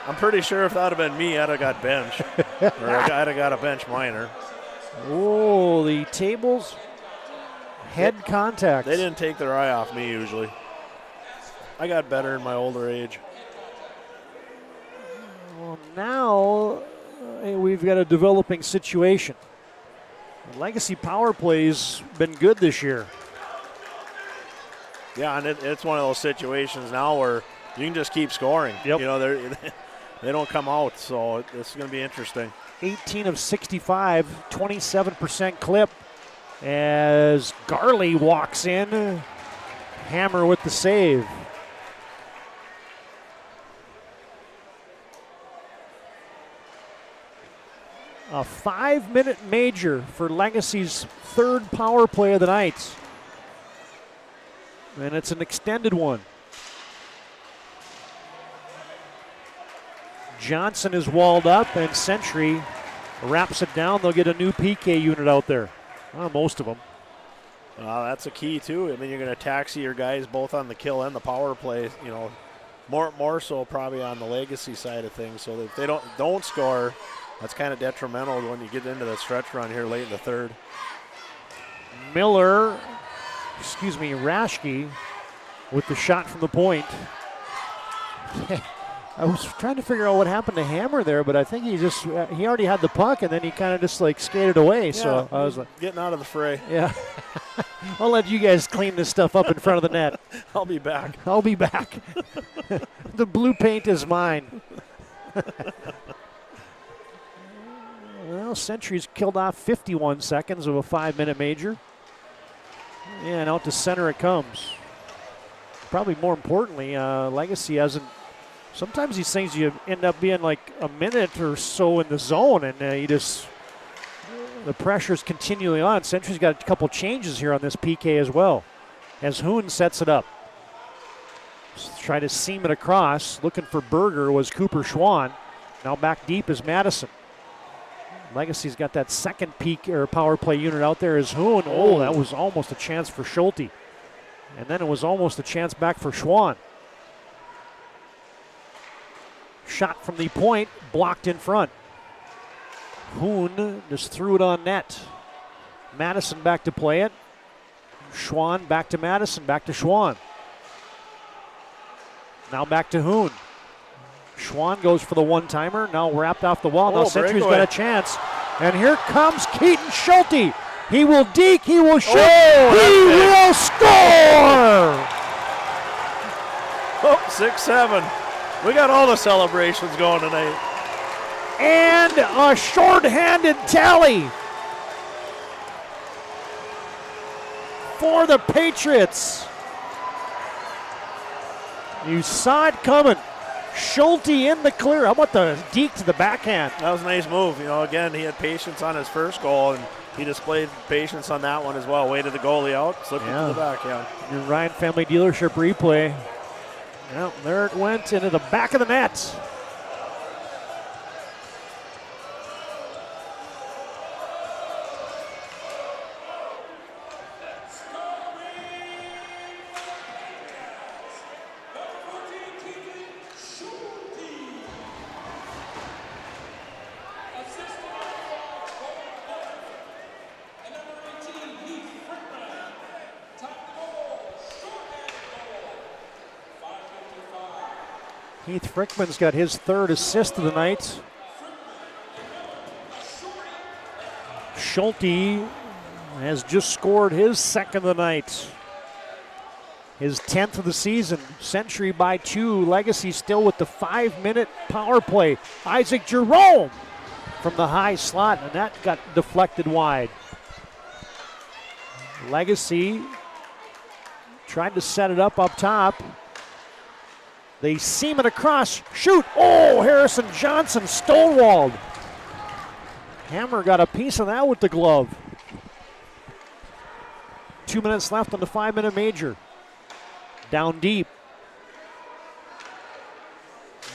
I'm pretty sure if that had been me, I'd have got bench. Or I'd have got a bench minor. Oh, the tables... Head contact. They didn't take their eye off me usually. I got better in my older age. Well, now we've got a developing situation. The Legacy power play's been good this year. Yeah, and it's one of those situations now where you can just keep scoring. Yep. They don't come out, so it's going to be interesting. 18 of 65, 27% clip. As Garley walks in, Hammer with the save. A 5-minute major for Legacy's third power play of the night. And it's an extended one. Johnson is walled up, and Century wraps it down. They'll get a new PK unit out there. Well, most of them. That's a key, too. I mean, you're going to taxi your guys both on the kill and the power play, you know, more so probably on the Legacy side of things. So that if they don't score, that's kind of detrimental when you get into the stretch run here late in the third. Raschke with the shot from the point. I was trying to figure out what happened to Hammer there, but I think he already had the puck, and then he kind of just like skated away. Yeah, so I was like, getting out of the fray. Yeah. I'll let you guys clean this stuff up in front of the net. I'll be back. The blue paint is mine. Well, Century's killed off 51 seconds of a 5-minute major. And out to center it comes. Probably more importantly, Legacy hasn't. Sometimes these things you end up being like a minute or so in the zone, and the pressure's continually on. Century's got a couple changes here on this PK as well, as Hoon sets it up. Try to seam it across. Looking for Berger was Cooper Schwann. Now back deep is Madison. Legacy's got that second peak or power play unit out there as Hoon. Oh, that was almost a chance for Schulte. And then it was almost a chance back for Schwann. Shot from the point, blocked in front. Hoon just threw it on net. Madison back to play it. Schwann back to Madison, back to Schwann. Now back to Hoon. Schwann goes for the one-timer, now wrapped off the wall. Now Century's got a chance. And here comes Keaton Schulte. He will deke, he will shoot, he will score! 6-7. We got all the celebrations going tonight. And a shorthanded tally for the Patriots. You saw it coming. Schulte in the clear. How about the deke to the backhand? That was a nice move. You know, again, he had patience on his first goal, and he displayed patience on that one as well. Waited the goalie out, slipped it to the backhand. Your Ryan Family Dealership replay. Well, there it went into the back of the net. Heath Frickman's got his third assist of the night. Schulte has just scored his second of the night. His 10th of the season. Century by 2. Legacy still with the 5-minute power play. Isaac Jerome from the high slot, and that got deflected wide. Legacy tried to set it up top. They seam it across. Shoot. Oh, Harrison Johnson stonewalled. Hammer got a piece of that with the glove. 2 minutes left on the 5-minute major. Down deep.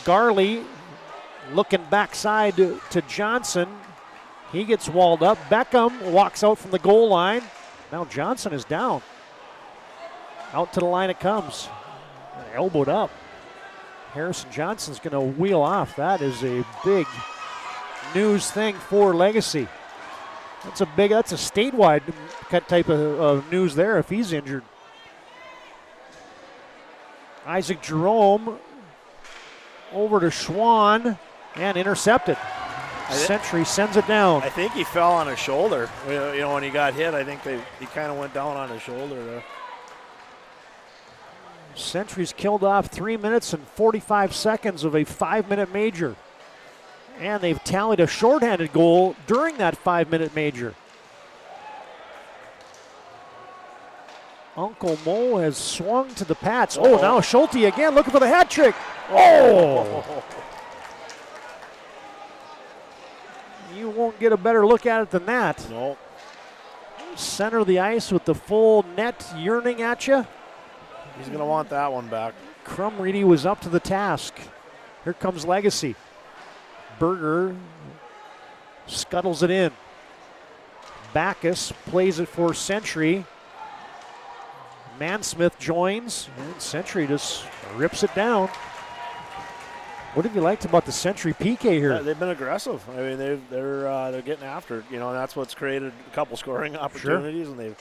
Garley looking backside to Johnson. He gets walled up. Beckham walks out from the goal line. Now Johnson is down. Out to the line it comes. Elbowed up. Harrison Johnson's going to wheel off. That is a big news thing for Legacy. That's a statewide type of news there if he's injured. Isaac Jerome over to Schwann and intercepted. Century sends it down. I think he fell on his shoulder. You know, when he got hit, I think he kind of went down on his shoulder there. Century's killed off 3 minutes and 45 seconds of a 5-minute major. And they've tallied a shorthanded goal during that 5-minute major. Uncle Mo has swung to the Pats. Oh, now Schulte again looking for the hat trick. Oh! You won't get a better look at it than that. Nope. Center of the ice with the full net yearning at you. He's going to want that one back. Crumreedy was up to the task. Here comes Legacy. Berger scuttles it in. Backus plays it for Century. Mansmith joins, and Century just rips it down. What have you liked about the Century PK here? Yeah, they've been aggressive. I mean, they're getting after it. You know, and that's what's created a couple scoring opportunities, and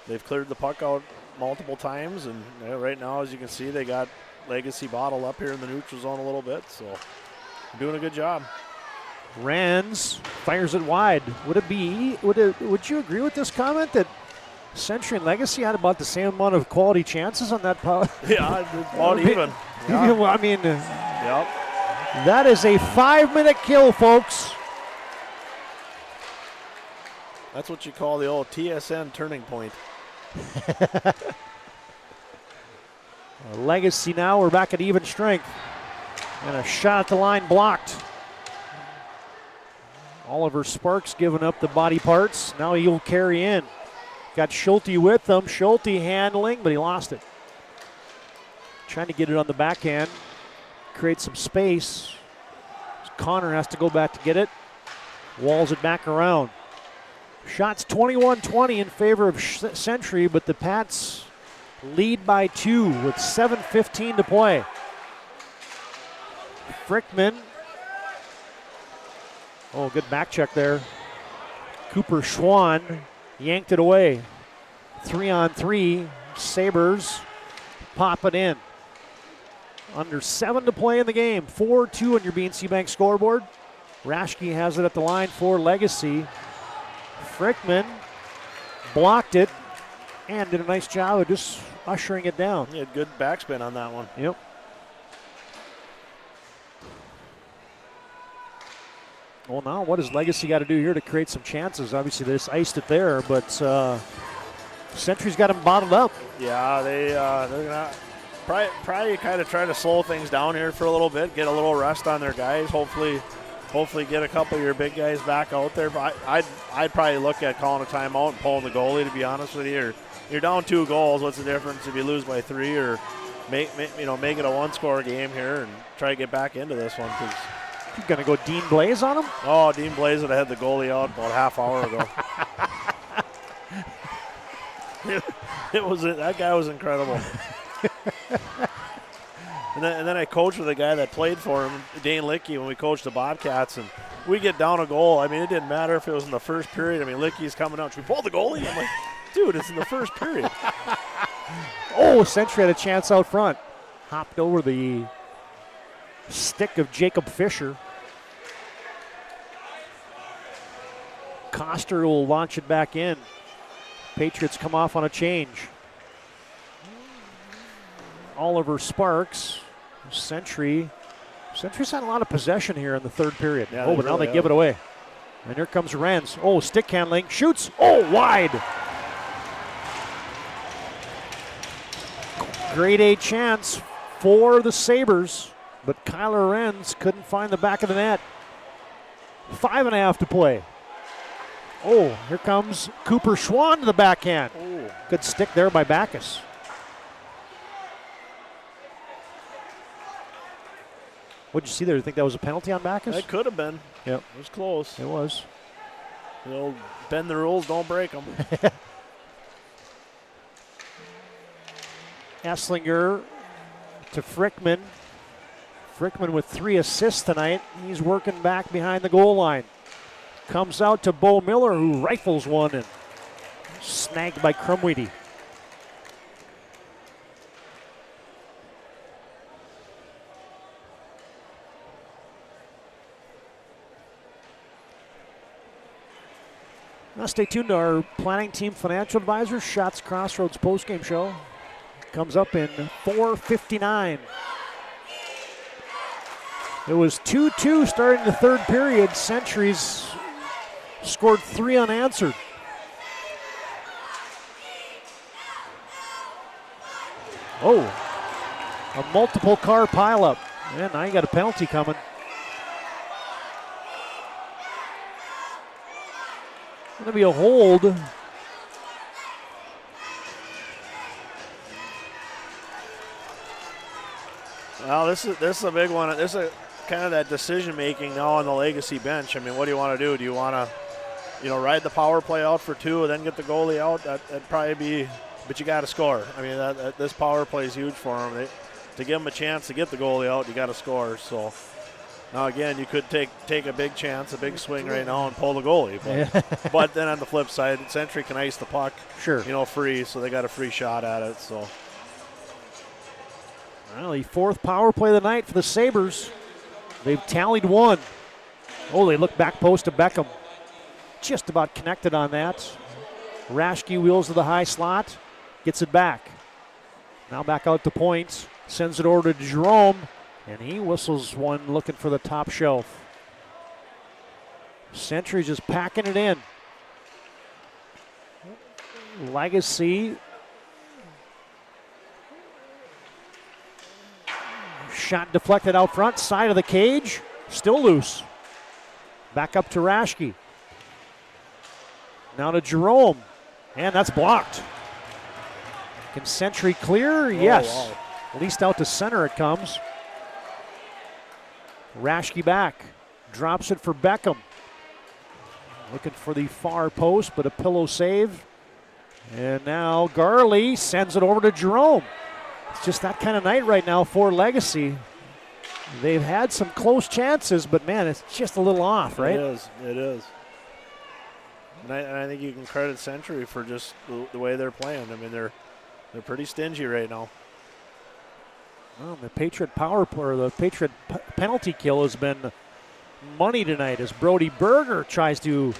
they've cleared the puck out multiple times. And right now, as you can see, they got Legacy bottled up here in the neutral zone a little bit. So, doing a good job. Rans fires it wide. Would you agree with this comment that Century and Legacy had about the same amount of quality chances on that power? Yeah, it's about even. Yeah. I mean, yep. That is a 5-minute kill, folks. That's what you call the old TSN turning point. Legacy now, we're back at even strength. And a shot at the line blocked. Oliver Sparks giving up the body parts. Now he'll carry in. Got Schulte with him. Schulte handling, but he lost it. Trying to get it on the backhand. Create some space. Connor has to go back to get it. Walls it back around. Shots 21-20 in favor of Century, but the Pats lead by 2 with 7:15 to play. Frickman. Oh, good back check there. Cooper Schwann yanked it away. 3-on-3. Sabres pop it in. Under 7 to play in the game. 4-2 on your BNC Bank scoreboard. Raschke has it at the line for Legacy. Frickman blocked it and did a nice job of just ushering it down. He had good backspin on that one. Yep. Well, now what does Legacy got to do here to create some chances? Obviously, they just iced it there, but Century's got them bottled up. Yeah, they're going to probably kind of try to slow things down here for a little bit, get a little rest on their guys, hopefully get a couple of your big guys back out there. But I'd probably look at calling a timeout and pulling the goalie, to be honest with you. You're down 2 goals. What's the difference if you lose by 3 or make it a 1-score game here and try to get back into this one? Because you're going to go Dean Blaze on him? Oh, Dean Blaze would have had the goalie out about a half hour ago. That guy was incredible. And then I coached with a guy that played for him, Dane Lickey, when we coached the Bobcats, and we get down a goal. I mean, it didn't matter if it was in the first period. I mean, Lickey's coming out. Should we pull the goalie? I'm like, dude, it's in the first period. Oh, Century had a chance out front. Hopped over the stick of Jacob Fisher. Koster will launch it back in. Patriots come off on a change. Oliver Sparks, Century's had a lot of possession here in the third period. Yeah, but now they give it away. And here comes Renz. Oh, stick handling, shoots. Oh, wide. Grade A chance for the Sabres, but Kyler Renz couldn't find the back of the net. 5.5 to play. Oh, here comes Cooper Schwann to the backhand. Ooh. Good stick there by Backus. What'd you see there? Do you think that was a penalty on Backus? It could have been. Yep. It was close. It was. Bend the rules, don't break them. Esslinger to Frickman. Frickman with 3 assists tonight. He's working back behind the goal line. Comes out to Bo Miller, who rifles one and snagged by Crumweedy. Now stay tuned to our planning team financial advisor, Shots Crossroads postgame show. Comes up in 4:59. It was 2-2 starting the third period. Centuries scored 3 unanswered. Oh, a multiple car pileup. And now you got a penalty coming. going to be a hold. Well, this is a big one. This is kind of that decision making now on the Legacy bench. I mean, what do you want to do? Do you want to, ride the power play out for 2 and then get the goalie out? That'd probably be, but you got to score. I mean, this power play is huge for them. To give them a chance to get the goalie out, you got to score. So now again, you could take a big chance, a big swing right now, and pull the goalie. But, but then on the flip side, Century can ice the puck, free, so they got a free shot at it. So. Well, the 4th power play of the night for the Sabres. They've tallied 1. Oh, they look back post to Beckham. Just about connected on that. Raschke wheels to the high slot, gets it back. Now back out to points, sends it over to Jerome, and he whistles one looking for the top shelf. Century just packing it in. Legacy. Shot deflected out front, side of the cage, still loose. Back up to Raschke. Now to Jerome, and that's blocked. Can Century clear? Yes. Wow. At least out to center it comes. Raschke back, drops it for Beckham. Looking for the far post, but a pillow save. And now Garley sends it over to Jerome. It's just that kind of night right now for Legacy. They've had some close chances, but man, it's just a little off, right? It is. And I think you can credit Century for just the way they're playing. I mean, they're pretty stingy right now. Well, the Patriot power play, or the Patriot penalty kill has been money tonight as Brody Berger tries to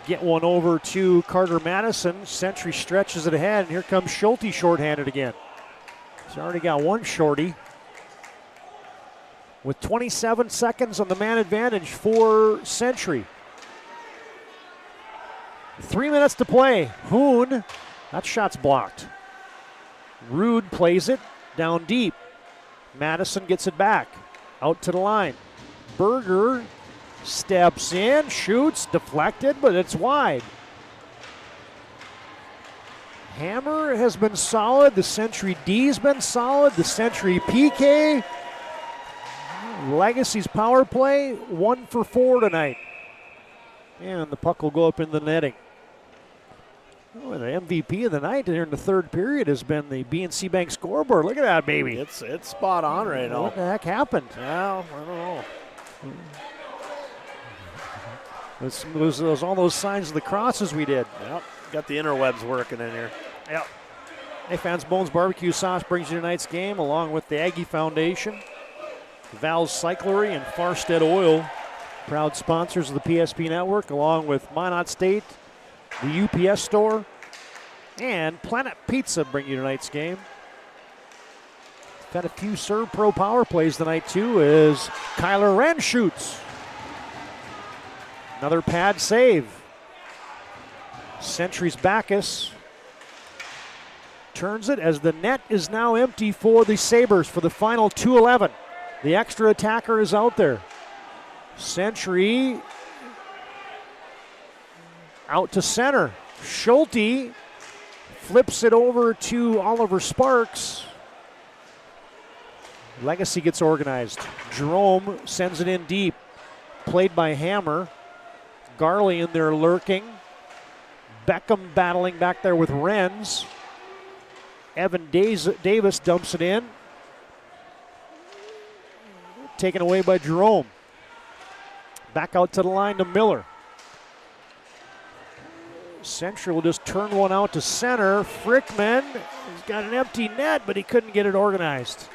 get one over to Carter Madison. Century stretches it ahead, and here comes Schulte shorthanded again. He's already got one shorty. With 27 seconds on the man advantage for Century. 3 minutes to play. Hoon, that shot's blocked. Rude plays it down deep. Madison gets it back. Out to the line. Berger steps in, shoots, deflected, but it's wide. Hammer has been solid. The Century D's been solid. The Century PK. Legacy's power play, 1 for 4 tonight. And the puck will go up in the netting. Oh, the MVP of the night here in the 3rd period has been the BNC Bank scoreboard. Look at that, baby. It's spot on right now. What the heck happened? Well, I don't know. It was all those signs of the crosses we did. Yep, got the interwebs working in here. Yep. Hey, fans, Bones Barbecue Sauce brings you tonight's game along with the Aggie Foundation, Val's Cyclery, and Farstead Oil, proud sponsors of the PSP Network, along with Minot State, the UPS Store, and Planet Pizza bring you tonight's game. Got a few Serve Pro power plays tonight, too, as Kyler Wren shoots. Another pad save. Century's Bacchus turns it as the net is now empty for the Sabres for the final 2:11. The extra attacker is out there. Century out to center. Schulte flips it over to Oliver Sparks. Legacy gets organized. Jerome sends it in deep. Played by Hammer. Garley in there lurking. Beckham battling back there with Renz. Evan Davis dumps it in. Taken away by Jerome. Back out to the line to Miller. Century will just turn one out to center. Frickman has got an empty net, but he couldn't get it organized.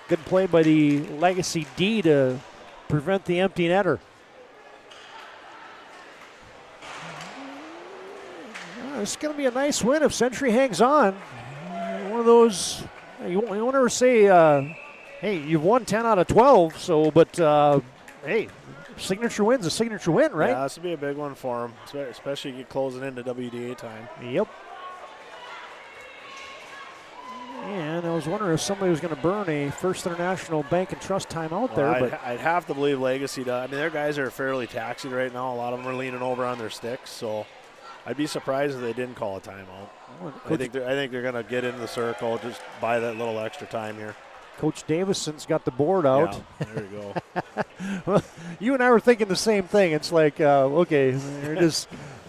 Good play by the Legacy D to prevent the empty netter. This is going to be a nice win if Century hangs on. One of those, you won't ever say, hey, you've won 10 out of 12, so, but, hey, signature win's a signature win, right? Yeah, this will be a big one for him, especially get closing into WDA time. Yep. And I was wondering if somebody was going to burn a First International Bank and Trust timeout there. But I'd have to believe Legacy does. I mean, their guys are fairly taxied right now. A lot of them are leaning over on their sticks, so I'd be surprised if they didn't call a timeout. I think they're going to get into the circle, just buy that little extra time here. Coach Davison's got the board out. Yeah, there you go. Well, you and I were thinking the same thing. It's like, okay,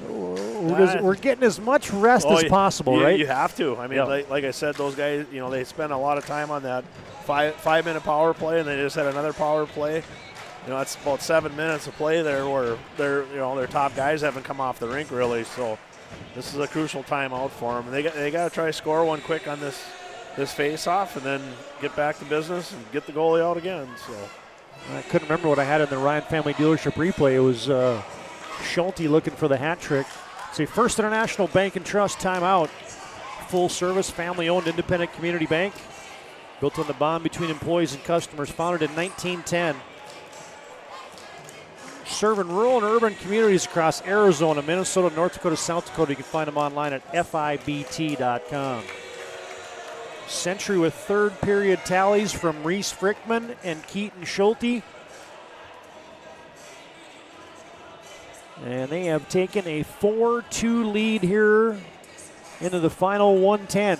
we're getting as much rest as possible, right? You have to. I mean, like I said, those guys, they spend a lot of time on that 5-minute power play, and they just had another power play. That's about 7 minutes of play there where their top guys haven't come off the rink really. So this is a crucial timeout for them. They got to try to score one quick on this face-off and then get back to business and get the goalie out again. So I couldn't remember what I had in the Ryan Family Dealership replay. It was Schulte looking for the hat trick. It's a First International Bank and Trust timeout. Full-service, family-owned, independent community bank. Built on the bond between employees and customers. Founded in 1910. Serving rural and urban communities across Arizona, Minnesota, North Dakota, South Dakota. You can find them online at FIBT.com. Century with third period tallies from Reese Frickman and Keaton Schulte. And they have taken a 4-2 lead here into the final 110.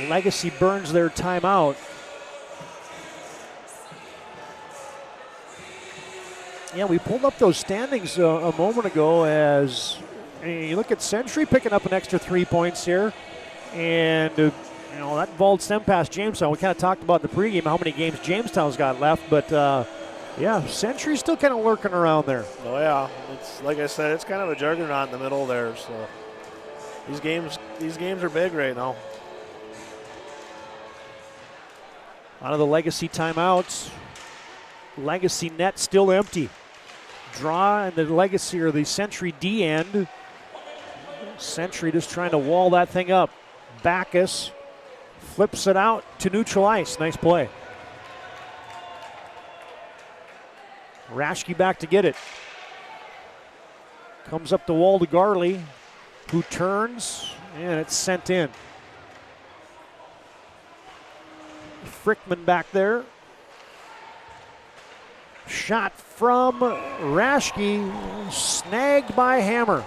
Legacy burns their timeout. Yeah, we pulled up those standings a moment ago as you look at Century picking up an extra 3 points here. And, that involved them past Jamestown. We kind of talked about in the pregame how many games Jamestown's got left. But, Century's still kind of lurking around there. Oh, yeah. It's like I said, it's kind of a juggernaut in the middle there. So these games are big right now. Out of the Legacy timeouts. Legacy net still empty. Draw in the Legacy or the Century D end. Century just trying to wall that thing up. Backus flips it out to neutral ice. Nice play. Raschke back to get it. Comes up the wall to Garley, who turns, and it's sent in. Frickman back there. Shot from Raschke, snagged by Hammer.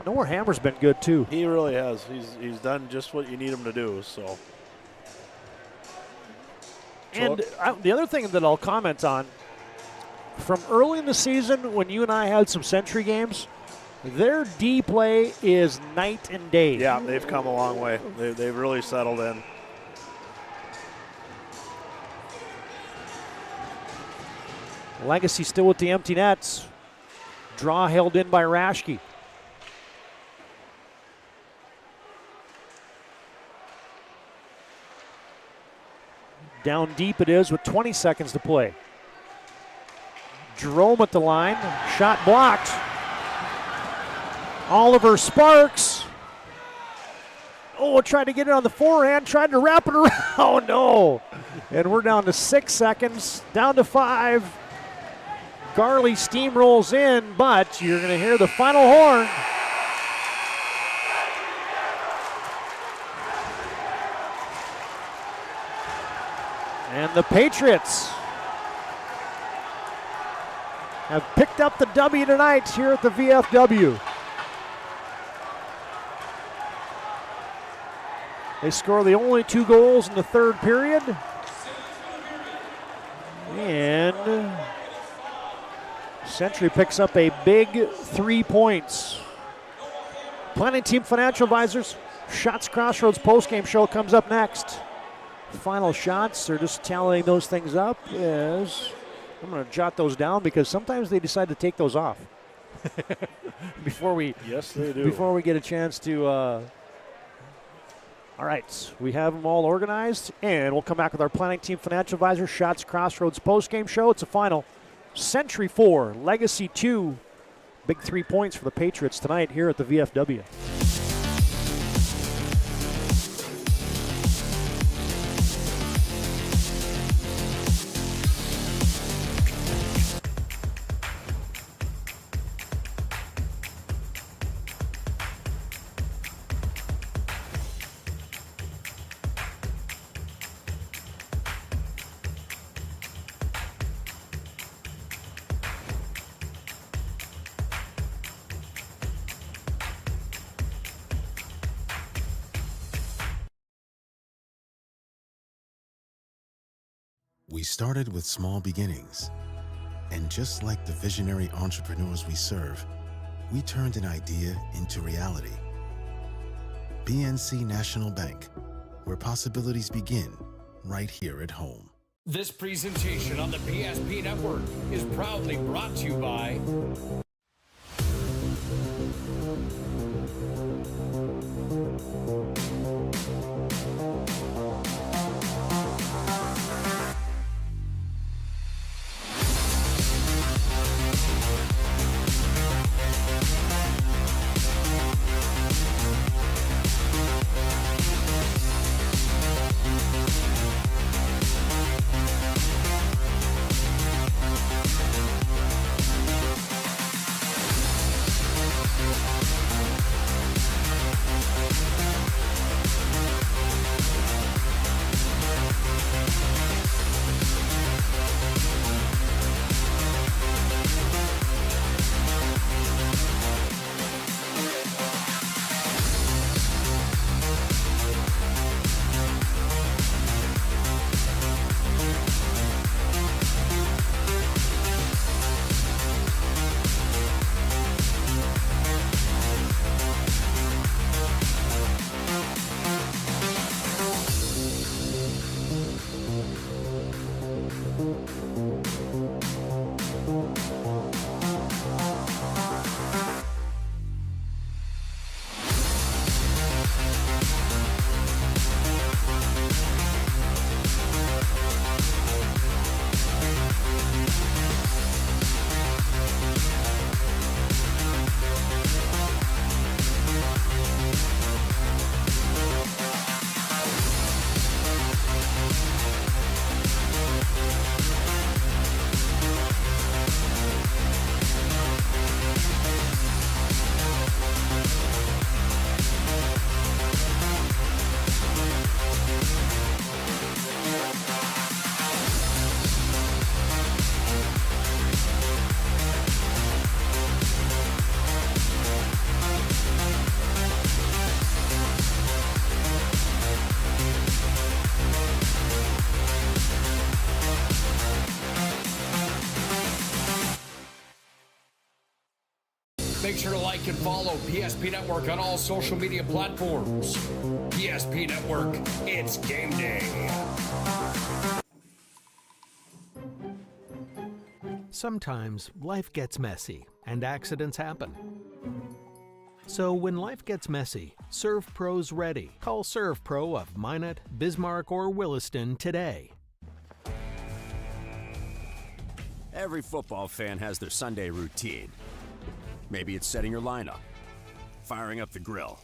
Noah Hammer's been good too. He really has. He's done just what you need him to do. So. And the other thing that I'll comment on, from early in the season when you and I had some Century games, their D play is night and day. Yeah, they've come a long way. They've really settled in. Legacy still with the empty nets. Draw held in by Raschke. Down deep it is with 20 seconds to play. Jerome at the line. Shot blocked. Oliver Sparks. Oh, tried to get it on the forehand. Tried to wrap it around. Oh, no. And we're down to 6 seconds. Down to 5. Garley steamrolls in, but you're going to hear the final horn. And the Patriots have picked up the W tonight here at the VFW. They score the only 2 goals in the third period. And Century picks up a big 3 points. Planning Team Financial Advisors, Shots Crossroads postgame show comes up next. Final shots, they're just tallying those things up. Yes. I'm going to jot those down because sometimes they decide to take those off before we. Yes, they do. Before we get a chance to. All right, we have them all organized, and we'll come back with our Planning Team Financial Advisor Shots Crossroads postgame show. It's a final. Century 4, Legacy 2. Big 3 points for the Patriots tonight here at the VFW. We started with small beginnings. And just like the visionary entrepreneurs we serve, we turned an idea into reality. PNC National Bank, where possibilities begin right here at home. This presentation on the PSP Network is proudly brought to you by Make sure to like and follow PSP Network on all social media platforms. PSP Network, it's game day. Sometimes life gets messy and accidents happen. So when life gets messy, ServPro's ready. Call ServPro of Minot, Bismarck, or Williston today. Every football fan has their Sunday routine. Maybe it's setting your lineup, firing up the grill,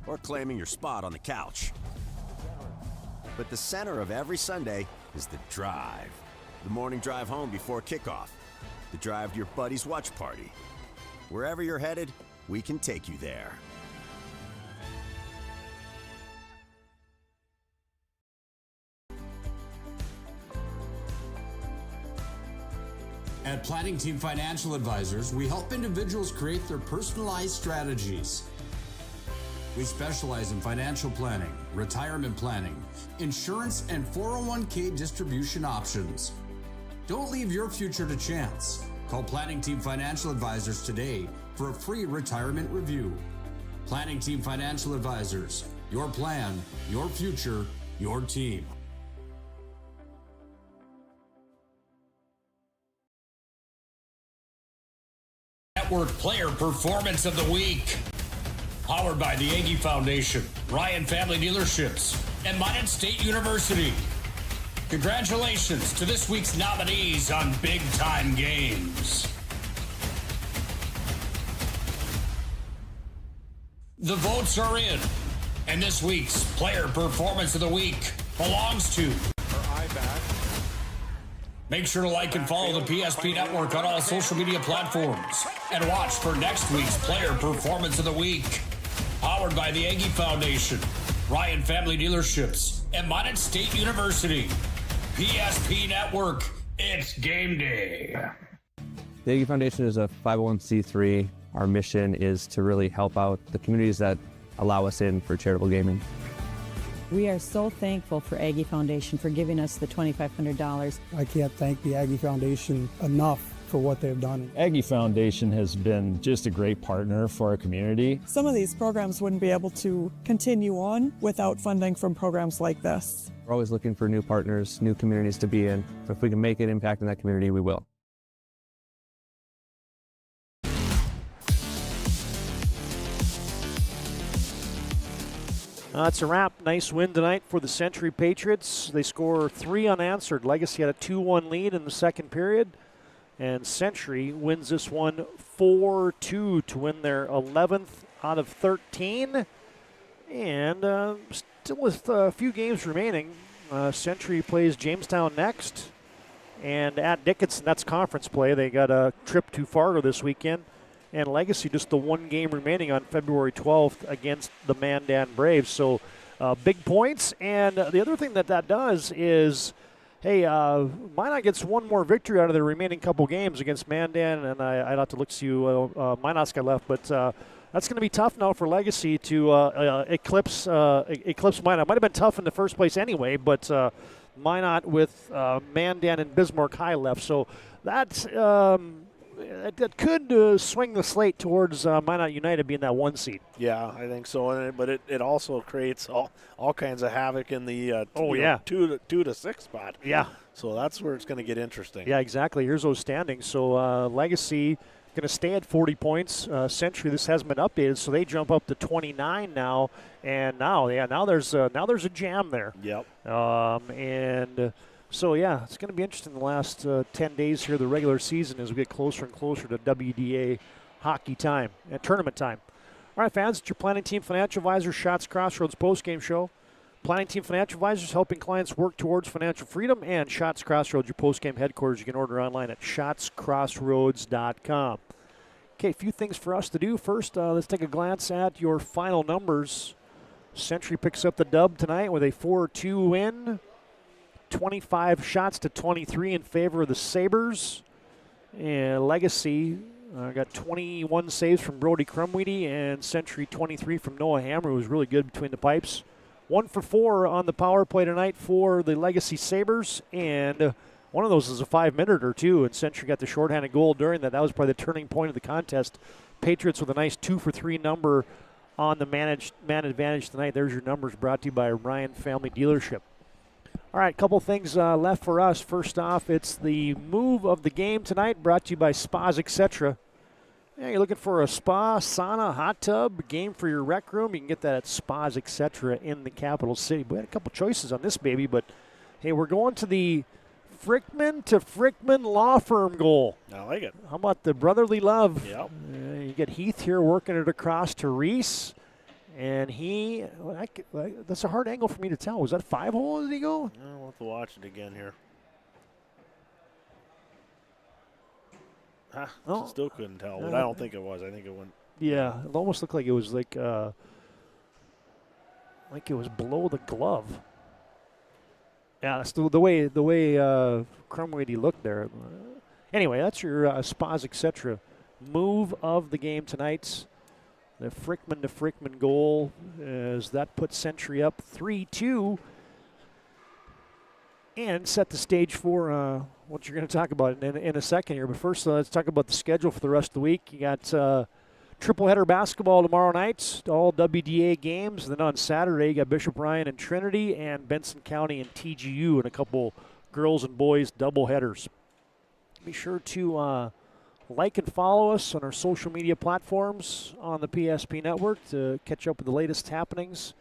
or claiming your spot on the couch. But the center of every Sunday is the drive. The morning drive home before kickoff. The drive to your buddy's watch party. Wherever you're headed, we can take you there. At Planning Team Financial Advisors, we help individuals create their personalized strategies. We specialize in financial planning, retirement planning, insurance, and 401k distribution options. Don't leave your future to chance. Call Planning Team Financial Advisors today for a free retirement review. Planning Team Financial Advisors, your plan, your future, your team. Network Player Performance of the Week. Powered by the Aggie Foundation, Ryan Family Dealerships, and Minot State University. Congratulations to this week's nominees on Big Time Games. The votes are in, and this week's Player Performance of the Week belongs to... Make sure to like and follow the PSP Network on all social media platforms. And watch for next week's Player Performance of the Week. Powered by the Aggie Foundation, Ryan Family Dealerships, and Minot State University. PSP Network, it's game day. The Aggie Foundation is a 501c3. Our mission is to really help out the communities that allow us in for charitable gaming. We are so thankful for Aggie Foundation for giving us the $2,500. I can't thank the Aggie Foundation enough for what they've done. Aggie Foundation has been just a great partner for our community. Some of these programs wouldn't be able to continue on without funding from programs like this. We're always looking for new partners, new communities to be in. If we can make an impact in that community, we will. It's a wrap. Nice win tonight for the Century Patriots. They score 3 unanswered. Legacy had a 2-1 lead in the second period. And Century wins this one 4-2 to win their 11th out of 13. And still with a few games remaining, Century plays Jamestown next. And at Dickinson, that's conference play. They got a trip to Fargo this weekend. And Legacy just the one game remaining on February 12th against the Mandan Braves. So big points. And the other thing that does is, hey, Minot gets one more victory out of their remaining couple games against Mandan. And I'd have to look to see who Minot's got left. But that's going to be tough now for Legacy to eclipse Minot. Might have been tough in the first place anyway, but Minot with Mandan and Bismarck High left. So that's... that could swing the slate towards Minot United being that 1 seed. Yeah, I think so. But it also creates all kinds of havoc in the 2 to 6 spot. Yeah. So that's where it's going to get interesting. Yeah, exactly. Here's those standings. So Legacy going to stay at 40 points. Century, this hasn't been updated, so they jump up to 29 now. And now there's a jam there. Yep. So, yeah, it's going to be interesting the last 10 days here of the regular season as we get closer and closer to WDA hockey time and tournament time. All right, fans, it's your Planning Team Financial Advisors Shots Crossroads postgame show. Planning Team Financial Advisors helping clients work towards financial freedom, and Shots Crossroads, your postgame headquarters. You can order online at shotscrossroads.com. Okay, a few things for us to do. First, let's take a glance at your final numbers. Century picks up the dub tonight with a 4-2 win. 25 shots to 23 in favor of the Sabres. And Legacy got 21 saves from Brody Crumweedy, and Century 23 from Noah Hammer, who was really good between the pipes. 1 for 4 on the power play tonight for the Legacy Sabres, and one of those is a 5-minute or two, and Century got the shorthanded goal during that. That was probably the turning point of the contest. Patriots with a nice 2 for 3 number on the man advantage tonight. There's your numbers brought to you by Ryan Family Dealership. All right, a couple things left for us. First off, it's the move of the game tonight, brought to you by Spas, Etc. Yeah, you're looking for a spa, sauna, hot tub, game for your rec room. You can get that at Spas, Etc. in the capital city. We had a couple choices on this baby, but hey, we're going to the Frickman to Frickman Law Firm goal. I like it. How about the brotherly love? Yep. You get Heath here working it across to Reese. And that's a hard angle for me to tell. Was that 5-hole? Did he go? We'll have to watch it again here. Still couldn't tell, but I don't think it was. I think it went. Yeah, it almost looked like it was like it was below the glove. Yeah, that's the way Crumweedy looked there. Anyway, that's your Spas, Etc. move of the game tonight. The Frickman to Frickman goal, as that puts Century up 3-2 and set the stage for what you're going to talk about in a second here. But first, let's talk about the schedule for the rest of the week. You got triple header basketball tomorrow night, all WDA games. Then on Saturday, you got Bishop Ryan and Trinity, and Benson County and TGU, and a couple girls and boys double headers. Be sure to like and follow us on our social media platforms on the PSP Network to catch up with the latest happenings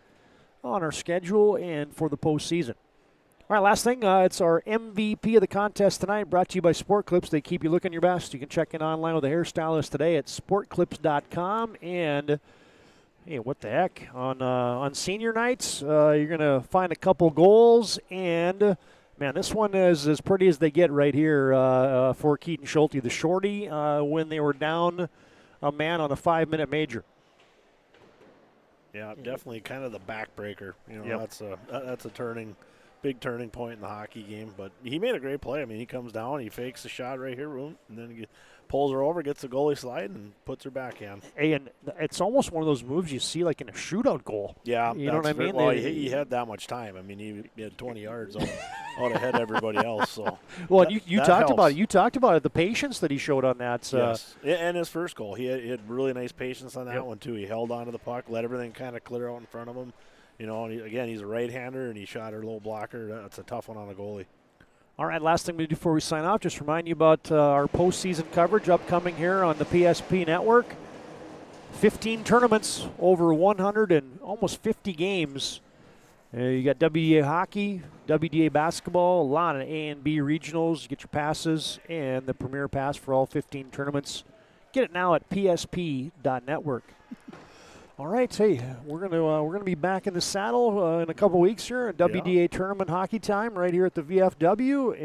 on our schedule and for the postseason. All right, last thing, it's our MVP of the contest tonight, brought to you by Sport Clips. They keep you looking your best. You can check in online with a hairstylist today at sportclips.com. And, hey, what the heck, on senior nights, you're going to find a couple goals, and man, this one is as pretty as they get right here for Keaton Schulte, the shorty, when they were down a man on a 5-minute major. Yeah, definitely kind of the backbreaker. That's a big turning point in the hockey game. But he made a great play. I mean, he comes down, he fakes the shot right here, and then he pulls her over, gets the goalie slide, and puts her backhand. Hey, and it's almost one of those moves you see like in a shootout goal. Yeah, you know what I mean. Well, he had that much time. I mean, he had 20 yards out ahead of everybody else. So well, you talked about it. You talked about it. The patience that he showed on that. Yes, and his first goal, he had really nice patience on that one too. He held on to the puck, let everything kind of clear out in front of him. You know, and again, he's a right-hander, and he shot her low blocker. That's a tough one on a goalie. All right, last thing we do before we sign off, just remind you about our postseason coverage upcoming here on the PSP Network. 15 tournaments, over 100 and almost 50 games. You got WDA hockey, WDA basketball, a lot of A and B regionals. You get your passes and the premier pass for all 15 tournaments. Get it now at psp.network. All right, hey, we're gonna be back in the saddle in a couple weeks here at WDA tournament hockey time right here at the VFW.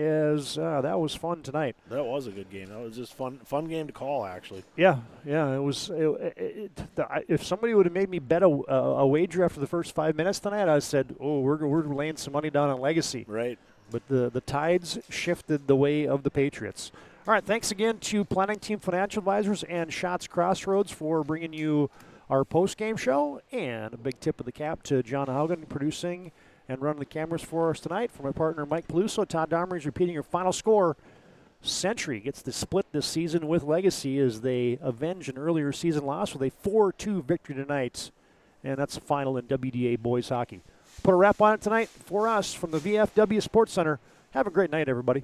That was fun tonight. That was a good game. That was just fun game to call, actually. Yeah, it was. If somebody would have made me bet a wager after the first 5 minutes tonight, I said, "Oh, we're laying some money down on Legacy." Right. But the tides shifted the way of the Patriots. All right, thanks again to Planning Team Financial Advisors and Shots Crossroads for bringing you our post-game show, and a big tip of the cap to John Haugen producing and running the cameras for us tonight. For my partner Mike Peluso, Todd Domery is repeating your final score. Century gets the split this season with Legacy as they avenge an earlier season loss with a 4-2 victory tonight, and that's the final in WDA boys hockey. Put a wrap on it tonight for us from the VFW Sports Center. Have a great night, everybody.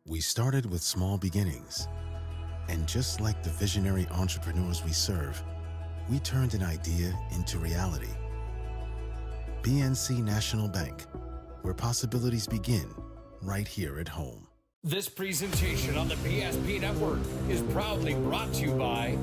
We started with small beginnings. And just like the visionary entrepreneurs we serve, we turned an idea into reality. PNC National Bank, where possibilities begin right here at home. This presentation on the PSP Network is proudly brought to you by